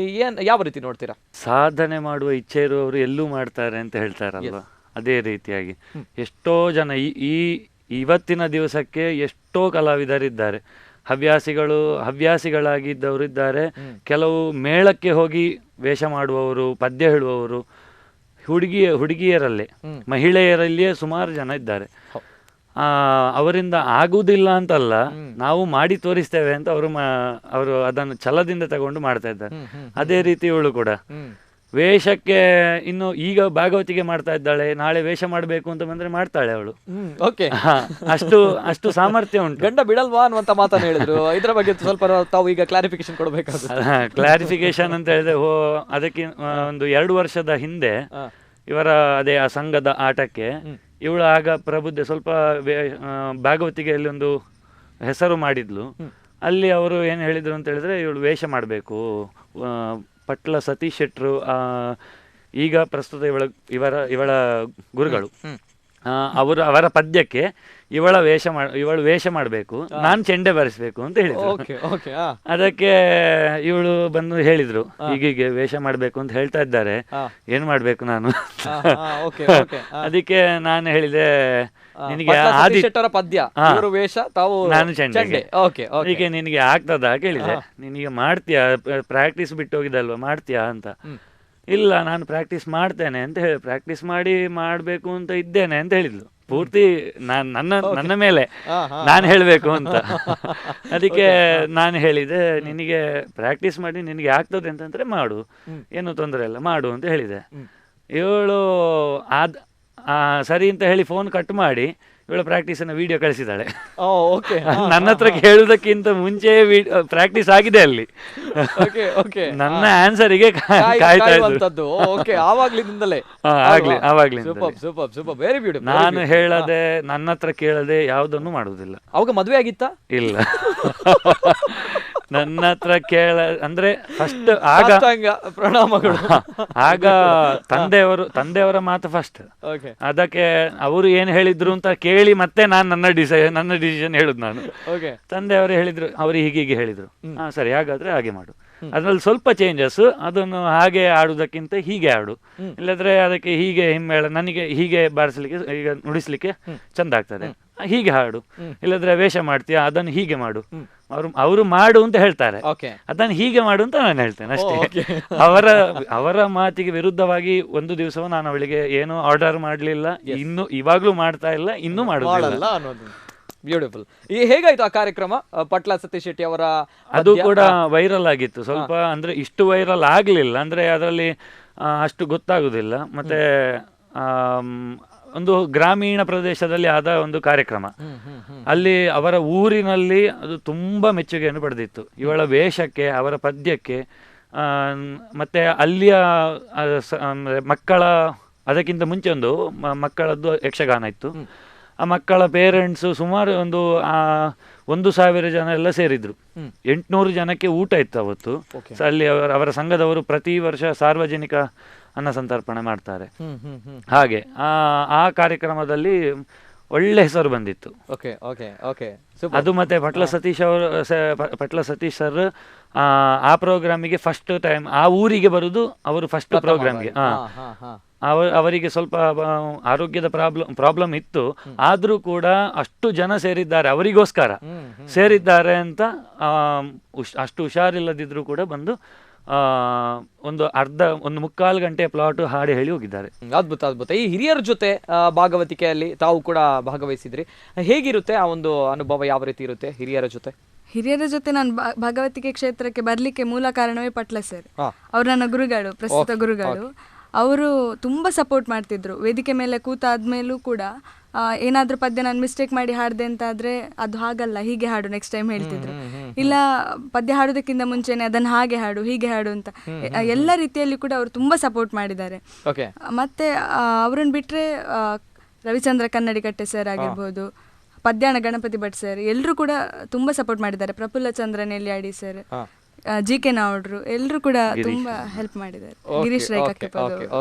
ಯಾವ ರೀತಿ ನೋಡ್ತೀರಾ? ಸಾಧನೆ ಮಾಡುವ ಇಚ್ಛೆ ಇರುವವರು ಎಲ್ಲೂ ಮಾಡ್ತಾರೆ ಅಂತ ಹೇಳ್ತಾರಲ್ವ, ಅದೇ ರೀತಿಯಾಗಿ ಎಷ್ಟೋ ಜನ ಈ ಇವತ್ತಿನ ದಿವಸಕ್ಕೆ ಎಷ್ಟೋ ಕಲಾವಿದರಿದ್ದಾರೆ. ಹವ್ಯಾಸಿಗಳಾಗಿದ್ದವರು ಇದ್ದಾರೆ, ಕೆಲವು ಮೇಳಕ್ಕೆ ಹೋಗಿ ವೇಷ ಮಾಡುವವರು, ಪದ್ಯ ಹೇಳುವವರು, ಹುಡುಗಿಯರಲ್ಲೇ ಮಹಿಳೆಯರಲ್ಲಿಯೇ ಸುಮಾರು ಜನ ಇದ್ದಾರೆ. ಅವರಿಂದ ಆಗುವುದಿಲ್ಲ ಅಂತಲ್ಲ, ನಾವು ಮಾಡಿ ತೋರಿಸ್ತೇವೆ ಅಂತ ಅವರು ಅದನ್ನು ಛಲದಿಂದ ತಗೊಂಡು ಮಾಡ್ತಾ ಇದ್ದಾರೆ. ಅದೇ ರೀತಿ ಇವಳು ಕೂಡ ವೇಷಕ್ಕೆ ಇನ್ನು ಈಗ ಭಾಗವತಿಗೆ ಮಾಡ್ತಾ ಇದ್ದಾಳೆ, ನಾಳೆ ವೇಷ ಮಾಡಬೇಕು ಅಂತ ಬಂದ್ರೆ ಮಾಡ್ತಾಳೆ ಅವಳು. ಓಕೆ, ಅಷ್ಟು ಸಾಮರ್ಥ್ಯ ಉಂಟು. ಗಂಡ ಬಿಡಲ್ವಾ ಅನ್ನುವಂತ ಮಾತನ್ನು ಹೇಳಿದ್ರು, ಇದರ ಬಗ್ಗೆ ಸ್ವಲ್ಪ ತಾವು ಈಗ ಕ್ಲಾರಿಫಿಕೇಶನ್ ಕೊಡಬೇಕಾಗುತ್ತೆ. ಕ್ಲಾರಿಫಿಕೇಶನ್ ಅಂತ ಹೇಳಿದ್ರೆ, ಅದಕ್ಕೆ ಒಂದು 2 ವರ್ಷದ ಹಿಂದೆ ಇವರ ಅದೇ ಆ ಸಂಘದ ಆಟಕ್ಕೆ ಇವಳು ಆಗ ಪ್ರಬುದ್ಧ ಸ್ವಲ್ಪ ಭಾಗವತಿಗೆ ಅಲ್ಲಿ ಒಂದು ಹೆಸರು ಮಾಡಿದ್ಲು. ಅಲ್ಲಿ ಅವರು ಏನು ಹೇಳಿದ್ರು ಅಂತ ಹೇಳಿದ್ರೆ, ಇವಳು ವೇಷ ಮಾಡಬೇಕು. ಪಟ್ಲ ಸತೀಶ್ ಶೆಟ್ರು ಈಗ ಪ್ರಸ್ತುತ ಇವಳ ಗುರುಗಳು, ಅವರ ಪದ್ಯಕ್ಕೆ ಇವಳು ವೇಷ ಮಾಡಬೇಕು, ನಾನು ಚೆಂಡೆ ಬಾರಿಸ್ಬೇಕು ಅಂತ ಹೇಳಿದ್ರು. ಅದಕ್ಕೆ ಇವಳು ಬಂದು ಹೇಳಿದ್ರು, ಹೀಗೀಗೆ ವೇಷ ಮಾಡ್ಬೇಕು ಅಂತ ಹೇಳ್ತಾ ಇದ್ದಾರೆ, ಏನ್ ಮಾಡ್ಬೇಕು ನಾನು? ಅದಕ್ಕೆ ನಾನು ಹೇಳಿದೆ, ನಿನಗೆ ಪದ್ಯ ವೇಷ, ನಾನು ಚೆಂಡೆ, ಅದಕ್ಕೆ ನಿನಗೆ ಆಗ್ತದಾ ಕೇಳಿದೆ. ನಿನಗೆ ಮಾಡ್ತೀಯಾ, ಪ್ರಾಕ್ಟೀಸ್ ಬಿಟ್ಟು ಹೋಗಿದಲ್ವಾ, ಮಾಡ್ತೀಯಾ ಅಂತ. ಇಲ್ಲ, ನಾನು ಪ್ರಾಕ್ಟೀಸ್ ಮಾಡ್ತೇನೆ ಅಂತ ಹೇಳಿ, ಪ್ರಾಕ್ಟೀಸ್ ಮಾಡಬೇಕು ಅಂತ ಇದ್ದೇನೆ ಅಂತ ಹೇಳಿದ್ಲು. ಪೂರ್ತಿ ನನ್ನ ಮೇಲೆ ನಾನು ಹೇಳಬೇಕು ಅಂತ. ಅದಕ್ಕೆ ನಾನು ಹೇಳಿದೆ, ನಿನಗೆ ಪ್ರಾಕ್ಟೀಸ್ ಮಾಡಿ ನಿನಗೆ ಆಗ್ತದೆ ಅಂತಂದ್ರೆ ಮಾಡು, ಏನು ತೊಂದರೆ ಇಲ್ಲ, ಮಾಡು ಅಂತ ಹೇಳಿದೆ. ಇವಳು ಸರಿ ಅಂತ ಹೇಳಿ ಫೋನ್ ಕಟ್ ಮಾಡಿ ಇವಳ ಪ್ರಾಕ್ಟೀಸನ್ನ ವಿಡಿಯೋ ಕಳಿಸಿದ್ದಾಳೆ. ನನ್ನ ಹತ್ರ ಕೇಳುವುದಕ್ಕಿಂತ ಮುಂಚೆ ಪ್ರಾಕ್ಟೀಸ್ ಆಗಿದೆ ಅಲ್ಲಿ. ನನ್ನ ಆನ್ಸರಿಗೆ ಕಾಯ್ತಾ ಇದ್ದು. ನಾನು ಹೇಳದೆ, ನನ್ನ ಹತ್ರ ಕೇಳದೆ ಯಾವುದನ್ನು ಮಾಡುವುದಿಲ್ಲ. ಅವಾಗ ಮದುವೆ ಆಗಿತ್ತಾ? ಇಲ್ಲ. ನನ್ನ ಹತ್ರ ಅಂದ್ರೆ ಫಸ್ಟ್ ಆಗ ಪ್ರಣಾಮಗಳು. ಆಗ ತಂದೆಯವರ ಮಾತು ಫಸ್ಟ್. ಅದಕ್ಕೆ ಅವರು ಏನ್ ಹೇಳಿದ್ರು ಅಂತ ಕೇಳಿ ಮತ್ತೆ ನನ್ನ ಡಿಸಿಷನ್ ಹೇಳುದು ನಾನು. ತಂದೆಯವರು ಹೇಳಿದ್ರು, ಅವರು ಹೀಗೆ ಹೇಳಿದ್ರು, ಸರಿ ಹಾಗಾದ್ರೆ ಹಾಗೆ ಮಾಡು, ಅದ್ರಲ್ಲಿ ಸ್ವಲ್ಪ ಚೇಂಜಸ್, ಅದನ್ನು ಹಾಗೆ ಆಡುವುದಕ್ಕಿಂತ ಹೀಗೆ ಆಡು, ಇಲ್ಲದ್ರೆ ಅದಕ್ಕೆ ಹೀಗೆ ಹಿಮ್ಮೇಳ, ನನಗೆ ಹೀಗೆ ಬಾರಿಸ್ಲಿಕ್ಕೆ, ಈಗ ನುಡಿಸ್ಲಿಕ್ಕೆ ಚಂದ ಆಗ್ತದೆ, ಹೀಗೆ ಹಾಡು, ಇಲ್ಲದ್ರೆ ವೇಷ ಮಾಡ್ತೀಯಾ, ಅದನ್ನು ಹೀಗೆ ಮಾಡು. ಅವರು ಮಾಡು ಅಂತ ಹೇಳ್ತಾರೆ, ಅದನ್ನು ಹೀಗೆ ಮಾಡು ಅಂತ ನಾನು ಹೇಳ್ತೇನೆ ಅಷ್ಟೇ. ಅವರ ಮಾತಿಗೆ ವಿರುದ್ಧವಾಗಿ ಒಂದು ದಿವಸವೂ ನಾನು ಅವಳಿಗೆ ಏನೂ ಆರ್ಡರ್ ಮಾಡಲಿಲ್ಲ, ಇನ್ನು ಇವಾಗ್ಲೂ ಮಾಡ್ತಾ ಇಲ್ಲ, ಇನ್ನೂ ಮಾಡುವುದಿಲ್ಲ. ಬ್ಯೂಟಿಫುಲ್. ಹೇಗಾಯ್ತು ಆ ಕಾರ್ಯಕ್ರಮ? ಪಟ್ಲ ಸತೀಶ್ ಶೆಟ್ಟಿ ಅವರ ಅದು ಕೂಡ ವೈರಲ್ ಆಗಿತ್ತು ಸ್ವಲ್ಪ, ಅಂದ್ರೆ ಇಷ್ಟು ವೈರಲ್ ಆಗ್ಲಿಲ್ಲ, ಅಂದ್ರೆ ಅದರಲ್ಲಿ ಅಷ್ಟು ಗೊತ್ತಾಗುದಿಲ್ಲ. ಮತ್ತೆ ಒಂದು ಗ್ರಾಮೀಣ ಪ್ರದೇಶದಲ್ಲಿ ಆದ ಒಂದು ಕಾರ್ಯಕ್ರಮ, ಅಲ್ಲಿ ಅವರ ಊರಿನಲ್ಲಿ ಅದು ತುಂಬಾ ಮೆಚ್ಚುಗೆಯನ್ನು ಪಡೆದಿತ್ತು. ಇವಳ ವೇಷಕ್ಕೆ, ಅವರ ಪದ್ಯಕ್ಕೆ, ಮತ್ತೆ ಅಲ್ಲಿಯ ಮಕ್ಕಳ, ಅದಕ್ಕಿಂತ ಮುಂಚೆ ಮಕ್ಕಳದ್ದು ಯಕ್ಷಗಾನ ಇತ್ತು. ಆ ಮಕ್ಕಳ ಪೇರೆಂಟ್ಸು ಸುಮಾರು 1,000 ಜನ ಎಲ್ಲ ಸೇರಿದ್ರು. 800 ಜನಕ್ಕೆ ಊಟ ಇತ್ತು ಅವತ್ತು. ಅಲ್ಲಿ ಅವರ ಸಂಘದವರು ಪ್ರತಿ ವರ್ಷ ಸಾರ್ವಜನಿಕ ಅನ್ನ ಸಂತರ್ಪಣೆ ಮಾಡ್ತಾರೆ. ಹಾಗೆ ಆ ಕಾರ್ಯಕ್ರಮದಲ್ಲಿ ಒಳ್ಳೆ ಹೆಸರು ಬಂದಿತ್ತು. ಅದು ಮತ್ತೆ ಪಟ್ಲ ಸತೀಶ್ ಸರ್ ಆ ಪ್ರೋಗ್ರಾಮಿಗೆ ಫಸ್ಟ್ ಟೈಮ್ ಆ ಊರಿಗೆ ಬರುದು ಅವರು ಫಸ್ಟ್ ಪ್ರೋಗ್ರಾಮ್ಗೆ. ಅವರಿಗೆ ಸ್ವಲ್ಪ ಆರೋಗ್ಯದ ಪ್ರಾಬ್ಲಮ್ ಇತ್ತು, ಆದರೂ ಕೂಡ ಅಷ್ಟು ಜನ ಸೇರಿದ್ದಾರೆ, ಅವರಿಗೋಸ್ಕರ ಸೇರಿದ್ದಾರೆ ಅಂತ ಅಷ್ಟು ಹುಷಾರಿಲ್ಲದಿದ್ರು ಕೂಡ ಬಂದು ಒಂದು ಮುಕ್ಕಾಲು ಗಂಟೆ ಪ್ಲಾಟ್ ಹಾಡಿ ಹೇಳಿ ಹೋಗಿದ್ದಾರೆ. ಅದ್ಭುತ ಅದ್ಭುತ. ಈ ಹಿರಿಯರ ಜೊತೆ ಭಾಗವತಿಕೆಯಲ್ಲಿ ತಾವು ಕೂಡ ಭಾಗವಹಿಸಿದ್ರಿ, ಹೇಗಿರುತ್ತೆ ಆ ಒಂದು ಅನುಭವ, ಯಾವ ರೀತಿ ಇರುತ್ತೆ ಹಿರಿಯರ ಜೊತೆ? ಹಿರಿಯರ ಜೊತೆ ನಾನು ಭಾಗವತಿಕೆ ಕ್ಷೇತ್ರಕ್ಕೆ ಬರ್ಲಿಕ್ಕೆ ಮೂಲ ಕಾರಣವೇ ಪಟ್ಲ ಸರ್. ಅವ್ರು ನನ್ನ ಗುರುಗಳು, ಪ್ರಸ್ತುತ ಗುರುಗಳು. ಅವರು ತುಂಬ ಸಪೋರ್ಟ್ ಮಾಡ್ತಿದ್ರು. ವೇದಿಕೆ ಮೇಲೆ ಕೂತಾದ್ಮೇಲೂ ಕೂಡ ಏನಾದರೂ ಪದ್ಯ ನಾನು ಮಿಸ್ಟೇಕ್ ಮಾಡಿ ಹಾಡಿದೆ ಅಂತಾದರೆ ಅದು ಹಾಗಲ್ಲ, ಹೀಗೆ ಹಾಡು ನೆಕ್ಸ್ಟ್ ಟೈಮ್ ಹೇಳ್ತಿದ್ರು. ಇಲ್ಲ ಪದ್ಯ ಹಾಡೋದಕ್ಕಿಂತ ಮುಂಚೆನೆ ಅದನ್ನು ಹಾಗೆ ಹಾಡು, ಹೀಗೆ ಹಾಡು ಅಂತ ಎಲ್ಲ ರೀತಿಯಲ್ಲಿ ಕೂಡ ಅವರು ತುಂಬ ಸಪೋರ್ಟ್ ಮಾಡಿದ್ದಾರೆ. ಮತ್ತೆ ಅವ್ರನ್ನ ಬಿಟ್ಟರೆ ರವಿಚಂದ್ರ ಕನ್ನಡಿಕಟ್ಟೆ ಸರ್ ಆಗಿರ್ಬೋದು, ಪದ್ಯಾಣ ಗಣಪತಿ ಭಟ್ ಸರ್, ಎಲ್ಲರೂ ಕೂಡ ತುಂಬ ಸಪೋರ್ಟ್ ಮಾಡಿದ್ದಾರೆ. ಪ್ರಫುಲ್ಲ ಚಂದ್ರ ನೆಲ್ಯಾಡಿ ಸರ್, GK ನಾವಡ್ರು, ಎಲ್ಲರೂ ಕೂಡ ತುಂಬಾ ಹೆಲ್ಪ್ ಮಾಡಿದ್ದಾರೆ. ಗಿರೀಶ್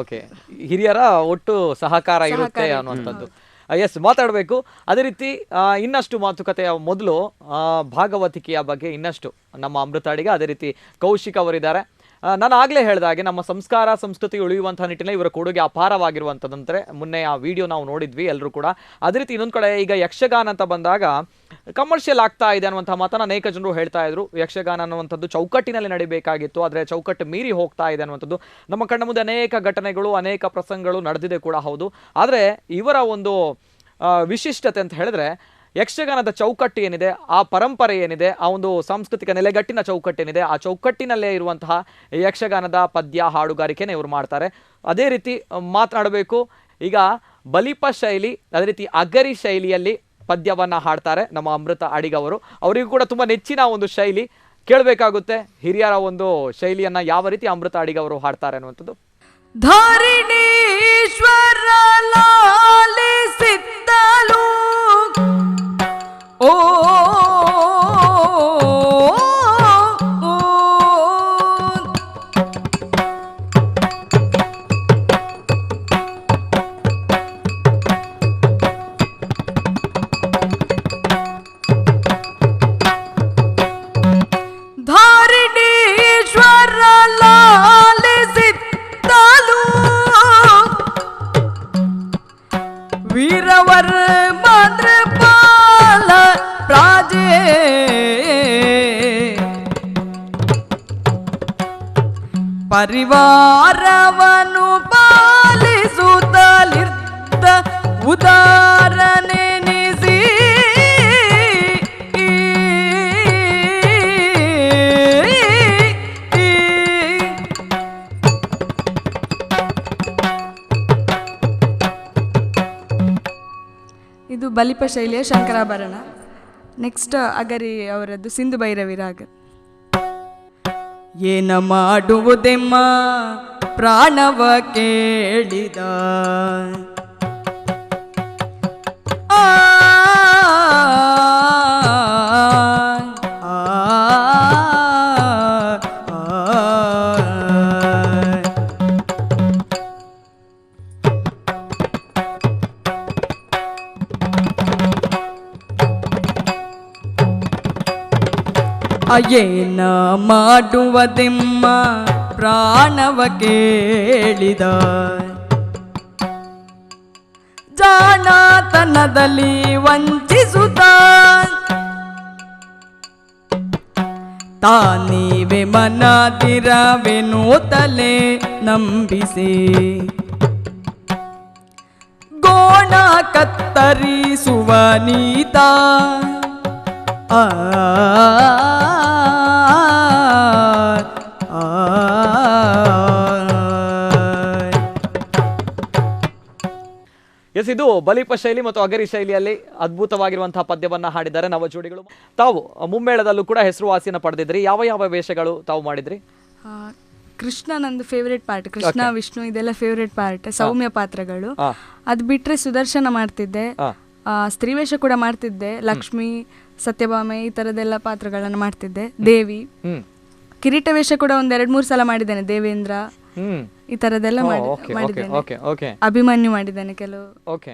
ಓಕೆ, ಹಿರಿಯರ ಒಟ್ಟು ಸಹಕಾರ ಇರುತ್ತೆ ಅನ್ನುವಂಥದ್ದು. ಎಸ್, ಮಾತಾಡಬೇಕು. ಅದೇ ರೀತಿ ಇನ್ನಷ್ಟು ಮಾತುಕತೆಯ ಮೊದಲು ಭಾಗವತಿಕೆಯ ಬಗ್ಗೆ ಇನ್ನಷ್ಟು ನಮ್ಮ ಅಮೃತಾಡಿಗ, ಅದೇ ರೀತಿ ಕೌಶಿಕ್ ಅವರಿದ್ದಾರೆ. ನಾನು ಆಗಲೇ ಹೇಳಿದ ಹಾಗೆ ನಮ್ಮ ಸಂಸ್ಕಾರ ಸಂಸ್ಕೃತಿ ಉಳಿಯುವಂಥ ನಿಟ್ಟಿನಲ್ಲಿ ಇವರ ಕೊಡುಗೆ ಅಪಾರವಾಗಿರುವಂಥದ್ದಂತೆ ಮೊನ್ನೆ ಆ ವಿಡಿಯೋ ನಾವು ನೋಡಿದ್ವಿ ಎಲ್ಲರೂ ಕೂಡ. ಅದೇ ರೀತಿ ಇನ್ನೊಂದು ಕಡೆ ಈಗ ಯಕ್ಷಗಾನ ಅಂತ ಬಂದಾಗ ಕಮರ್ಷಿಯಲ್ ಆಗ್ತಾ ಇದೆ ಅನ್ನುವಂಥ ಮಾತನ್ನು ಅನೇಕ ಜನರು ಹೇಳ್ತಾ ಇದ್ರು. ಯಕ್ಷಗಾನ ಅನ್ನುವಂಥದ್ದು ಚೌಕಟ್ಟಿನಲ್ಲಿ ನಡಿಬೇಕಾಗಿತ್ತು, ಆದರೆ ಚೌಕಟ್ಟು ಮೀರಿ ಹೋಗ್ತಾ ಇದೆ ಅನ್ನುವಂಥದ್ದು ನಮ್ಮ ಕಣ್ಣ ಮುಂದೆ ಅನೇಕ ಘಟನೆಗಳು, ಅನೇಕ ಪ್ರಸಂಗಗಳು ನಡೆದಿದೆ ಕೂಡ ಹೌದು. ಆದರೆ ಇವರ ಒಂದು ವಿಶಿಷ್ಟತೆ ಅಂತ ಹೇಳಿದ್ರೆ ಯಕ್ಷಗಾನದ ಚೌಕಟ್ಟು ಏನಿದೆ, ಆ ಪರಂಪರೆ ಏನಿದೆ, ಆ ಒಂದು ಸಾಂಸ್ಕೃತಿಕ ನೆಲೆಗಟ್ಟಿನ ಚೌಕಟ್ಟೇನಿದೆ, ಆ ಚೌಕಟ್ಟಿನಲ್ಲೇ ಇರುವಂತಹ ಯಕ್ಷಗಾನದ ಪದ್ಯ ಹಾಡುಗಾರಿಕೆನ ಇವರು ಮಾಡ್ತಾರೆ. ಅದೇ ರೀತಿ ಮಾತನಾಡಬೇಕು. ಈಗ ಬಲಿಪ ಶೈಲಿ, ಅದೇ ರೀತಿ ಅಗರಿ ಶೈಲಿಯಲ್ಲಿ ಪದ್ಯವನ್ನು ಹಾಡ್ತಾರೆ ನಮ್ಮ ಅಮೃತ ಅಡಿಗ ಅವರು. ಅವರಿಗೂ ಕೂಡ ತುಂಬ ನೆಚ್ಚಿನ ಒಂದು ಶೈಲಿ. ಕೇಳಬೇಕಾಗುತ್ತೆ ಹಿರಿಯರ ಒಂದು ಶೈಲಿಯನ್ನು ಯಾವ ರೀತಿ ಅಮೃತ ಅಡಿಗ ಅವರು ಹಾಡ್ತಾರೆ ಅನ್ನುವಂಥದ್ದು. ಧರಣೀಶ್ವರ ಲಾಲಿಸಿದ್ದಲು ಓ ಧರಣೀಶ್ವರ ಲಾಲಿಸಿದ್ದಲು ವೀರವರ ಮಂದ್ರಪಾಲ ಪ್ರಾಜೆ ಪರಿವಾರವನ್ನು ಪಾಲಿಸುತ್ತಲಿರ್ತ ಉದಾರನೆನಿಸಿ ಇದು ಬಲಿಪ ಶೈಲಿಯ ಶಂಕರಾಭರಣ. ನೆಕ್ಸ್ಟ್ ಅಗರಿ ಅವರದ್ದು ಸಿಂಧು ಭೈರವಿ ರಾಗ. ಏನ ಮಾಡುವುದೆಮ್ಮ ಪ್ರಾಣವ ಕೇಳಿದ ಆ ಏನ ಮಾಡುವುದೆಮ್ಮ ಪ್ರಾಣವ ಕೇಳಿದ ಜಾಣತನದಲ್ಲಿ ವಂಚಿಸುತ್ತ ತಾನೀವೆ ಮನದಿರವೆನು ತಲೆ ನಂಬಿಸಿ ಗೋಣ ಕತ್ತರಿಸುವ ನೀತ ಎಸ್, ಇದು ಬಲಿಪ ಶೈಲಿ ಮತ್ತು ಅಗರಿ ಶೈಲಿಯಲ್ಲಿ ಅದ್ಭುತವಾಗಿರುವಂತಹ ಪದ್ಯವನ್ನ ಹಾಡಿದ್ದಾರೆ ನವಜೋಡಿಗಳು. ತಾವು ಮುಮ್ಮೇಳದಲ್ಲೂ ಕೂಡ ಹೆಸರುವಾಸಿಯನ್ನು ಪಡೆದಿದ್ರಿ. ಯಾವ ಯಾವ ವೇಷಗಳು ತಾವು ಮಾಡಿದ್ರಿ? ಕೃಷ್ಣ ನಂದು ಫೇವ್ರೇಟ್ ಪಾರ್ಟ್. ಕೃಷ್ಣ ವಿಷ್ಣು ಇದೆಲ್ಲ ಫೇವ್ರೇಟ್ ಪಾರ್ಟ್, ಸೌಮ್ಯ ಪಾತ್ರಗಳು. ಅದು ಬಿಟ್ರೆ ಸುದರ್ಶನ ಮಾಡ್ತಿದ್ದೆ, ಸ್ತ್ರೀವೇಷ ಕೂಡ ಮಾಡ್ತಿದ್ದೆ, ಲಕ್ಷ್ಮಿ, ಸತ್ಯಭಾಮೆ ಈ ತರದೆಲ್ಲ ಪಾತ್ರಗಳನ್ನು ಮಾಡ್ತಿದ್ದೆ. ದೇವಿ, ಕಿರೀಟ ವೇಷ ಕೂಡ ಒಂದ್ 2-3 ಸಲ ಮಾಡಿದ್ದೇನೆ. ದೇವೇಂದ್ರ ಈ ತರದೆಲ್ಲ ಮಾಡಿದ್ದೇನೆ. ಅಭಿಮನ್ಯು ಮಾಡಿದ್ದೇನೆ ಕೆಲವು. ಓಕೆ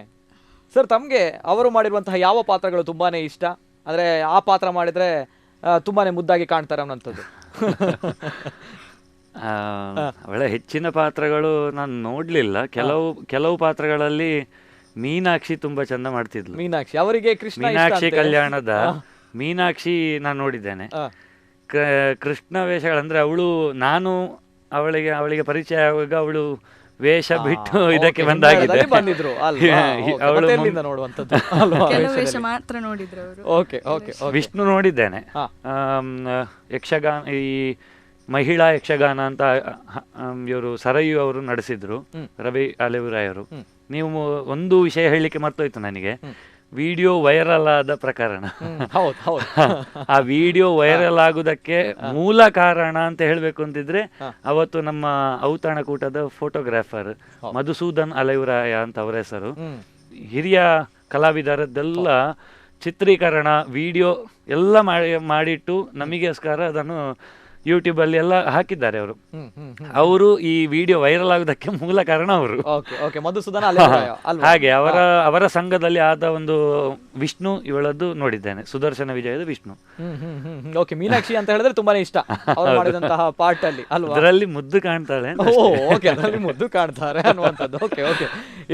ಸರ್, ತಮ್ಗೆ ಅವರು ಮಾಡಿರುವಂತಹ ಯಾವ ಪಾತ್ರಗಳು ತುಂಬಾನೇ ಇಷ್ಟ? ಅಂದ್ರೆ ಆ ಪಾತ್ರ ಮಾಡಿದ್ರೆ ತುಂಬಾನೇ ಮುದ್ದಾಗಿ ಕಾಣ್ತಾರೆ ಅನ್ನೋಂಥದ್ದು. ಅವಳ ಹೆಚ್ಚಿನ ಪಾತ್ರಗಳು ನಾನು ನೋಡ್ಲಿಲ್ಲ. ಕೆಲವು ಪಾತ್ರಗಳಲ್ಲಿ ಮೀನಾಕ್ಷಿ ತುಂಬಾ ಚಂದ ಮಾಡ್ತಿದ್ಲು. ಮೀನಾಕ್ಷಿ ಅವರಿಗೆ ಕೃಷ್ಣ ಇಷ್ಟ ಮೀನಾಕ್ಷಿ ಅಂತೆ. ಕಲ್ಯಾಣದ ಮೀನಾಕ್ಷಿ ನಾನು ನೋಡಿದ್ದೇನೆ. ಕೃಷ್ಣ ವೇಷಗಳಂದ್ರೆ ನಾನು ಅವಳಿಗೆ ಪರಿಚಯ ಆಗುವಾಗ ಅವಳು ವೇಷ ಬಿಟ್ಟು ಇದಕ್ಕೆ ಬಂದಾಗಿದೆ. ಹಿಮ್ಮೇಳದಲ್ಲಿ ಬಂದಿದ್ರು ಅಲ್ವಾ? ಅವಳು ಮತ್ತೆ ಎಲ್ಲಿಂದ ನೋಡುವಂಥದ್ದು ಅಲ್ವಾ? ಕೆಲವು ವೇಷ ಮಾತ್ರ ನೋಡಿದ್ರು ಅವರು. ಓಕೆ ಓಕೆ ವಿಷ್ಣು ನೋಡಿದ್ದೇನೆ. ಯಕ್ಷಗಾನ, ಈ ಮಹಿಳಾ ಯಕ್ಷಗಾನ ಅಂತ ಇವರು ಸರಯು ಅವರು ನಡೆಸಿದ್ರು, ರವಿ ಅಲೆವುರಾಯರು. ನೀವು ಒಂದು ವಿಷಯ ಹೇಳಲಿಕ್ಕೆ ಮರ್ತೋಯ್ತು ನನಗೆ, ವಿಡಿಯೋ ವೈರಲ್ ಆದ ಪ್ರಕರಣ. ಹೌದು ಹೌದು. ಆ ವಿಡಿಯೋ ವೈರಲ್ ಆಗುದಕ್ಕೆ ಮೂಲ ಕಾರಣ ಅಂತ ಹೇಳ್ಬೇಕು ಅಂತಿದ್ರೆ, ಅವತ್ತು ನಮ್ಮ ಔತಣಕೂಟದ ಫೋಟೋಗ್ರಾಫರ್ ಮಧುಸೂದನ್ ಅಲೆವುರಾಯ ಅಂತ ಅವರ ಹೆಸರು, ಹಿರಿಯ ಕಲಾವಿದರದ್ದೆಲ್ಲ ಚಿತ್ರೀಕರಣ ವಿಡಿಯೋ ಎಲ್ಲ ಮಾಡಿಟ್ಟು ನಮಗೋಸ್ಕರ ಅದನ್ನು ಯೂಟ್ಯೂಬ್ ಅಲ್ಲಿ ಎಲ್ಲ ಹಾಕಿದ್ದಾರೆ ಅವರು. ಈ ವಿಡಿಯೋ ವೈರಲ್ ಆಗೋದಕ್ಕೆ ಮೂಲ ಕಾರಣ ಅವರು. ಮಧುಸೂದನ ಹಾಗೆ ಅವರ ಸಂಘದಲ್ಲಿ ಆದ ಒಂದು ವಿಷ್ಣು ಇವಳದ್ದು ನೋಡಿದ್ದೇನೆ, ಸುದರ್ಶನ ವಿಜಯದ ವಿಷ್ಣು. ಓಕೆ, ಮೀನಾಕ್ಷಿ ಅಂತ ಹೇಳಿದ್ರೆ ತುಂಬಾನೇ ಇಷ್ಟ ಅವರು ಮಾಡಿದಂತಹ ಪಾರ್ಟ್ ಅಲ್ಲಿ ಅಲ್ವಾ? ಅದರಲ್ಲಿ ಮುದ್ದು ಕಾಣ್ತಾಳೆ. ಓಕೆ, ಅದರಲ್ಲಿ ಮುದ್ದು ಕಾಣ್ತಾರೆ ಅನ್ನುವಂಥದ್ದು. ಓಕೆ ಓಕೆ,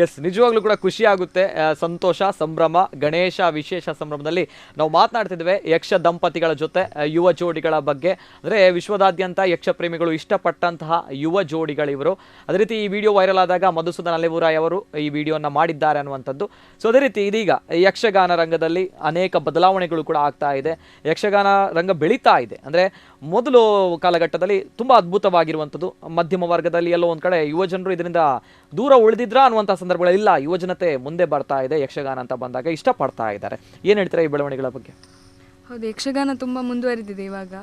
ಎಸ್, ನಿಜವಾಗ್ಲೂ ಕೂಡ ಖುಷಿ ಆಗುತ್ತೆ, ಸಂತೋಷ, ಸಂಭ್ರಮ. ಗಣೇಶ ವಿಶೇಷ ಸಂಭ್ರಮದಲ್ಲಿ ನಾವು ಮಾತನಾಡ್ತಿದ್ವಿ ಯಕ್ಷ ದಂಪತಿಗಳ ಜೊತೆ, ಯುವ ಜೋಡಿಗಳ ಬಗ್ಗೆ. ಅಂದ್ರೆ ವಿಶ್ವದಾದ್ಯಂತ ಯಕ್ಷ ಪ್ರೇಮಿಗಳು ಇಷ್ಟಪಟ್ಟಂತಹ ಯುವ ಜೋಡಿಗಳಿವರು. ಅದೇ ರೀತಿ ಈ ವಿಡಿಯೋ ವೈರಲ್ ಆದಾಗ ಮಧುಸೂದನ್ ಅಲೆವುರಾಯ್ ಅವರು ಈ ವಿಡಿಯೋನ ಮಾಡಿದ್ದಾರೆ ಅನ್ನುವಂಥದ್ದು. ಸೊ ಅದೇ ರೀತಿ ಇದೀಗ ಯಕ್ಷಗಾನ ರಂಗದಲ್ಲಿ ಅನೇಕ ಬದಲಾವಣೆಗಳು ಕೂಡ ಆಗ್ತಾ ಇದೆ. ಯಕ್ಷಗಾನ ರಂಗ ಬೆಳೀತಾ ಇದೆ. ಅಂದ್ರೆ ಮೊದಲು ಕಾಲಘಟ್ಟದಲ್ಲಿ ತುಂಬಾ ಅದ್ಭುತವಾಗಿರುವಂಥದ್ದು, ಮಧ್ಯಮ ವರ್ಗದಲ್ಲಿ ಎಲ್ಲೋ ಒಂದ್ ಕಡೆ ಯುವ ಜನರು ಇದರಿಂದ ದೂರ ಉಳಿದಿದ್ರ ಅನ್ನುವಂಥ ಸಂದರ್ಭಗಳಿಲ್ಲ. ಯುವಜನತೆ ಮುಂದೆ ಬರ್ತಾ ಇದೆ, ಯಕ್ಷಗಾನ ಅಂತ ಬಂದಾಗ ಇಷ್ಟಪಡ್ತಾ ಇದ್ದಾರೆ. ಏನ್ ಹೇಳ್ತೀರಾ ಈ ಬೆಳವಣಿಗೆಗಳ ಬಗ್ಗೆ? ಹೌದು, ಯಕ್ಷಗಾನ ತುಂಬ ಮುಂದುವರೆದಿದೆ ಇವಾಗ.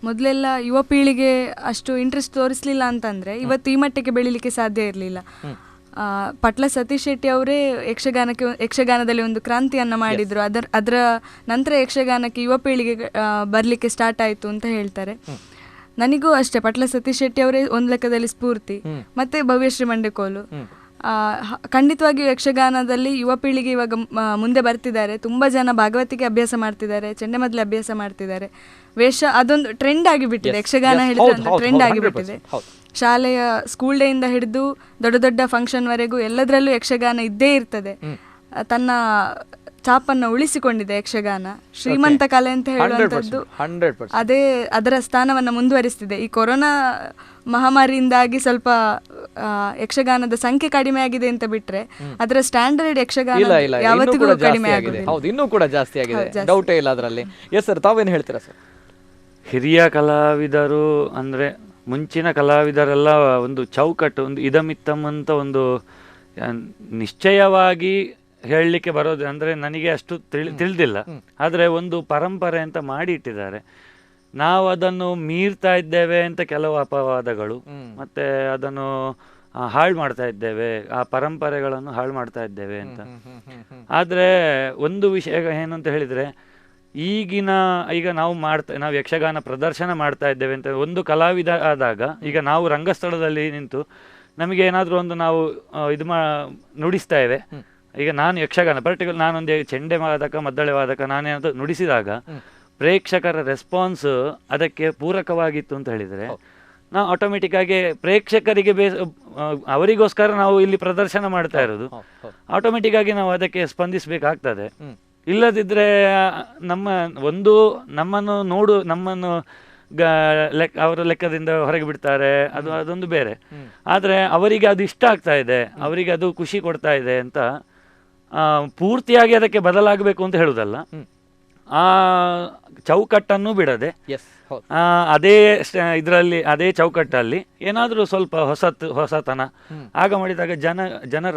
ಮೊದಲೆಲ್ಲ ಯುವ ಪೀಳಿಗೆ ಅಷ್ಟು ಇಂಟ್ರೆಸ್ಟ್ ತೋರಿಸಲಿಲ್ಲ ಅಂತಂದರೆ ಇವತ್ತು ಈ ಮಟ್ಟಕ್ಕೆ ಬೆಳೀಲಿಕ್ಕೆ ಸಾಧ್ಯ ಇರಲಿಲ್ಲ. ಪಟ್ಲ ಸತೀಶ್ ಶೆಟ್ಟಿ ಅವರೇ ಯಕ್ಷಗಾನದಲ್ಲಿ ಒಂದು ಕ್ರಾಂತಿಯನ್ನು ಮಾಡಿದರು. ಅದರ ನಂತರ ಯಕ್ಷಗಾನಕ್ಕೆ ಯುವ ಪೀಳಿಗೆ ಬರಲಿಕ್ಕೆ ಸ್ಟಾರ್ಟ್ ಆಯಿತು ಅಂತ ಹೇಳ್ತಾರೆ. ನನಗೂ ಅಷ್ಟೇ ಪಟ್ಲ ಸತೀಶ್ ಶೆಟ್ಟಿ ಅವರೇ ಒಂದು ಲೆಕ್ಕದಲ್ಲಿ ಸ್ಫೂರ್ತಿ. ಮತ್ತು ಭವ್ಯಶ್ರೀ ಮಂಡೆಕೋಲು. ಖಂಡಿತವಾಗಿಯೂ ಯಕ್ಷಗಾನದಲ್ಲಿ ಯುವ ಪೀಳಿಗೆ ಇವಾಗ ಮುಂದೆ ಬರ್ತಿದ್ದಾರೆ. ತುಂಬ ಜನ ಭಾಗವತಿಗೆ ಅಭ್ಯಾಸ ಮಾಡ್ತಿದ್ದಾರೆ, ಚೆಂಡೆಮದ್ದಲೆ ಅಭ್ಯಾಸ ಮಾಡ್ತಿದ್ದಾರೆ. ವೇಷ ಅದೊಂದು ಟ್ರೆಂಡ್ ಆಗಿಬಿಟ್ಟಿದೆ. ಯಕ್ಷಗಾನ ಹೇಳಿದ್ರೆ ಒಂದು ಟ್ರೆಂಡ್ ಆಗಿಬಿಟ್ಟಿದೆ. ಶಾಲೆಯ ಸ್ಕೂಲ್ ಡೇ ಇಂದ ಹಿಡಿದು ದೊಡ್ಡ ದೊಡ್ಡ ಫಂಕ್ಷನ್ವರೆಗೂ ಎಲ್ಲದರಲ್ಲೂ ಯಕ್ಷಗಾನ ಇದ್ದೇ ಇರ್ತದೆ. ತನ್ನ ಛಾಪನ್ನು ಉಳಿಸಿಕೊಂಡಿದೆ ಯಕ್ಷಗಾನ. ಶ್ರೀಮಂತ ಕಲೆ ಅಂತ ಹೇಳುವಂಥದ್ದು ಅದೇ ಅದರ ಸ್ಥಾನವನ್ನು ಮುಂದುವರಿಸ್ತಿದೆ. ಈ ಕೊರೋನಾ ಮಹಾಮಾರಿಯಿಂದಾಗಿ ಸ್ವಲ್ಪ ಯಕ್ಷಗಾನದ ಸಂಖ್ಯೆ ಕಡಿಮೆ ಆಗಿದೆ ಅಂತ ಬಿಟ್ರೆ ಅದರ ಸ್ಟ್ಯಾಂಡರ್ಡ್ ಯಕ್ಷಗಾನ ಯಾವತ್ತಿಗೂ ಕಡಿಮೆ ಆಗಿದೆ. ಇನ್ನೂ ಕೂಡ ಜಾಸ್ತಿ ಆಗಿದೆ, ಡೌಟೇ ಇಲ್ಲ ಅದರಲ್ಲಿ. ಎಸ್ ಸರ್, ತಾವೇನು ಹೇಳ್ತೀರಾ ಸರ್? ಹಿರಿಯ ಕಲಾವಿದರು ಅಂದ್ರೆ ಮುಂಚಿನ ಕಲಾವಿದರೆಲ್ಲ ಒಂದು ಚೌಕಟ್ಟು, ಒಂದು ಇದಮಿತ್ತಮ್ ಅಂತ ಒಂದು ನಿಶ್ಚಯವಾಗಿ ಹೇಳಲಿಕ್ಕೆ ಬರೋದು ಅಂದರೆ ನನಗೆ ಅಷ್ಟು ತಿಳಿದಿಲ್ಲ. ಆದರೆ ಒಂದು ಪರಂಪರೆ ಅಂತ ಮಾಡಿ ಇಟ್ಟಿದ್ದಾರೆ. ನಾವು ಅದನ್ನು ಮೀರ್ತಾ ಇದ್ದೇವೆ ಅಂತ ಕೆಲವು ಅಪವಾದಗಳು, ಮತ್ತೆ ಅದನ್ನು ಹಾಳು ಮಾಡ್ತಾ ಇದ್ದೇವೆ, ಆ ಪರಂಪರೆಗಳನ್ನು ಹಾಳು ಮಾಡ್ತಾ ಇದ್ದೇವೆ ಅಂತ. ಆದರೆ ಒಂದು ವಿಷಯ ಏನಂತ ಹೇಳಿದರೆ, ಈಗ ನಾವು ಯಕ್ಷಗಾನ ಪ್ರದರ್ಶನ ಮಾಡ್ತಾ ಇದ್ದೇವೆ ಅಂತ ಒಂದು ಕಲಾವಿದ ಆದಾಗ, ಈಗ ನಾವು ರಂಗಸ್ಥಳದಲ್ಲಿ ನಿಂತು ನಮಗೆ ಏನಾದರೂ ಒಂದು ನಾವು ನುಡಿಸ್ತೇವೆ. ಈಗ ನಾನು ಯಕ್ಷಗಾನ ಪರ್ಟಿಕ್ಯುಲರ್ ನಾನೊಂದು ಚೆಂಡೆ ವಾದಕ, ಮದ್ದಳೆ ವಾದಕ ನಾನೇನಾದರೂ ನುಡಿಸಿದಾಗ ಪ್ರೇಕ್ಷಕರ ರೆಸ್ಪಾನ್ಸ್ ಅದಕ್ಕೆ ಪೂರಕವಾಗಿತ್ತು ಅಂತ ಹೇಳಿದರೆ, ನಾವು ಆಟೋಮೆಟಿಕ್ ಆಗಿ ಪ್ರೇಕ್ಷಕರಿಗೆ ಅವರಿಗೋಸ್ಕರ ನಾವು ಇಲ್ಲಿ ಪ್ರದರ್ಶನ ಮಾಡ್ತಾ ಇರೋದು, ಆಟೋಮೆಟಿಕ್ ಆಗಿ ನಾವು ಅದಕ್ಕೆ ಸ್ಪಂದಿಸಬೇಕಾಗ್ತದೆ. ಇಲ್ಲದಿದ್ದರೆ ನಮ್ಮನ್ನು ಅವರ ಲೆಕ್ಕದಿಂದ ಹೊರಗೆ ಬಿಡ್ತಾರೆ, ಅದೊಂದು ಬೇರೆ. ಆದರೆ ಅವರಿಗೆ ಅದು ಇಷ್ಟ ಆಗ್ತಾ ಇದೆ, ಅವರಿಗೆ ಅದು ಖುಷಿ ಕೊಡ್ತಾ ಇದೆ ಅಂತ ಪೂರ್ತಿಯಾಗಿ ಅದಕ್ಕೆ ಬದಲಾಗಬೇಕು ಅಂತ ಹೇಳುವುದಲ್ಲ, ಆ ಚೌಕಟ್ಟನ್ನು ಬಿಡದೆ ಅದೇ ಚೌಕಟ್ಟಲ್ಲಿ ಏನಾದರೂ ಸ್ವಲ್ಪ ಹೊಸತನ ಆಗ ಮಾಡಿದಾಗ ಜನರ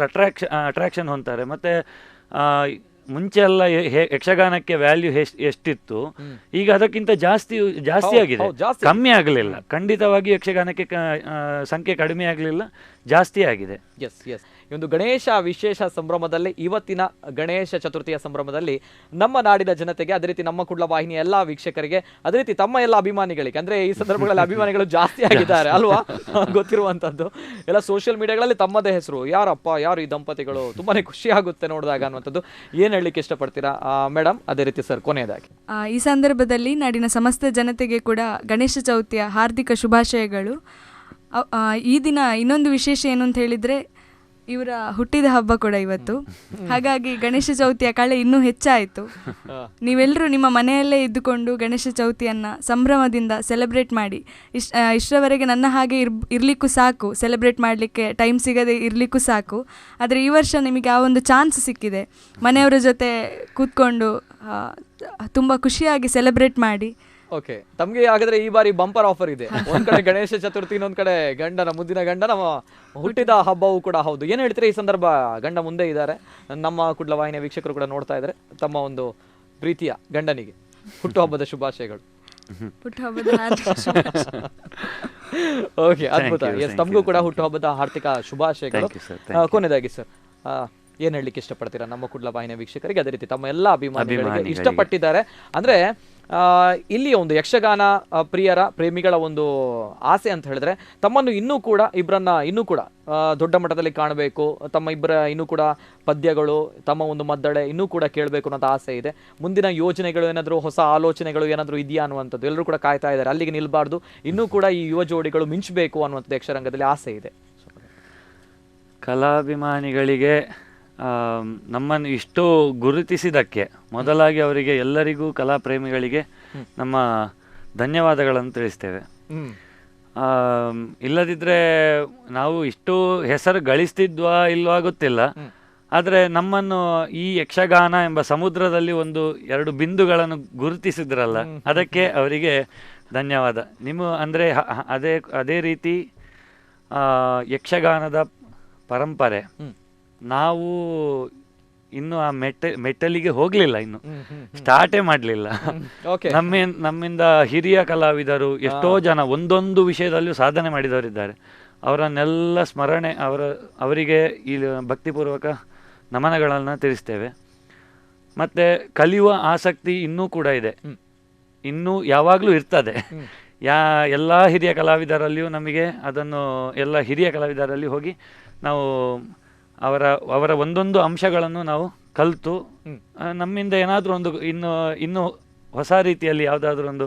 ಅಟ್ರಾಕ್ಷನ್ ಹೊಂತಾರೆ. ಮತ್ತೆ ಮುಂಚೆ ಎಲ್ಲ ಯಕ್ಷಗಾನಕ್ಕೆ ವ್ಯಾಲ್ಯೂ ಎಷ್ಟಿತ್ತು, ಈಗ ಅದಕ್ಕಿಂತ ಜಾಸ್ತಿ ಆಗಿದೆ, ಕಮ್ಮಿ ಆಗಲಿಲ್ಲ. ಖಂಡಿತವಾಗಿ ಯಕ್ಷಗಾನಕ್ಕೆ ಸಂಖ್ಯೆ ಕಡಿಮೆ ಆಗಲಿಲ್ಲ, ಜಾಸ್ತಿ ಆಗಿದೆ. ಈ ಒಂದು ಗಣೇಶ ವಿಶೇಷ ಸಂಭ್ರಮದಲ್ಲಿ, ಇವತ್ತಿನ ಗಣೇಶ ಚತುರ್ಥಿಯ ಸಂಭ್ರಮದಲ್ಲಿ ನಮ್ಮ ನಾಡಿನ ಜನತೆಗೆ, ಅದೇ ರೀತಿ ನಮ್ಮ ಕುಡ್ಲ ವಾಹಿನಿಯ ಎಲ್ಲ ವೀಕ್ಷಕರಿಗೆ, ಅದೇ ರೀತಿ ತಮ್ಮ ಎಲ್ಲ ಅಭಿಮಾನಿಗಳಿಗೆ, ಅಂದ್ರೆ ಈ ಸಂದರ್ಭಗಳಲ್ಲಿ ಅಭಿಮಾನಿಗಳು ಜಾಸ್ತಿ ಆಗಿದ್ದಾರೆ ಅಲ್ವಾ, ಗೊತ್ತಿರುವಂತದ್ದು ಎಲ್ಲ ಸೋಷಿಯಲ್ ಮೀಡಿಯಾಗಳಲ್ಲಿ ತಮ್ಮದೇ ಹೆಸರು, ಯಾರು ಈ ದಂಪತಿಗಳು, ತುಂಬಾನೇ ಖುಷಿ ಆಗುತ್ತೆ ನೋಡಿದಾಗ ಅನ್ನುವಂಥದ್ದು. ಏನ್ ಹೇಳಲಿಕ್ಕೆ ಇಷ್ಟಪಡ್ತೀರಾ ಮೇಡಮ್? ಅದೇ ರೀತಿ ಸರ್, ಕೊನೆಯದಾಗಿ ಈ ಸಂದರ್ಭದಲ್ಲಿ ನಾಡಿನ ಸಮಸ್ತ ಜನತೆಗೆ ಕೂಡ ಗಣೇಶ ಚೌತಿಯ ಹಾರ್ದಿಕ ಶುಭಾಶಯಗಳು. ಈ ದಿನ ಇನ್ನೊಂದು ವಿಶೇಷ ಏನು ಅಂತ ಹೇಳಿದರೆ ಇವರ ಹುಟ್ಟಿದ ಹಬ್ಬ ಕೂಡ ಇವತ್ತು. ಹಾಗಾಗಿ ಗಣೇಶ ಚೌತಿಯ ಕಳೆ ಇನ್ನೂ ಹೆಚ್ಚಾಯಿತು. ನೀವೆಲ್ಲರೂ ನಿಮ್ಮ ಮನೆಯಲ್ಲೇ ಇದ್ದುಕೊಂಡು ಗಣೇಶ ಚೌತಿಯನ್ನು ಸಂಭ್ರಮದಿಂದ ಸೆಲೆಬ್ರೇಟ್ ಮಾಡಿ. ಇಷ್ಟರವರೆಗೆ ನನ್ನ ಹಾಗೆ ಇರಲಿಕ್ಕೂ ಸಾಕು, ಸೆಲೆಬ್ರೇಟ್ ಮಾಡಲಿಕ್ಕೆ ಟೈಮ್ ಸಿಗದೆ ಇರಲಿಕ್ಕೂ ಸಾಕು. ಆದರೆ ಈ ವರ್ಷ ನಿಮಗೆ ಆ ಒಂದು ಚಾನ್ಸ್ ಸಿಕ್ಕಿದೆ. ಮನೆಯವರ ಜೊತೆ ಕೂತ್ಕೊಂಡು ತುಂಬ ಖುಷಿಯಾಗಿ ಸೆಲೆಬ್ರೇಟ್ ಮಾಡಿ. ಓಕೆ, ತಮಗೆ ಹಾಗಾದ್ರೆ ಈ ಬಾರಿ ಬಂಪರ್ ಆಫರ್ ಇದೆ. ಒಂದ್ ಕಡೆ ಗಣೇಶ ಚತುರ್ಥಿ, ಇನ್ನೊಂದ್ ಕಡೆ ಮುದ್ದಿನ ಗಂಡನ ಹುಟ್ಟಿದ ಹಬ್ಬವೂ ಕೂಡ ಹೌದು. ಏನ್ ಹೇಳ್ತೀರಾ ಈ ಸಂದರ್ಭ? ಗಂಡ ಮುಂದೆ ಇದ್ದಾರೆ, ನಮ್ಮ ಕುಡ್ಲ ವಾಹಿನಿಯ ವೀಕ್ಷಕರು ಕೂಡ ನೋಡ್ತಾ ಇದ್ದಾರೆ. ತಮ್ಮ ಒಂದು ಪ್ರೀತಿಯ ಗಂಡನಿಗೆ ಹುಟ್ಟುಹಬ್ಬದ ಶುಭಾಶಯಗಳು. ಓಕೆ, ಅದ್ಭುತ. ಎಸ್, ತಮಗೂ ಕೂಡ ಹುಟ್ಟುಹಬ್ಬದ ಹಾರ್ದಿಕ ಶುಭಾಶಯಗಳು. ಕೊನೆಯದಾಗಿ ಸರ್, ಏನ್ ಹೇಳಲಿಕ್ಕೆ ಇಷ್ಟಪಡ್ತೀರಾ ನಮ್ಮ ಕುಡ್ಲ ವಾಹಿನಿಯ ವೀಕ್ಷಕರಿಗೆ, ಅದೇ ರೀತಿ ತಮ್ಮ ಎಲ್ಲ ಅಭಿಮಾನಿಗಳಿಗೆ ಇಷ್ಟಪಟ್ಟಿದ್ದಾರೆ ಅಂದ್ರೆ ಇಲ್ಲಿ ಒಂದು ಯಕ್ಷಗಾನ ಪ್ರೇಮಿಗಳ ಒಂದು ಆಸೆ ಅಂತ ಹೇಳಿದ್ರೆ ತಮ್ಮನ್ನು ಇಬ್ಬರನ್ನ ಇನ್ನೂ ಕೂಡ ದೊಡ್ಡ ಮಟ್ಟದಲ್ಲಿ ಕಾಣಬೇಕು, ತಮ್ಮ ಇಬ್ಬರ ಇನ್ನೂ ಕೂಡ ಪದ್ಯಗಳು, ತಮ್ಮ ಒಂದು ಮದ್ದಳೆ ಇನ್ನೂ ಕೂಡ ಕೇಳಬೇಕು ಅನ್ನೋದು ಆಸೆ ಇದೆ. ಮುಂದಿನ ಯೋಜನೆಗಳು ಏನಾದರೂ, ಹೊಸ ಆಲೋಚನೆಗಳು ಏನಾದರೂ ಇದೆಯಾ ಅನ್ನುವಂಥದ್ದು ಎಲ್ಲರೂ ಕೂಡ ಕಾಯ್ತಾ ಇದ್ದಾರೆ. ಅಲ್ಲಿಗೆ ನಿಲ್ಬಾರ್ದು, ಇನ್ನೂ ಕೂಡ ಈ ಯುವ ಜೋಡಿಗಳು ಮಿಂಚಬೇಕು ಅನ್ನುವಂಥದ್ದು ಯಕ್ಷರಂಗದಲ್ಲಿ ಆಸೆ ಇದೆ. ಕಲಾಭಿಮಾನಿಗಳಿಗೆ ನಮ್ಮನ್ನು ಇಷ್ಟು ಗುರುತಿಸಿದ್ದಕ್ಕೆ ಮೊದಲಾಗಿ ಅವರಿಗೆ ಎಲ್ಲರಿಗೂ ಕಲಾಪ್ರೇಮಿಗಳಿಗೆ ನಮ್ಮ ಧನ್ಯವಾದಗಳನ್ನು ತಿಳಿಸ್ತೇವೆ. ಇಲ್ಲದಿದ್ದರೆ ನಾವು ಇಷ್ಟು ಹೆಸರು ಗಳಿಸ್ತಿದ್ವಾ ಇಲ್ವಾ ಗೊತ್ತಿಲ್ಲ, ಆದರೆ ನಮ್ಮನ್ನು ಈ ಯಕ್ಷಗಾನ ಎಂಬ ಸಮುದ್ರದಲ್ಲಿ 1-2 ಬಿಂದುಗಳನ್ನು ಗುರುತಿಸಿದ್ರಲ್ಲ, ಅದಕ್ಕೆ ಅವರಿಗೆ ಧನ್ಯವಾದ. ಅಂದರೆ ಅದೇ ರೀತಿ ಯಕ್ಷಗಾನದ ಪರಂಪರೆ ನಾವು ಇನ್ನು ಆ ಮೆಟ್ಟಲಿಗೆ ಹೋಗ್ಲಿಲ್ಲ, ಇನ್ನು ಸ್ಟಾರ್ಟೇ ಮಾಡಲಿಲ್ಲ. ನಮ್ಮಿಂದ ಹಿರಿಯ ಕಲಾವಿದರು ಎಷ್ಟೋ ಜನ ಒಂದೊಂದು ವಿಷಯದಲ್ಲೂ ಸಾಧನೆ ಮಾಡಿದವರಿದ್ದಾರೆ. ಅವರನ್ನೆಲ್ಲ ಸ್ಮರಣೆ, ಅವರಿಗೆ ಈ ಭಕ್ತಿಪೂರ್ವಕ ನಮನಗಳನ್ನು ತಿಳಿಸ್ತೇವೆ. ಮತ್ತು ಕಲಿಯುವ ಆಸಕ್ತಿ ಇನ್ನೂ ಕೂಡ ಇದೆ, ಇನ್ನೂ ಯಾವಾಗಲೂ ಇರ್ತದೆ. ಎಲ್ಲ ಹಿರಿಯ ಕಲಾವಿದರಲ್ಲಿಯೂ ನಮಗೆ ಅದನ್ನು ಎಲ್ಲ ಹಿರಿಯ ಕಲಾವಿದರಲ್ಲಿ ಹೋಗಿ ನಾವು ಅವರ ಒಂದೊಂದು ಅಂಶಗಳನ್ನು ನಾವು ಕಲಿತು ನಮ್ಮಿಂದ ಏನಾದರೂ ಇನ್ನು ಹೊಸ ರೀತಿಯಲ್ಲಿ ಯಾವುದಾದ್ರೂ ಒಂದು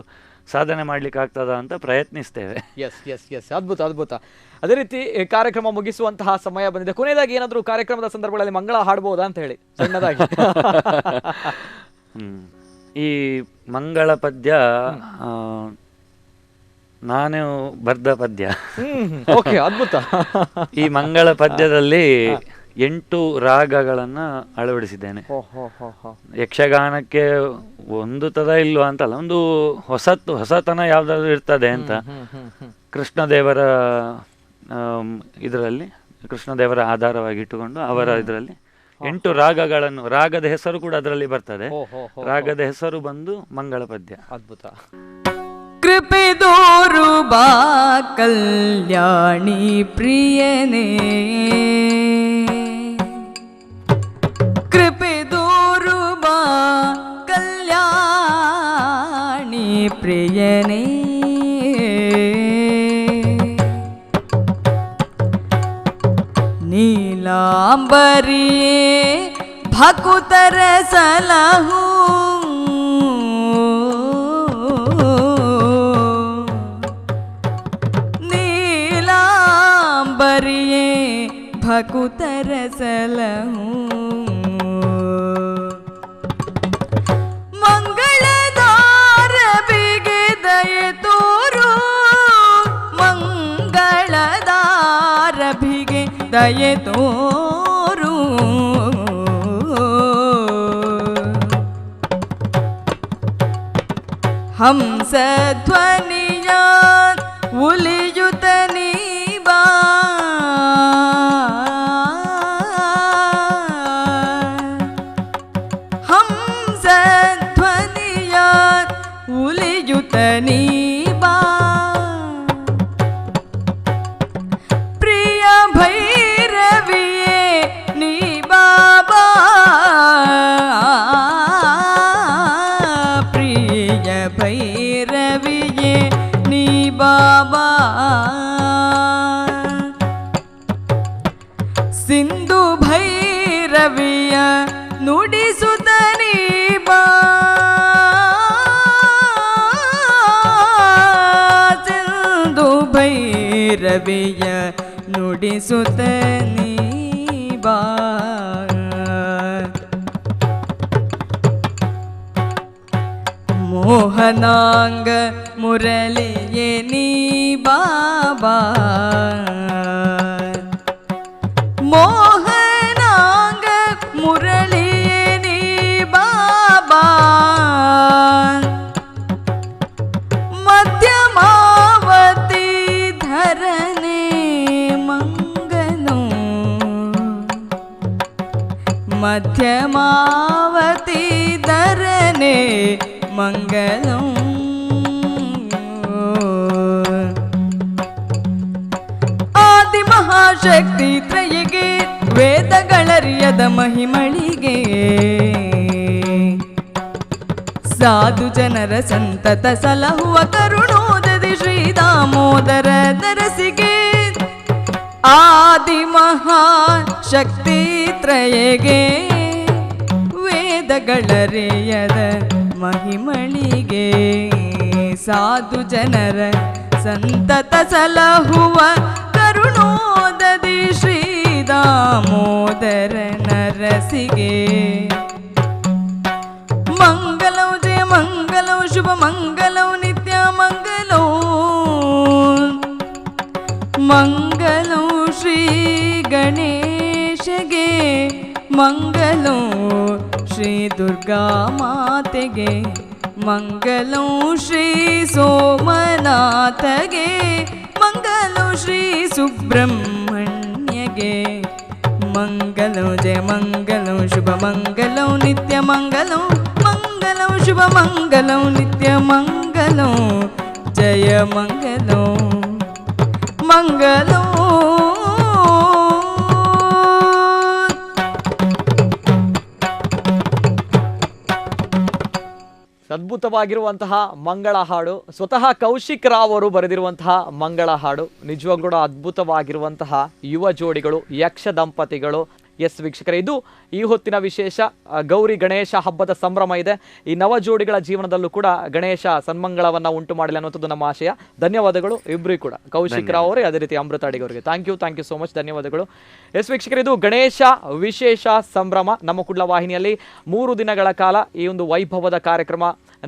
ಸಾಧನೆ ಮಾಡ್ಲಿಕ್ಕೆ ಆಗ್ತದ ಅಂತ ಪ್ರಯತ್ನಿಸ್ತೇವೆ. ಎಸ್, ಅದ್ಭುತ. ಅದೇ ರೀತಿ ಕಾರ್ಯಕ್ರಮ ಮುಗಿಸುವಂತಹ ಸಮಯ ಬಂದಿದೆ. ಕೊನೆಯದಾಗಿ ಏನಾದರೂ ಕಾರ್ಯಕ್ರಮದ ಸಂದರ್ಭಗಳಲ್ಲಿ ಮಂಗಳ ಹಾಡ್ಬೋದಾ ಅಂತ ಹೇಳಿ ಸಣ್ಣದಾಗಿ? ಈ ಮಂಗಳ ಪದ್ಯ ನಾನು ಬರ್ದ ಪದ್ಯ. ಓಕೆ, ಅದ್ಭುತ. ಈ ಮಂಗಳ ಪದ್ಯದಲ್ಲಿ 8 ರಾಗಗಳನ್ನು ಅಳವಡಿಸಿದ್ದೇನೆ. ಯಕ್ಷಗಾನಕ್ಕೆ ಒಂದು ತದ ಇಲ್ವಾ ಅಂತಲ್ಲ, ಒಂದು ಹೊಸತನ ಯಾವ್ದಾದ್ರು ಇರ್ತದೆ ಅಂತ. ಕೃಷ್ಣದೇವರ ಇದರಲ್ಲಿ ಕೃಷ್ಣದೇವರ ಆಧಾರವಾಗಿ ಇಟ್ಟುಕೊಂಡು ಅವರ ಇದರಲ್ಲಿ 8 ರಾಗಗಳನ್ನು, ರಾಗದ ಹೆಸರು ಕೂಡ ಅದರಲ್ಲಿ ಬರ್ತದೆ. ರಾಗದ ಹೆಸರು ಬಂದು ಮಂಗಳ ಪದ್ಯ. ಅದ್ಭುತ. ಕೃಪೆದೋರು ಬಾ ಕಲ್ಯಾಣಿ ಪ್ರಿಯನೇ, ಕೃಪೆದೋರು ಬಾ ಕಲ್ಯಾಣಿ ಪ್ರಿಯನೇ, ನೀಲಾಂಬರಿಯೇ ಭಕುತರ ಸಲಹು, ನೀಲಾಂಬರಿಯೇ ಭಕುತರ ಸಲಹು, ಮಂಗಳದಾರಬಿಗೆ ದಯೆ ತೋರು, ಮಂಗಳದಾರಬಿಗೆ ದಯೆ ತೋರು, ಹಂಸ ಧ್ವನಿಯ ಉಲಿಯುತ ನೀಬಾ, ಹಂಸ ಧ್ವನಿಯ ಉಲಿಯುತ ನೀಬಾ, ಪ್ರಿಯ ಭೈರವಿಯೇ ನೀ ಬಾಬಾ, ಪ್ರಿಯ ಭೈರವಿಯೇ ನೀ ಬಾಬಾ, ಸಿಂಧು ಭೈರವಿಯ ನುಡಿಸುತ್ತ ನೀ ಬಾ, ಸಿಂಧು ಭೈರವಿಯ ಭೈರವಿಯ ನುಡಿಸುತ್ತ ನೀ ಬಾ ಮೋಹನಾಂಗ ಮುರಳಿಯೇ ನೀ ಬಾಬಾ ಮೋಹನಾಂಗ ಮುರಳಿಯೇ ನೀ ಬಾಬಾ ಮಧ್ಯಮಾವತಿ ಧರನೆ ಮಂಗನು ಮಧ್ಯಮಾವತಿ ಧರನೆ ಮಂಗಲಂ ಆದಿ ಮಹಾಶಕ್ತಿ ತ್ರಯಿಗೆ ವೇದಗಳರಿಯದ ಮಹಿಮಳಿಗೆ ಸಾಧು ಜನರ ಸಂತತ ಸಲಹುವ ಕರುಣೋದದಿ ಶ್ರೀದಾಮೋದರ ದರಸಿಗೆ ಆದಿ ಮಹಾಶಕ್ತಿ ತ್ರಯಗೆ ವೇದಗಳರಿಯದ ಮಹಿಮಳಿಗೆ ಸಾಧು ಜನರ ಸಂತತ ಸಲಹುವ ಕರುಣೋದದಿ ಶ್ರೀದಾಮೋದರ ನರಸಿಗೆ ಮಂಗಲಂ ಜಯ ಮಂಗಲಂ ಶುಭ ಮಂಗಲಂ ನಿತ್ಯ ಮಂಗಲಂ ಮಂಗಲಂ ಶ್ರೀ ಗಣೇಶಗೆ ಮಂಗಲಂ ಶ್ರೀ ದುರ್ಗಾ ಮಾತೆಗೆ ಮಂಗಲಂ ಶ್ರೀ ಸೋಮನಾಥಗೆ ಮಂಗಲಂ ಶ್ರೀ ಸುಬ್ರಹ್ಮಣ್ಯಗೆ ಮಂಗಲಂ ಜಯ ಮಂಗಲಂ ಶುಭ ಮಂಗಲಂ ನಿತ್ಯ ಮಂಗಲಂ ಮಂಗಲಂ ಶುಭ ಮಂಗಲಂ ನಿತ್ಯ ಮಂಗಲಂ ಜಯ ಮಂಗಲಂ ಮಂಗಲಂ ಅದ್ಭುತವಾಗಿರುವಂತಹ ಮಂಗಳ ಹಾಡು ಸ್ವತಃ ಕೌಶಿಕ್ ರಾವ್ ಅವರು ಬರೆದಿರುವಂತಹ ಮಂಗಳ ಹಾಡು ನಿಜವಾಗ್ಲೂ ಕೂಡ ಅದ್ಭುತವಾಗಿರುವಂತಹ ಯುವ ಜೋಡಿಗಳು ಯಕ್ಷ ದಂಪತಿಗಳು. ಎಸ್ ವೀಕ್ಷಕರೇ, ಇದು ಈ ಹೊತ್ತಿನ ವಿಶೇಷ. ಗೌರಿ ಗಣೇಶ ಹಬ್ಬದ ಸಂಭ್ರಮ ಇದೆ. ಈ ನವ ಜೋಡಿಗಳ ಜೀವನದಲ್ಲೂ ಕೂಡ ಗಣೇಶ ಸನ್ಮಂಗಳವನ್ನ ಉಂಟು ಮಾಡಲಿ ಅನ್ನುವಂಥದ್ದು ನಮ್ಮ ಆಶಯ. ಧನ್ಯವಾದಗಳು ಇಬ್ಬರಿಗೂ ಕೂಡ, ಕೌಶಿಕ್ ರಾವ್ ಅವರೇ ಅದೇ ರೀತಿ ಅಮೃತ ಅಡಿಗವರಿಗೆ. ಥ್ಯಾಂಕ್ ಯು ಸೋ ಮಚ್, ಧನ್ಯವಾದಗಳು. ಎಸ್ ವೀಕ್ಷಕರೇ, ಇದು ಗಣೇಶ ವಿಶೇಷ ಸಂಭ್ರಮ ನಮ್ಮ ಕುಡ್ಲ ವಾಹಿನಿಯಲ್ಲಿ 3 ದಿನಗಳ ಕಾಲ ಈ ಒಂದು ವೈಭವದ ಕಾರ್ಯಕ್ರಮ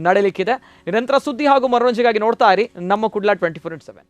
ನಡೆಯಲಿಕ್ಕಿದೆ. ನಿರಂತರ ಸುದ್ದಿ ಹಾಗೂ ಮನೋರಂಜನೆಗಾಗಿ ನೋಡ್ತಾ ಇರಿ ನಮ್ಮ ಕುಡ್ಲ 24/7.